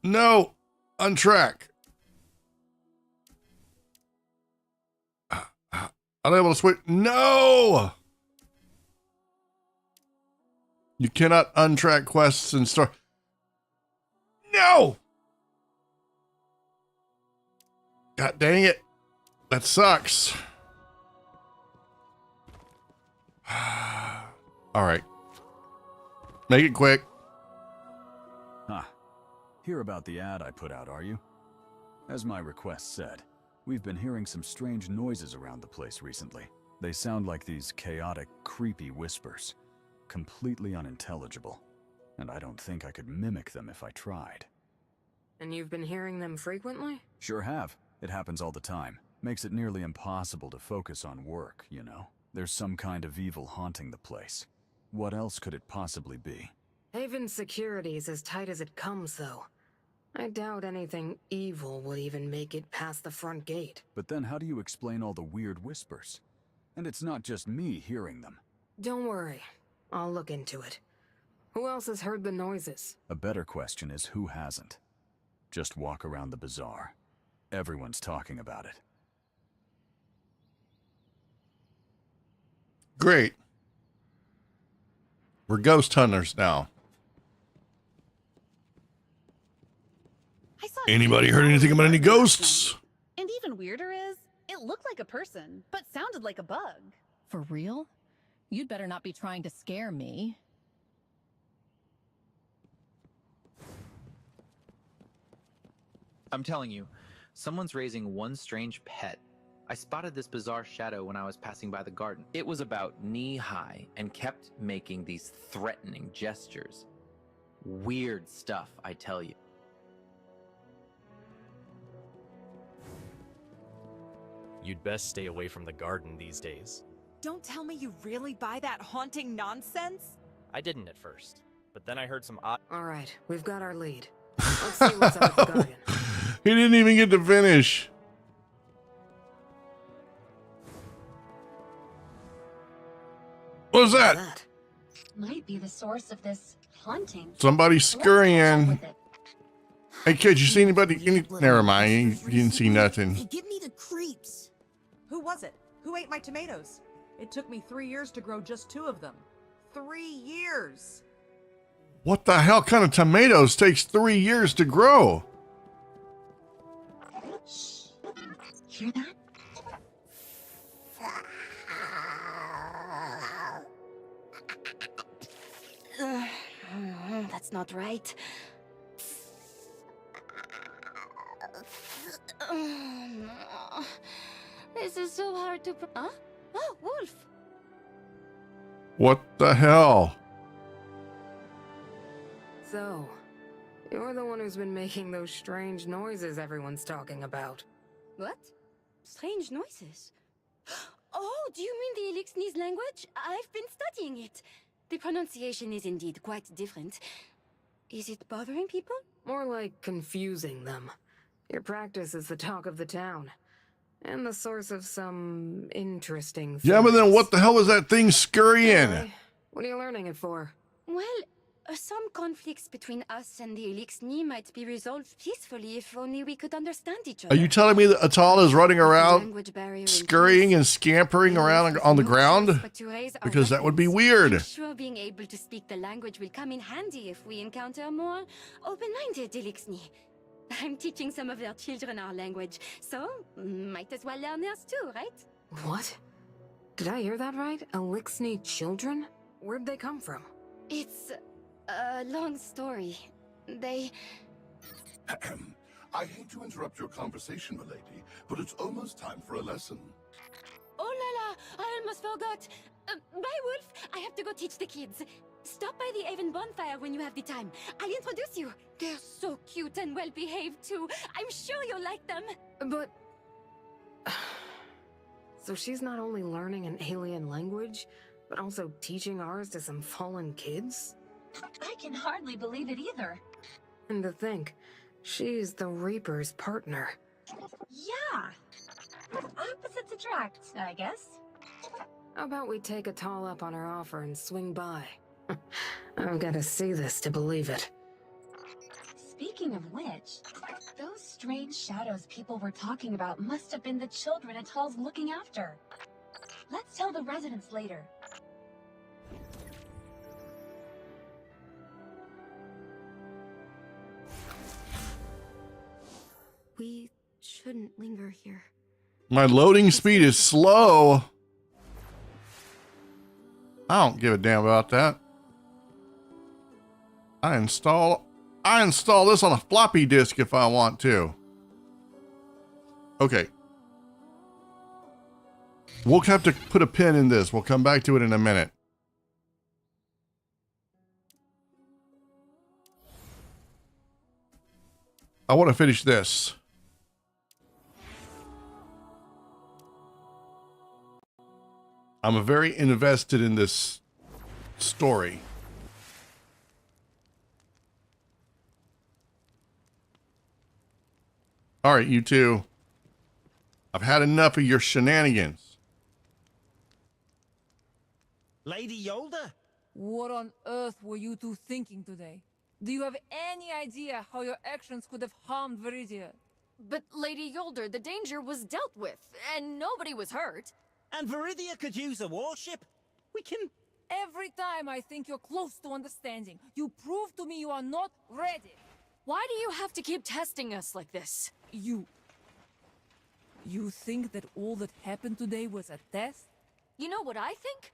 No. Untrack. I'm able to switch. No. You cannot untrack quests and start. No! God dang it. That sucks. All right. Make it quick.
Hear about the ad I put out, are you? As my request said, we've been hearing some strange noises around the place recently. They sound like these chaotic, creepy whispers. Completely unintelligible. And I don't think I could mimic them if I tried.
And you've been hearing them frequently?
Sure have. It happens all the time. Makes it nearly impossible to focus on work, you know? There's some kind of evil haunting the place. What else could it possibly be?
Haven's security is as tight as it comes, though. I doubt anything evil will even make it past the front gate.
But then how do you explain all the weird whispers? And it's not just me hearing them.
Don't worry. I'll look into it. Who else has heard the noises?
A better question is who hasn't. Just walk around the bazaar. Everyone's talking about it.
Great. We're ghost hunters now. Anybody heard anything about any ghosts?
And even weirder is, it looked like a person, but sounded like a bug.
For real? You'd better not be trying to scare me.
I'm telling you, someone's raising one strange pet. I spotted this bizarre shadow when I was passing by the garden. It was about knee-high and kept making these threatening gestures. Weird stuff, I tell you.
You'd best stay away from the garden these days.
Don't tell me you really buy that haunting nonsense?
I didn't at first, but then I heard some odd...
Alright, we've got our lead. Let's see what's up at the garden.
He didn't even get to finish. What was that?
Might be the source of this haunting.
Somebody's scurrying. Hey kids, you see anybody? Never mind, you didn't see nothing.
Give me the creeps. Who was it? Who ate my tomatoes? It took me 3 years to grow just 2 of them. 3 years.
What the hell kind of tomatoes takes 3 years to grow?
Hear that?
That's not right. This is so hard to... Huh? Oh, Wolf!
What the hell?
So, you're the one who's been making those strange noises everyone's talking about.
What? Strange noises? Oh, do you mean the Elixir's language? I've been studying it. The pronunciation is indeed quite different. Is it bothering people?
More like confusing them. Your practice is the talk of the town. And the source of some interesting things.
Yeah, but then what the hell was that thing scurrying?
Anyway, what are you learning it for?
Well, some conflicts between us and the Elixir might be resolved peacefully if only we could understand each other.
Are you telling me that Atal is running around, scurrying and scampering around on the ground? Because that would be weird.
I'm sure being able to speak the language will come in handy if we encounter more open-minded Elixir. I'm teaching some of their children our language, so might as well learn theirs too, right?
What? Did I hear that right? Elixir children? Where'd they come from?
It's a long story. They...
I hate to interrupt your conversation, milady, but it's almost time for a lesson.
Oh la la, I almost forgot. Bye, Wolf. I have to go teach the kids. Stop by the Avon bonfire when you have the time. I'll introduce you. They're so cute and well-behaved, too. I'm sure you'll like them.
But... So she's not only learning an alien language, but also teaching ours to some fallen kids?
I can hardly believe it either.
And to think, she's the Reaper's partner.
Yeah. Opposites attract, I guess.
How about we take Atal up on her offer and swing by? I've got to see this to believe it.
Speaking of which, those strange shadows people were talking about must have been the children Atal's looking after. Let's tell the residents later.
We shouldn't linger here.
My loading speed is slow. I don't give a damn about that. I install this on a floppy disk if I want to. Okay. We'll have to put a pin in this. We'll come back to it in a minute. I want to finish this. I'm very invested in this story. All right, you two. I've had enough of your shenanigans.
Lady Yolda?
What on earth were you two thinking today? Do you have any idea how your actions could have harmed Viridia?
But Lady Yolder, the danger was dealt with, and nobody was hurt.
And Viridia could use a warship. We can...
Every time I think you're close to understanding, you prove to me you are not ready.
Why do you have to keep testing us like this?
You think that all that happened today was a test?
You know what I think?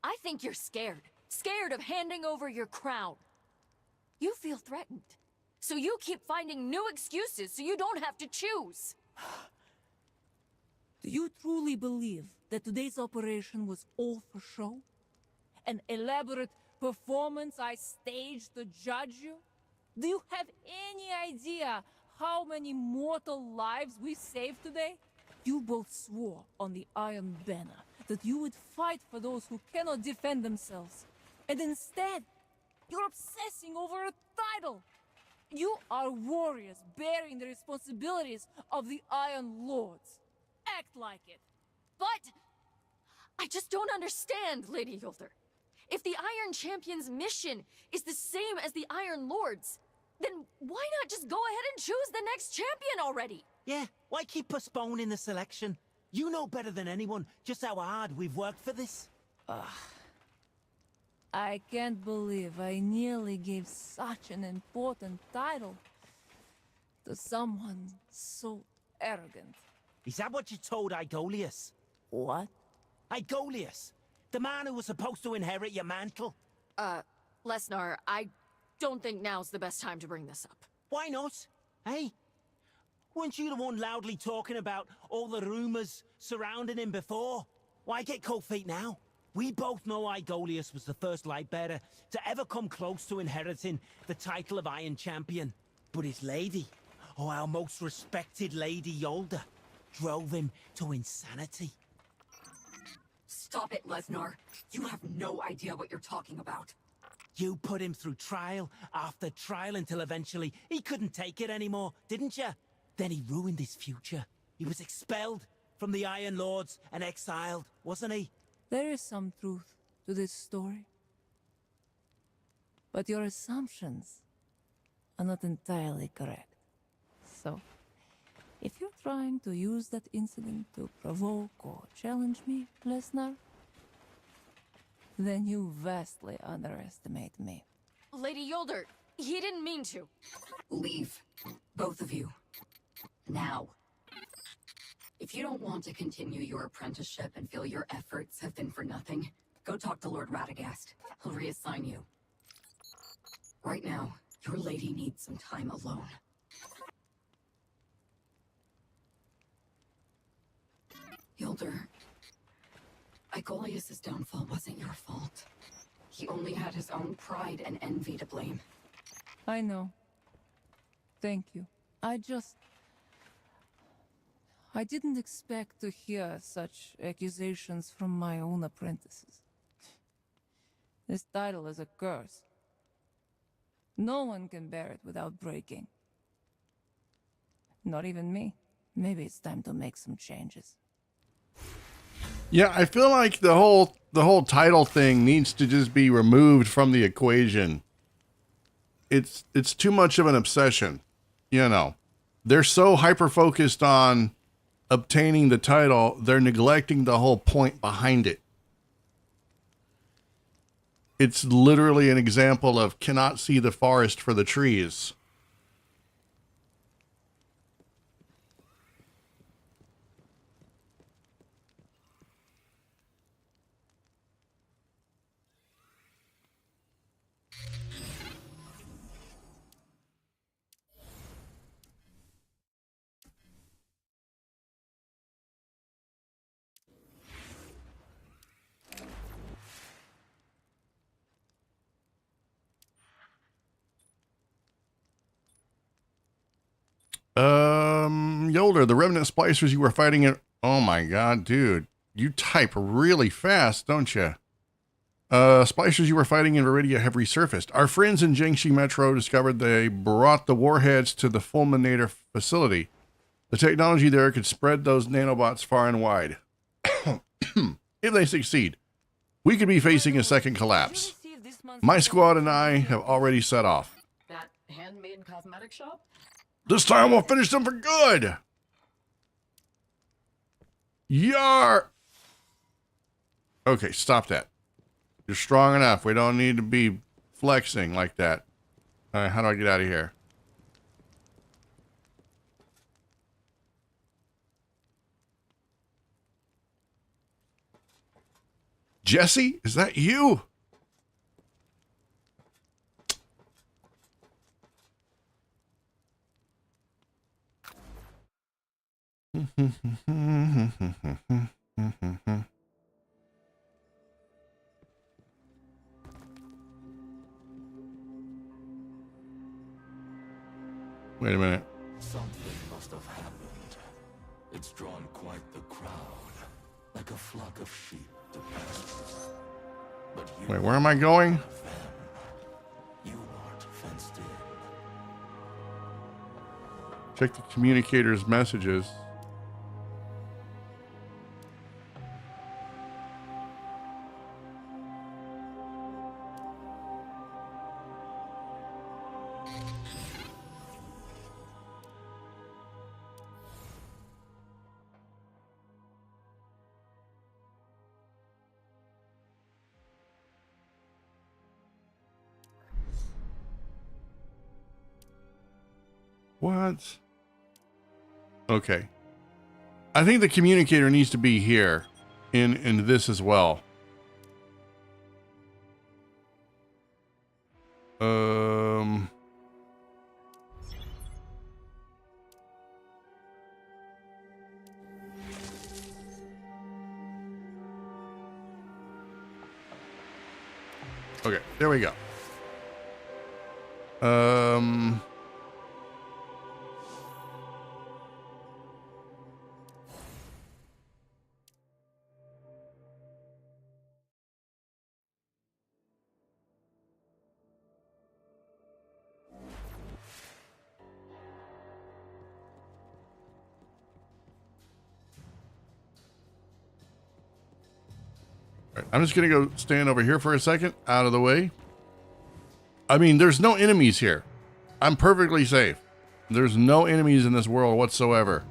I think you're scared. Scared of handing over your crown. You feel threatened. So you keep finding new excuses so you don't have to choose.
Do you truly believe that today's operation was all for show? An elaborate performance I staged to judge you? Do you have any idea how many mortal lives we saved today? You both swore on the Iron Banner that you would fight for those who cannot defend themselves. And instead, you're obsessing over a title. You are warriors bearing the responsibilities of the Iron Lords. Act like it.
But I just don't understand, Lady Yolder. If the Iron Champion's mission is the same as the Iron Lord's, then why not just go ahead and choose the next champion already?
Yeah, why keep postponing the selection? You know better than anyone just how hard we've worked for this.
I can't believe I nearly gave such an important title to someone so arrogant.
Is that what you told Igolius?
What?
Igolius, the man who was supposed to inherit your mantle.
Lesnar, I don't think now's the best time to bring this up.
Why not? Hey? Weren't you the one loudly talking about all the rumors surrounding him before? Why get cold feet now? We both know Igolius was the first Lightbearer to ever come close to inheriting the title of Iron Champion. But his lady, our most respected Lady Yolder, drove him to insanity.
Stop it, Lesnar. You have no idea what you're talking about.
You put him through trial after trial until eventually he couldn't take it anymore, didn't you? Then he ruined his future. He was expelled from the Iron Lords and exiled, wasn't he?
There is some truth to this story. But your assumptions are not entirely correct. So, if you're trying to use that incident to provoke or challenge me, Lesnar, then you vastly underestimate me.
Lady Yolder, he didn't mean to.
Leave. Both of you. Now. If you don't want to continue your apprenticeship and feel your efforts have been for nothing, go talk to Lord Radagast. He'll reassign you. Right now, your lady needs some time alone. Yolder, Igolius' downfall wasn't your fault. He only had his own pride and envy to blame.
I know. Thank you. I didn't expect to hear such accusations from my own apprentices. This title is a curse. No one can bear it without breaking. Not even me. Maybe it's time to make some changes.
Yeah, I feel like the whole title thing needs to just be removed from the equation. It's too much of an obsession. You know, they're so hyper-focused on obtaining the title, they're neglecting the whole point behind it. It's literally an example of cannot see the forest for the trees. Yolder, the remnant splicers you were fighting in... Oh my god, dude. You type really fast, don't you? Splicers you were fighting in Viridia have resurfaced. Our friends in Jiangxi Metro discovered they brought the warheads to the Fulminator facility. The technology there could spread those nanobots far and wide. If they succeed, we could be facing a second collapse. My squad and I have already set off.
That handmade cosmetic shop?
This time we'll finish them for good. Yar. Okay, stop that. You're strong enough. We don't need to be flexing like that. All right, how do I get out of here? Jesse, is that you? Wait a minute.
Something must have happened. It's drawn quite the crowd, like a flock of sheep to pasture. But you
Wait, where am I going?
You aren't fenced in.
Check the communicator's messages. What? Okay. I think the communicator needs to be here in this as well. Okay, there we go. All right, I'm just gonna go stand over here for a second, out of the way. I mean, there's no enemies here. I'm perfectly safe. There's no enemies in this world whatsoever.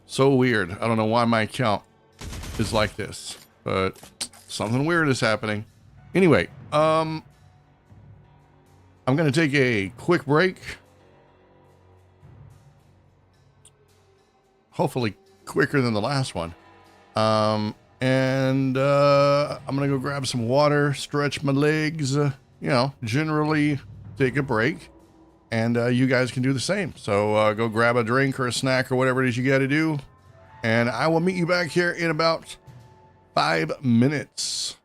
So weird. I don't know why my account is like this, but something weird is happening. Anyway, I'm gonna take a quick break. Hopefully quicker than the last one. And I'm gonna go grab some water, stretch my legs, you know, generally take a break, and you guys can do the same. So go grab a drink or a snack or whatever it is you got to do, and I will meet you back here in about 5 minutes.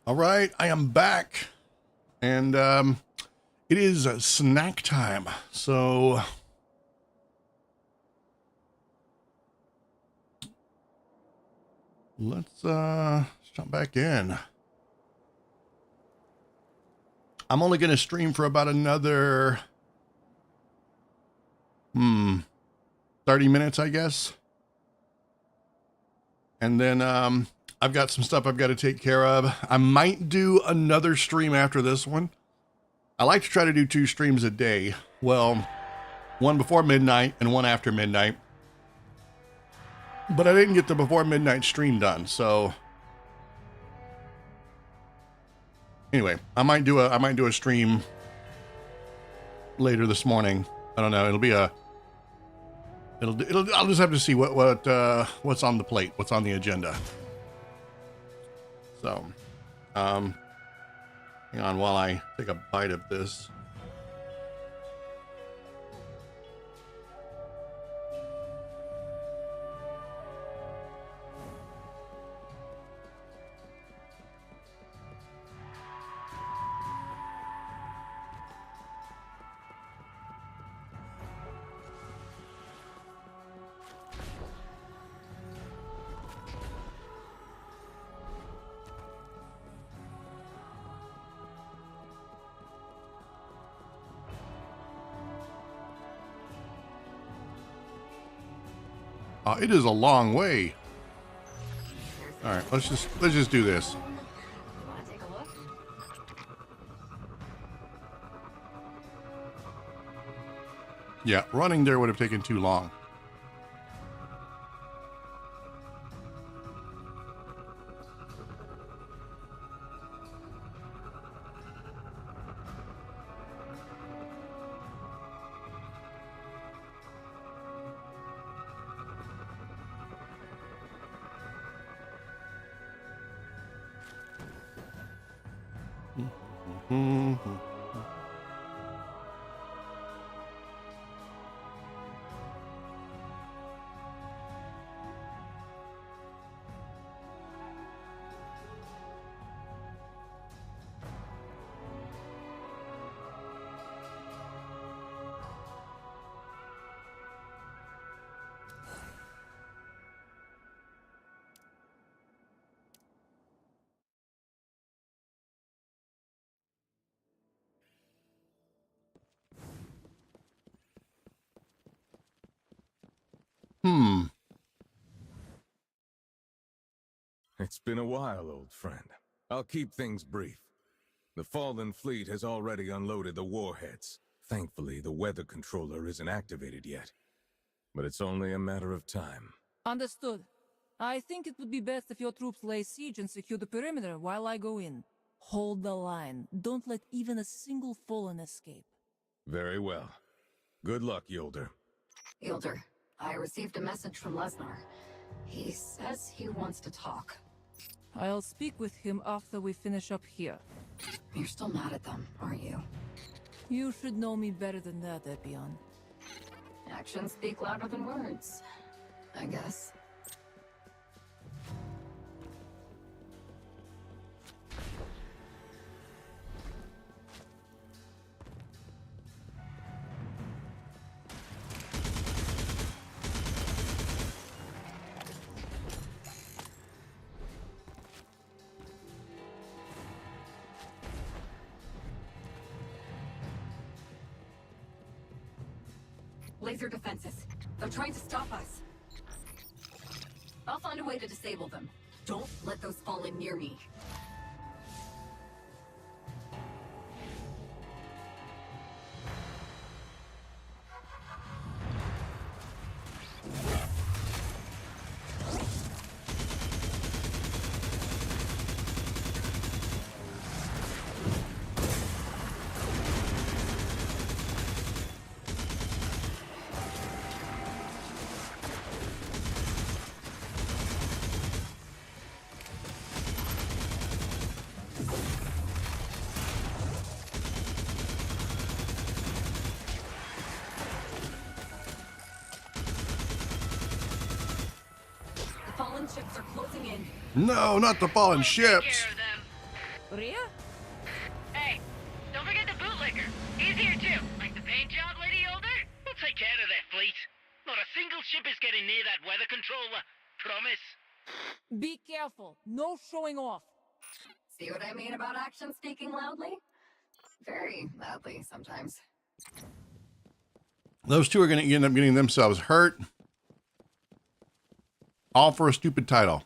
All right, I am back, and it is snack time. So let's jump back in. I'm only going to stream for about another 30 minutes, I guess. And then I've got some stuff I've got to take care of. I might do another stream after this one. I like to try to do 2 streams a day. Well, one before midnight and one after midnight. But I didn't get the before midnight stream done, so anyway, I might do a stream later this morning. I don't know. I'll just have to see what's on the plate, what's on the agenda. So, hang on while I take a bite of this. It is a long way. All right, let's just do this.
Wanna take a look?
Yeah, running there would have taken too long.
It's been a while, old friend. I'll keep things brief. The fallen fleet has already unloaded the warheads. Thankfully, the weather controller isn't activated yet. But it's only a matter of time.
Understood. I think it would be best if your troops lay siege and secure the perimeter while I go in. Hold the line. Don't let even a single fallen escape.
Very well. Good luck, Yolder.
Yolder, I received a message from Lesnar. He says he wants to talk.
I'll speak with him after we finish up here.
You're still mad at them, aren't you?
You should know me better than that, Epion.
Actions speak louder than words, I guess. Laser defenses. They're trying to stop us. I'll find a way to disable them. Don't let those fall in near me.
No, not the fallen ships.
Rhea?
Hey, don't forget the bootlicker. He's here too. Like the paint job, Lady Older? We'll take care of that fleet. Not a single ship is getting near that weather controller. Promise.
Be careful. No showing off.
See what I mean about action speaking loudly? Very loudly sometimes.
Those two are going to end up getting themselves hurt. All for a stupid title.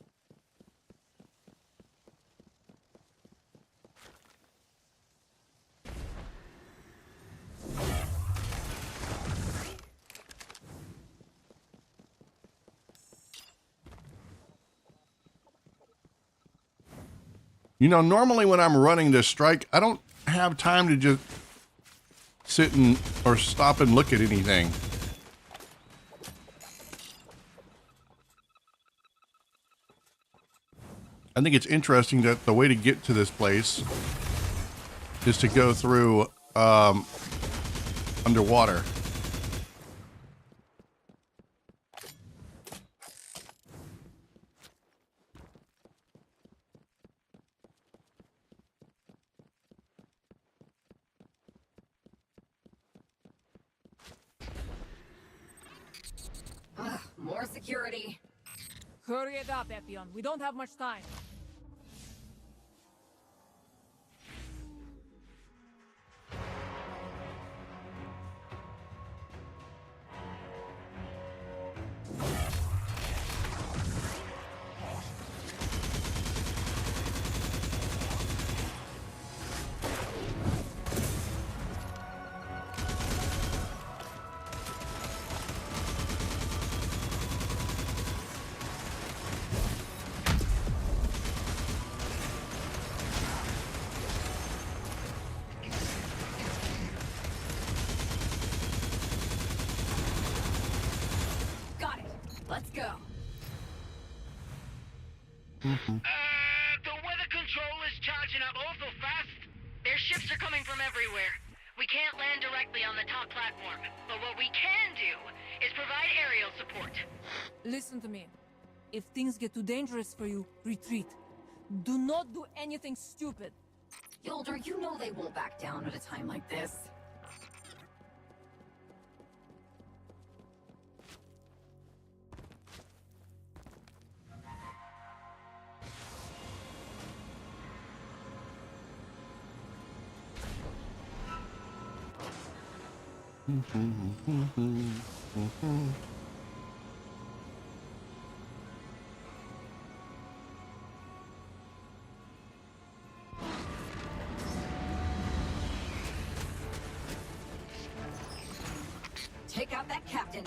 You know, normally when I'm running this strike, I don't have time to just sit and or stop and look at anything. I think it's interesting that the way to get to this place is to go through underwater.
More security.
Hurry it up, Epion. We don't have much time.
Let's go.
The weather control is charging up awful fast. Their ships are coming from everywhere. We can't land directly on the top platform, but what we can do is provide aerial support.
Listen to me. If things get too dangerous for you, retreat. Do not do anything stupid.
Yolder, you know they won't back down at a time like this. Take out that captain.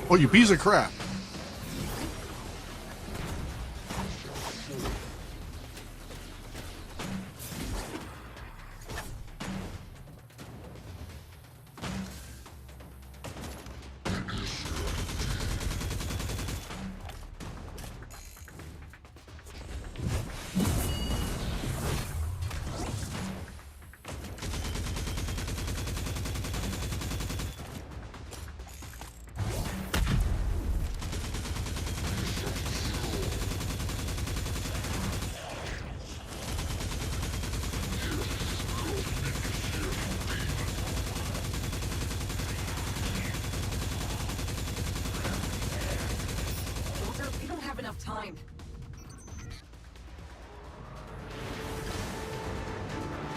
Oh, you piece of crap.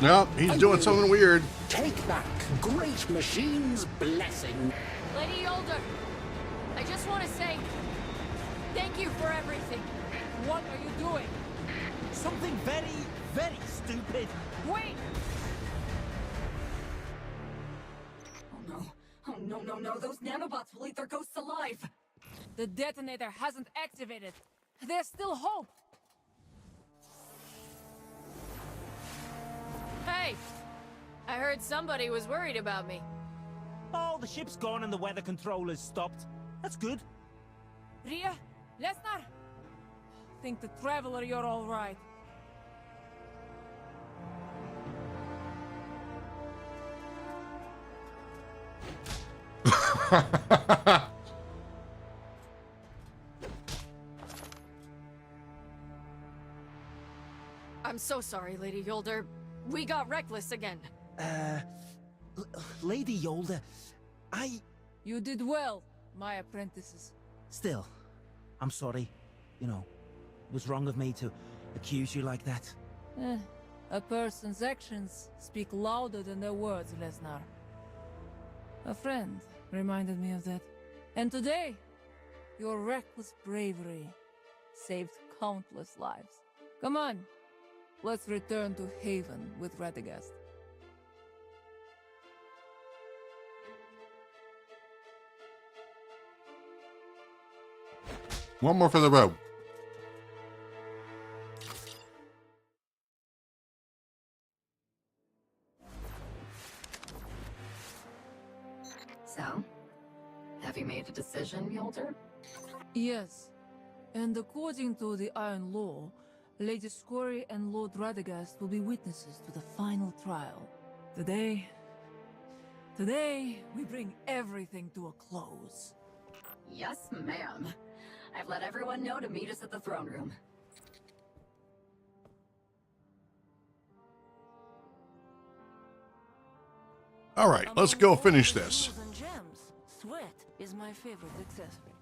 No, he's doing something weird.
Take back Great Machine's blessing.
Lady Yolder, I just want to say thank you for everything.
What are you doing?
Something very, very stupid.
Wait!
Oh no, those nanobots will eat their ghosts alive!
The detonator hasn't activated. There's still hope.
Hey! I heard somebody was worried about me.
Oh, the ship's gone and the weather controller's stopped. That's good.
Ria? Lesnar? Think the Traveler you're all right.
I'm so sorry, Lady Yolder. We got reckless again.
Lady Yolder,
You did well, my apprentices.
Still, I'm sorry. You know, it was wrong of me to accuse you like that.
A person's actions speak louder than their words, Lesnar. A friend reminded me of that. And today, your reckless bravery saved countless lives. Come on, let's return to Haven with Radagast.
One more for the road.
So, have you made a decision, Yolder?
Yes, and according to the Iron Law, Lady Scory and Lord Radagast will be witnesses to the final trial. Today, we bring everything to a close.
Yes, ma'am. I've let everyone know to meet us at the throne room.
All right, let's go finish this.
And gems, sweat is my favorite accessory.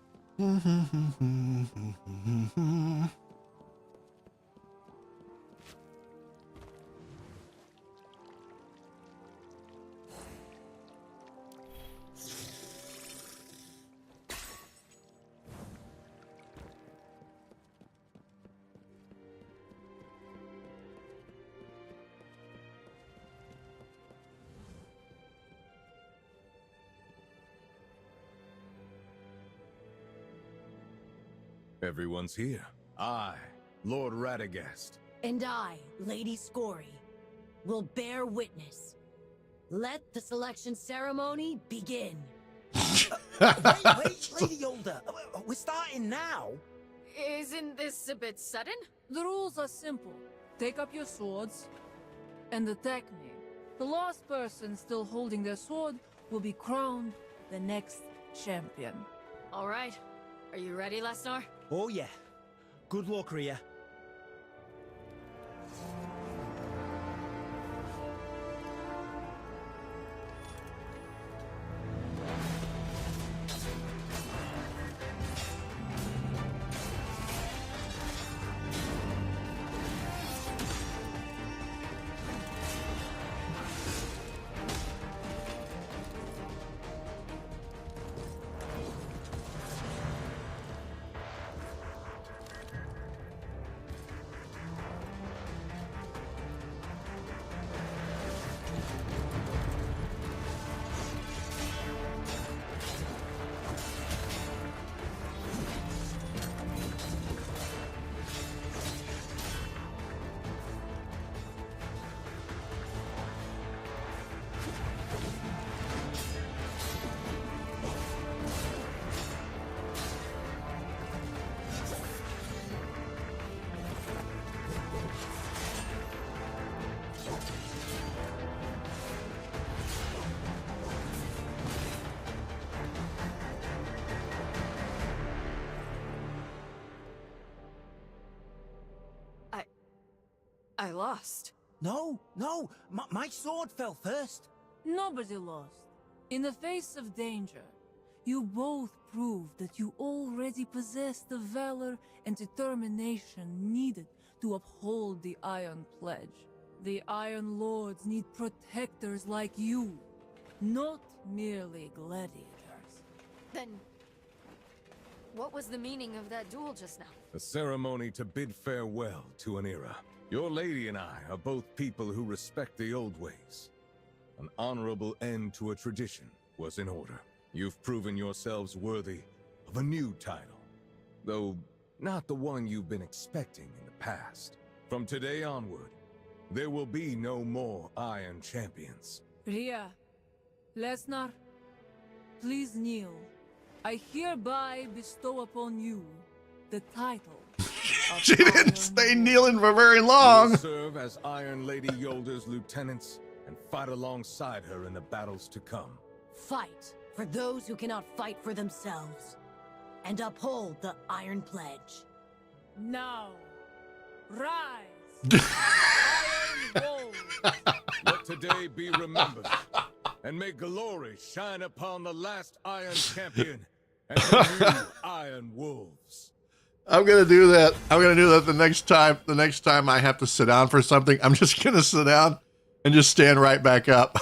Everyone's here. I, Lord Radagast.
And I, Lady Scory, will bear witness. Let the selection ceremony begin.
Wait, Lady Yolder. We're starting now.
Isn't this a bit sudden?
The rules are simple. Take up your swords and attack me. The last person still holding their sword will be crowned the next champion.
All right. Are you ready, Lesnar?
Oh yeah. Good luck, Ria.
I lost.
No. My sword fell first.
Nobody lost. In the face of danger, you both proved that you already possess the valor and determination needed to uphold the Iron Pledge. The Iron Lords need protectors like you, not merely gladiators.
Then, what was the meaning of that duel just now?
A ceremony to bid farewell to an era. Your lady and I are both people who respect the old ways. An honorable end to a tradition was in order. You've proven yourselves worthy of a new title, though not the one you've been expecting in the past. From today onward, there will be no more Iron Champions.
Ria, Lesnar, please kneel. I hereby bestow upon you the title.
She didn't stay kneeling for very long.
You'll serve as Iron Lady Yolder's lieutenants and fight alongside her in the battles to come.
Fight for those who cannot fight for themselves, and uphold the Iron Pledge.
Now, rise. Iron Wolves.
Let today be remembered, and may glory shine upon the last Iron Champion and the new Iron Wolves.
I'm gonna do that. I'm gonna do that the next time. The next time I have to sit down for something, I'm just gonna sit down and just stand right back up.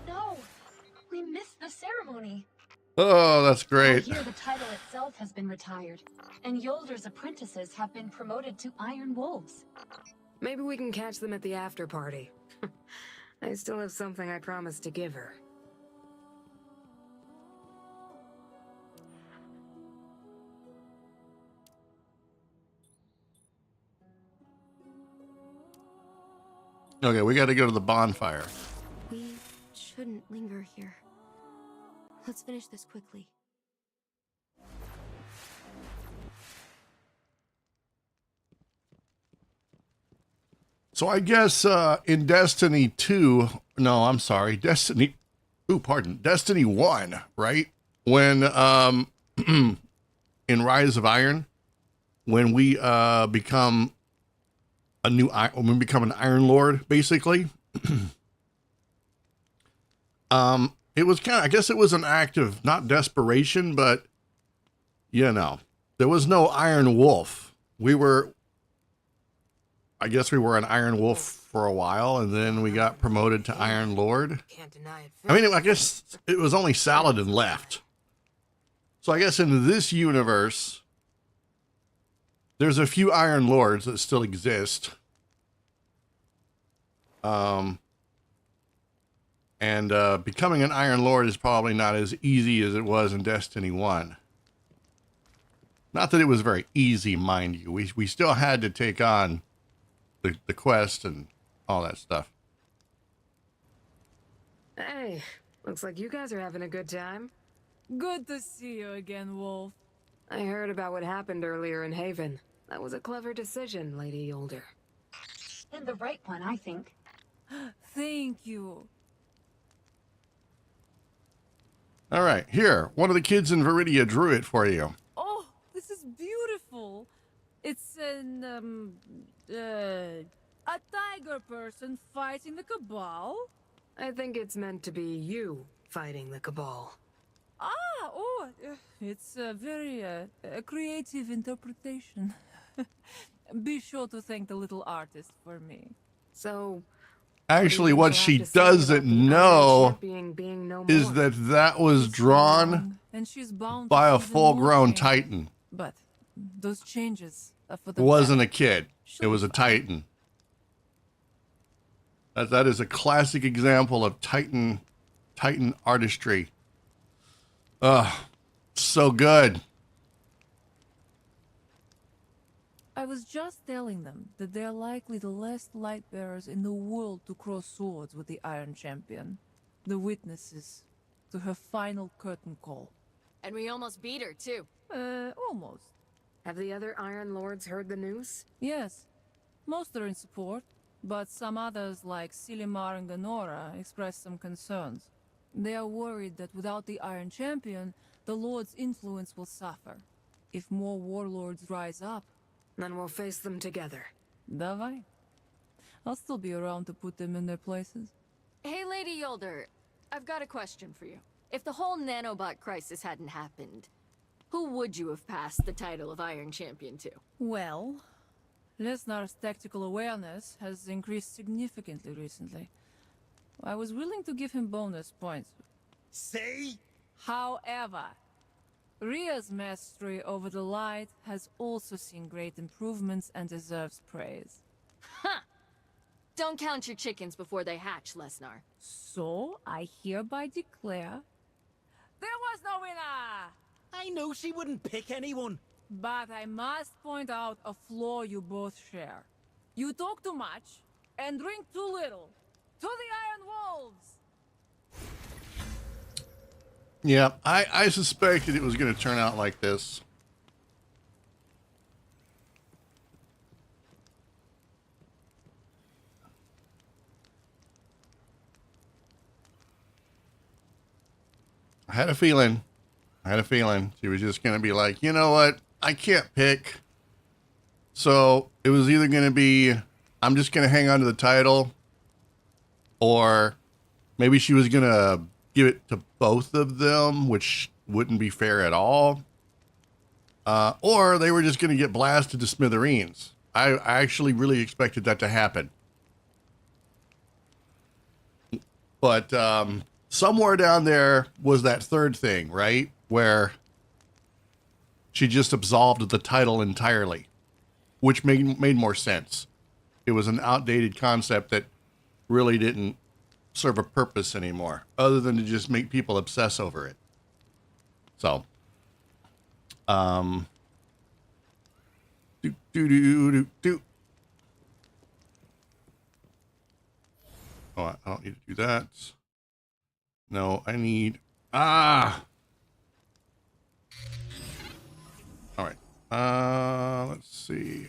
No, we missed the ceremony.
Oh, that's great.
I hear the title itself has been retired, and Yolder's apprentices have been promoted to Iron Wolves.
Maybe we can catch them at the after party. I still have something I promised to give her.
Okay, we got to go to the bonfire.
We shouldn't linger here. Let's finish this quickly.
So I guess in Destiny 2, no, I'm sorry, Destiny 1, right? When in Rise of Iron, when we become when we become an Iron Lord, basically, it was kind of, I guess it was an act of not desperation, but you know, there was no Iron Wolf. I guess we were an Iron Wolf for a while, and then we got promoted to Iron Lord.
Can't deny it.
I mean, I guess it was only Saladin left. So I guess in this universe, there's a few Iron Lords that still exist. And becoming an Iron Lord is probably not as easy as it was in Destiny 1. Not that it was very easy, mind you. We still had to take on the quest and all that stuff.
Hey, looks like you guys are having a good time.
Good to see you again, Wolf.
I heard about what happened earlier in Haven. That was a clever decision, Lady Yolder.
And the right one, I think.
Thank you.
All right, here. One of the kids in Viridia drew it for you.
Oh, this is beautiful. It's an, a tiger person fighting the Cabal?
I think it's meant to be you fighting the Cabal.
It's a very creative interpretation. Be sure to thank the little artist for me.
So,
actually, what she doesn't know is that that was drawn by a full-grown Titan.
But those changes are for
It
the
wasn't a kid. It was a Titan. That is a classic example of Titan artistry. So good.
I was just telling them that they're likely the last light bearers in the world to cross swords with the Iron Champion. The witnesses to her final curtain call.
And we almost beat her, too.
Almost.
Have the other Iron Lords heard the news?
Yes. Most are in support, but some others, like Silimar and Ganora, expressed some concerns. They are worried that without the Iron Champion, the Lord's influence will suffer. If more warlords rise up,
then we'll face them together.
Davai. I'll still be around to put them in their places.
Hey, Lady Yolder, I've got a question for you. If the whole nanobot crisis hadn't happened, who would you have passed the title of Iron Champion to?
Well, Lesnar's tactical awareness has increased significantly recently. I was willing to give him bonus points.
See?
However, Ria's mastery over the light has also seen great improvements and deserves praise.
Huh! Don't count your chickens before they hatch, Lesnar.
So, I hereby declare... There was no winner!
I knew she wouldn't pick anyone.
But I must point out a flaw you both share. You talk too much and drink too little. To the Iron Wolves!
Yeah, I suspected it was going to turn out like this. I had a feeling. She was just going to be like, you know what? I can't pick. So it was either going to be, I'm just going to hang on to the title, or maybe she was going to give it to both of them, which wouldn't be fair at all. Or they were just going to get blasted to smithereens. I actually really expected that to happen. But somewhere down there was that third thing, right? Where she just absolved the title entirely, which made more sense. It was an outdated concept that really didn't serve a purpose anymore, other than to just make people obsess over it. So, Oh, I don't need to do that. No, I need, all right. Let's see.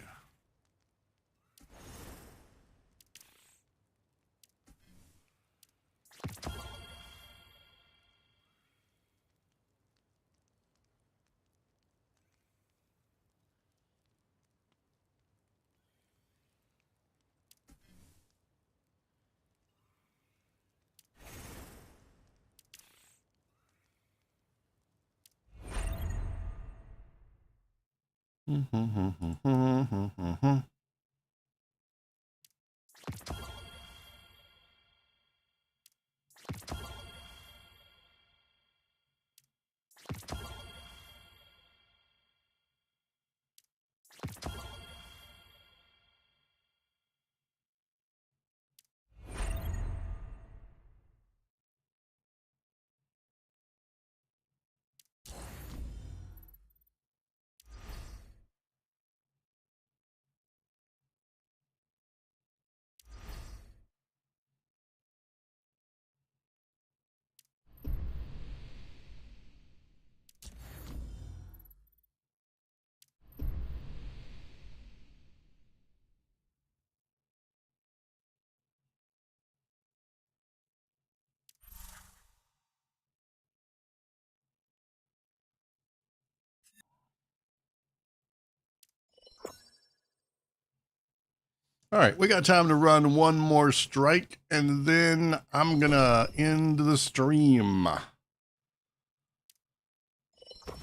All right, we got time to run one more strike, and then I'm gonna end the stream.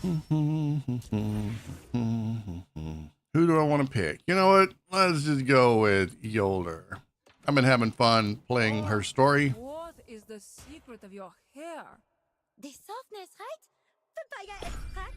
Who do I want to pick? You know what? Let's just go with Yolder. I've been having fun playing her story.
What is the secret of your hair?
The softness, right? Papaya extract?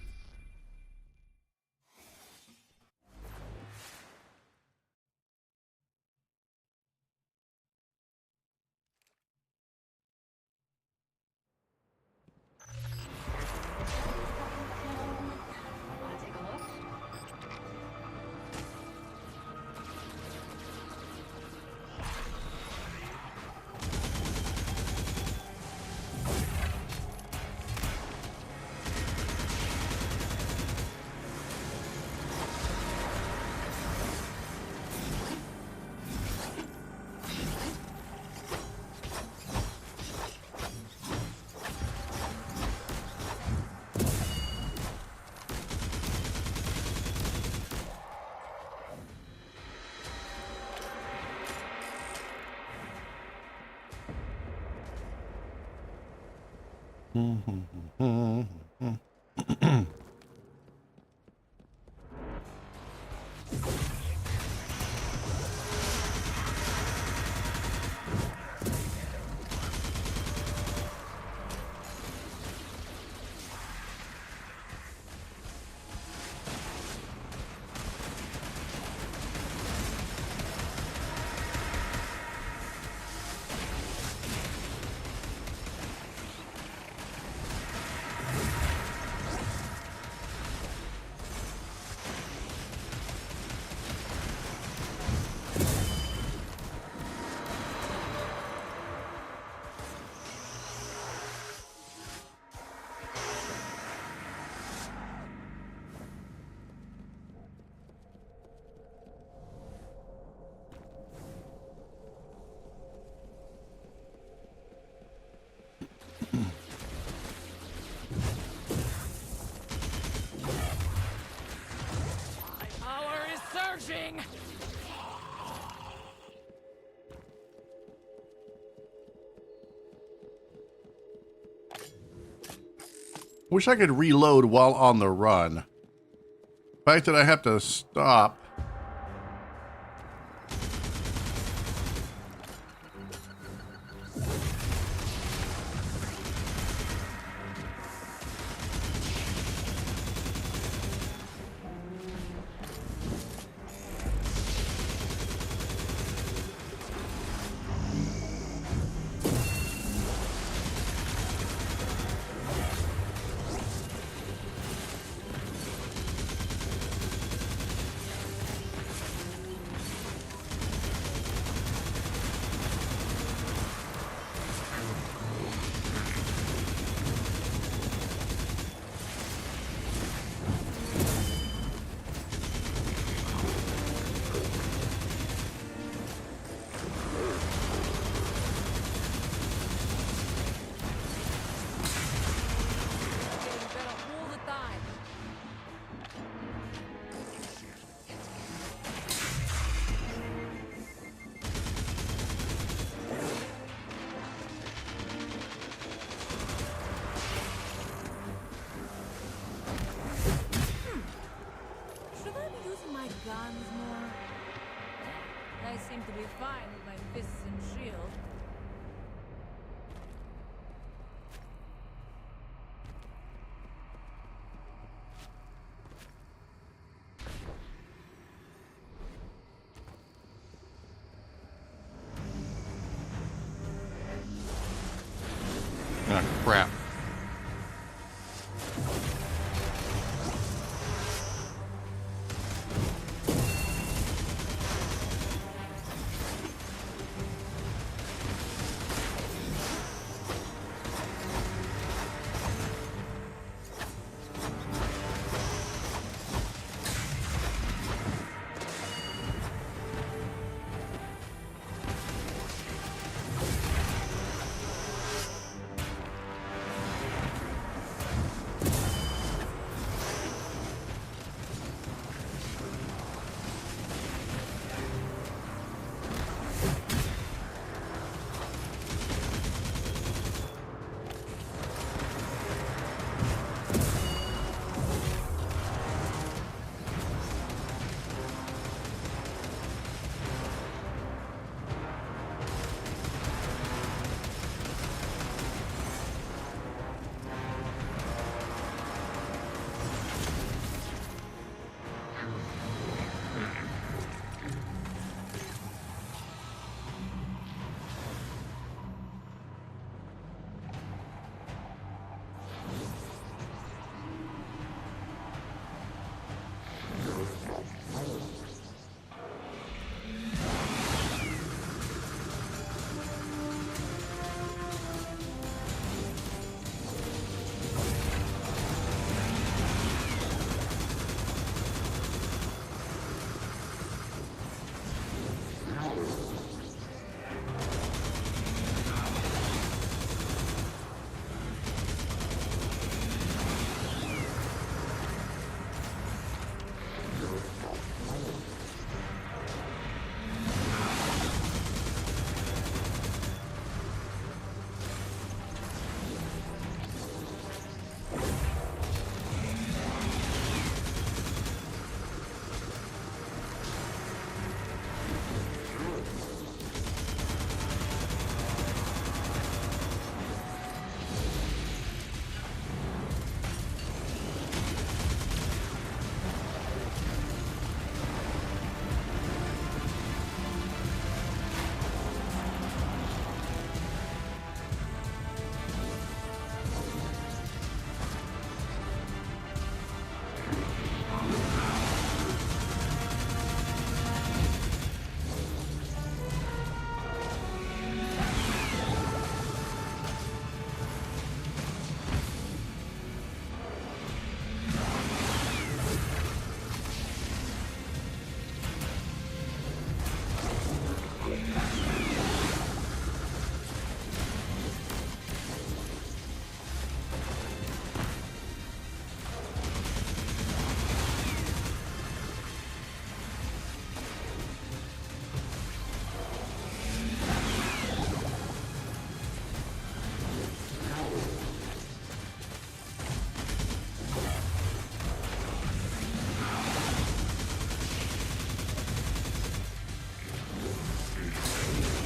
Power is surging!
Wish I could reload while on the run. The fact that I have to stop.
guns more? I seem to be fine with my fists and shield.
Ah, crap.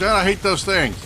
God, I hate those things.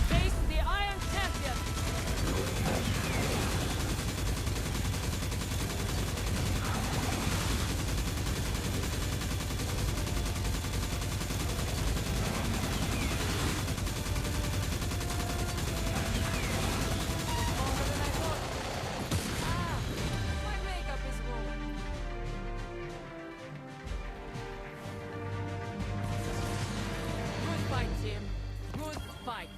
Face the Iron Champion! My makeup is ruined. Good fight, Jim. Good fight.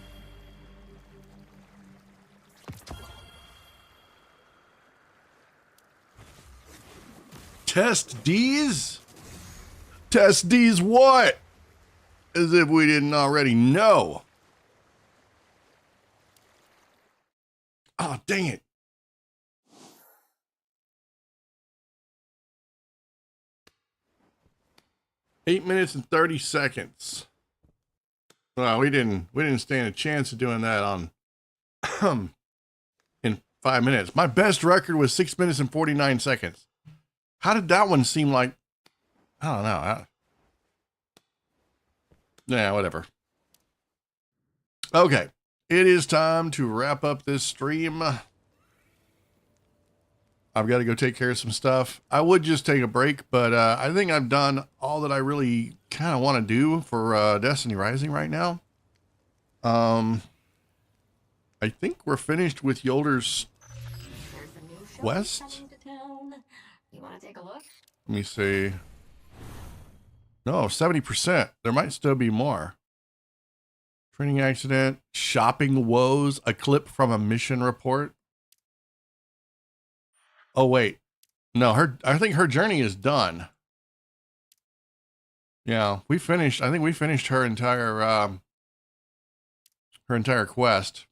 Test D's? Test D's what? As if we didn't already know. Oh, dang it. Eight minutes and 30 seconds. Well, we didn't stand a chance of doing that on in 5 minutes. My best record was 6 minutes and 49 seconds. How did that one seem like? I don't know. Yeah, whatever. Okay. It is time to wrap up this stream. I've got to go take care of some stuff. I would just take a break, but I think I've done all that I really kind of want to do for Destiny Rising right now. I think we're finished with Yolder's quest.
You want to take a look?
Let me see. No, 70%. There might still be more. Training accident, shopping woes, a clip from a mission report. Oh, wait. No, I think her journey is done. Yeah, we finished. I think we finished her entire quest.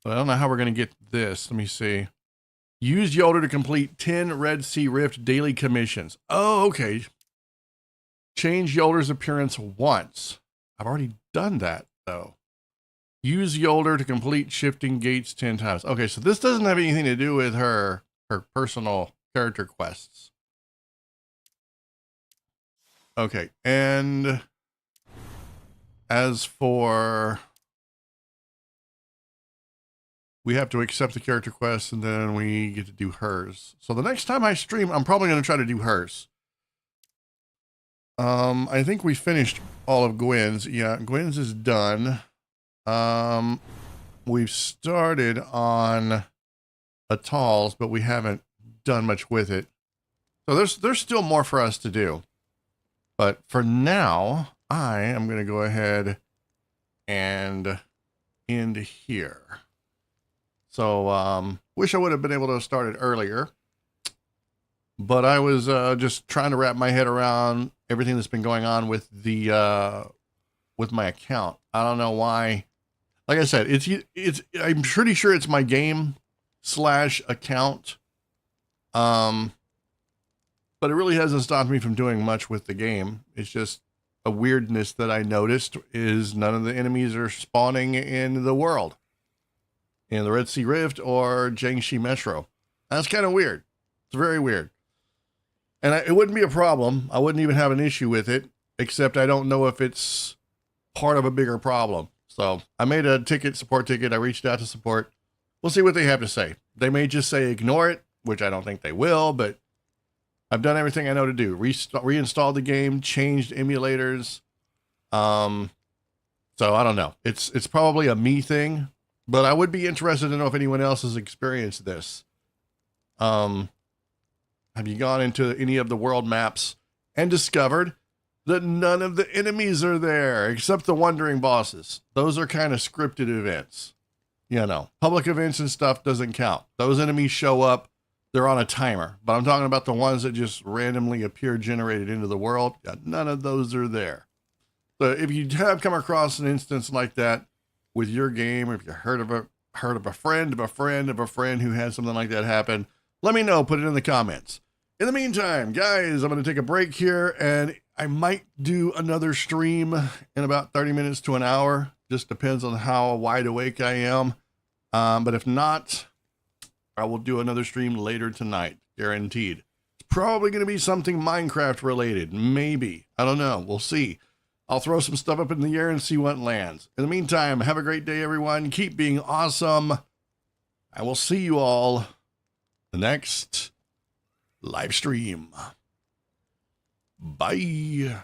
But I don't know how we're going to get this. Let me see. Use Yolder to complete 10 Red Sea Rift daily commissions. Oh, okay. Change Yolder's appearance once. I've already done that, though. Use Yolder to complete shifting gates 10 times. Okay, so this doesn't have anything to do with her personal character quests. Okay, and as for... we have to accept the character quest, and then we get to do hers. So the next time I stream, I'm probably going to try to do hers. I think we finished all of Gwen's. Yeah, Gwen's is done. We've started on Atal's, but we haven't done much with it. So there's still more for us to do. But for now, I am going to go ahead and end here. So, wish I would have been able to start it earlier, but I was just trying to wrap my head around everything that's been going on with the with my account. I don't know why. Like I said, it's I'm pretty sure it's my game / account. But it really hasn't stopped me from doing much with the game. It's just a weirdness that I noticed is none of the enemies are spawning in the world. In the Red Sea Rift or Jiangxi Metro. That's kind of weird. It's very weird. And it wouldn't be a problem. I wouldn't even have an issue with it, except I don't know if it's part of a bigger problem. So I made a support ticket. I reached out to support. We'll see what they have to say. They may just say ignore it, which I don't think they will, but I've done everything I know to do. Reinstalled the game, changed emulators, So I don't know. It's probably a me thing, but I would be interested to know if anyone else has experienced this. Have you gone into any of the world maps and discovered that none of the enemies are there except the wandering bosses? Those are kind of scripted events. You know, public events and stuff doesn't count. Those enemies show up, they're on a timer. But I'm talking about the ones that just randomly appear generated into the world. Yeah, none of those are there. So if you have come across an instance like that with your game, or if you heard of a friend who had something like that happen, let me know. Put it in the comments. In the meantime, guys, I'm going to take a break here, and I might do another stream in about 30 minutes to an hour. Just depends on how wide awake I am. But if not, I will do another stream later tonight, guaranteed. It's probably going to be something Minecraft related. Maybe. I don't know. We'll see. I'll throw some stuff up in the air and see what lands. In the meantime, have a great day, everyone. Keep being awesome. I will see you all the next live stream. Bye.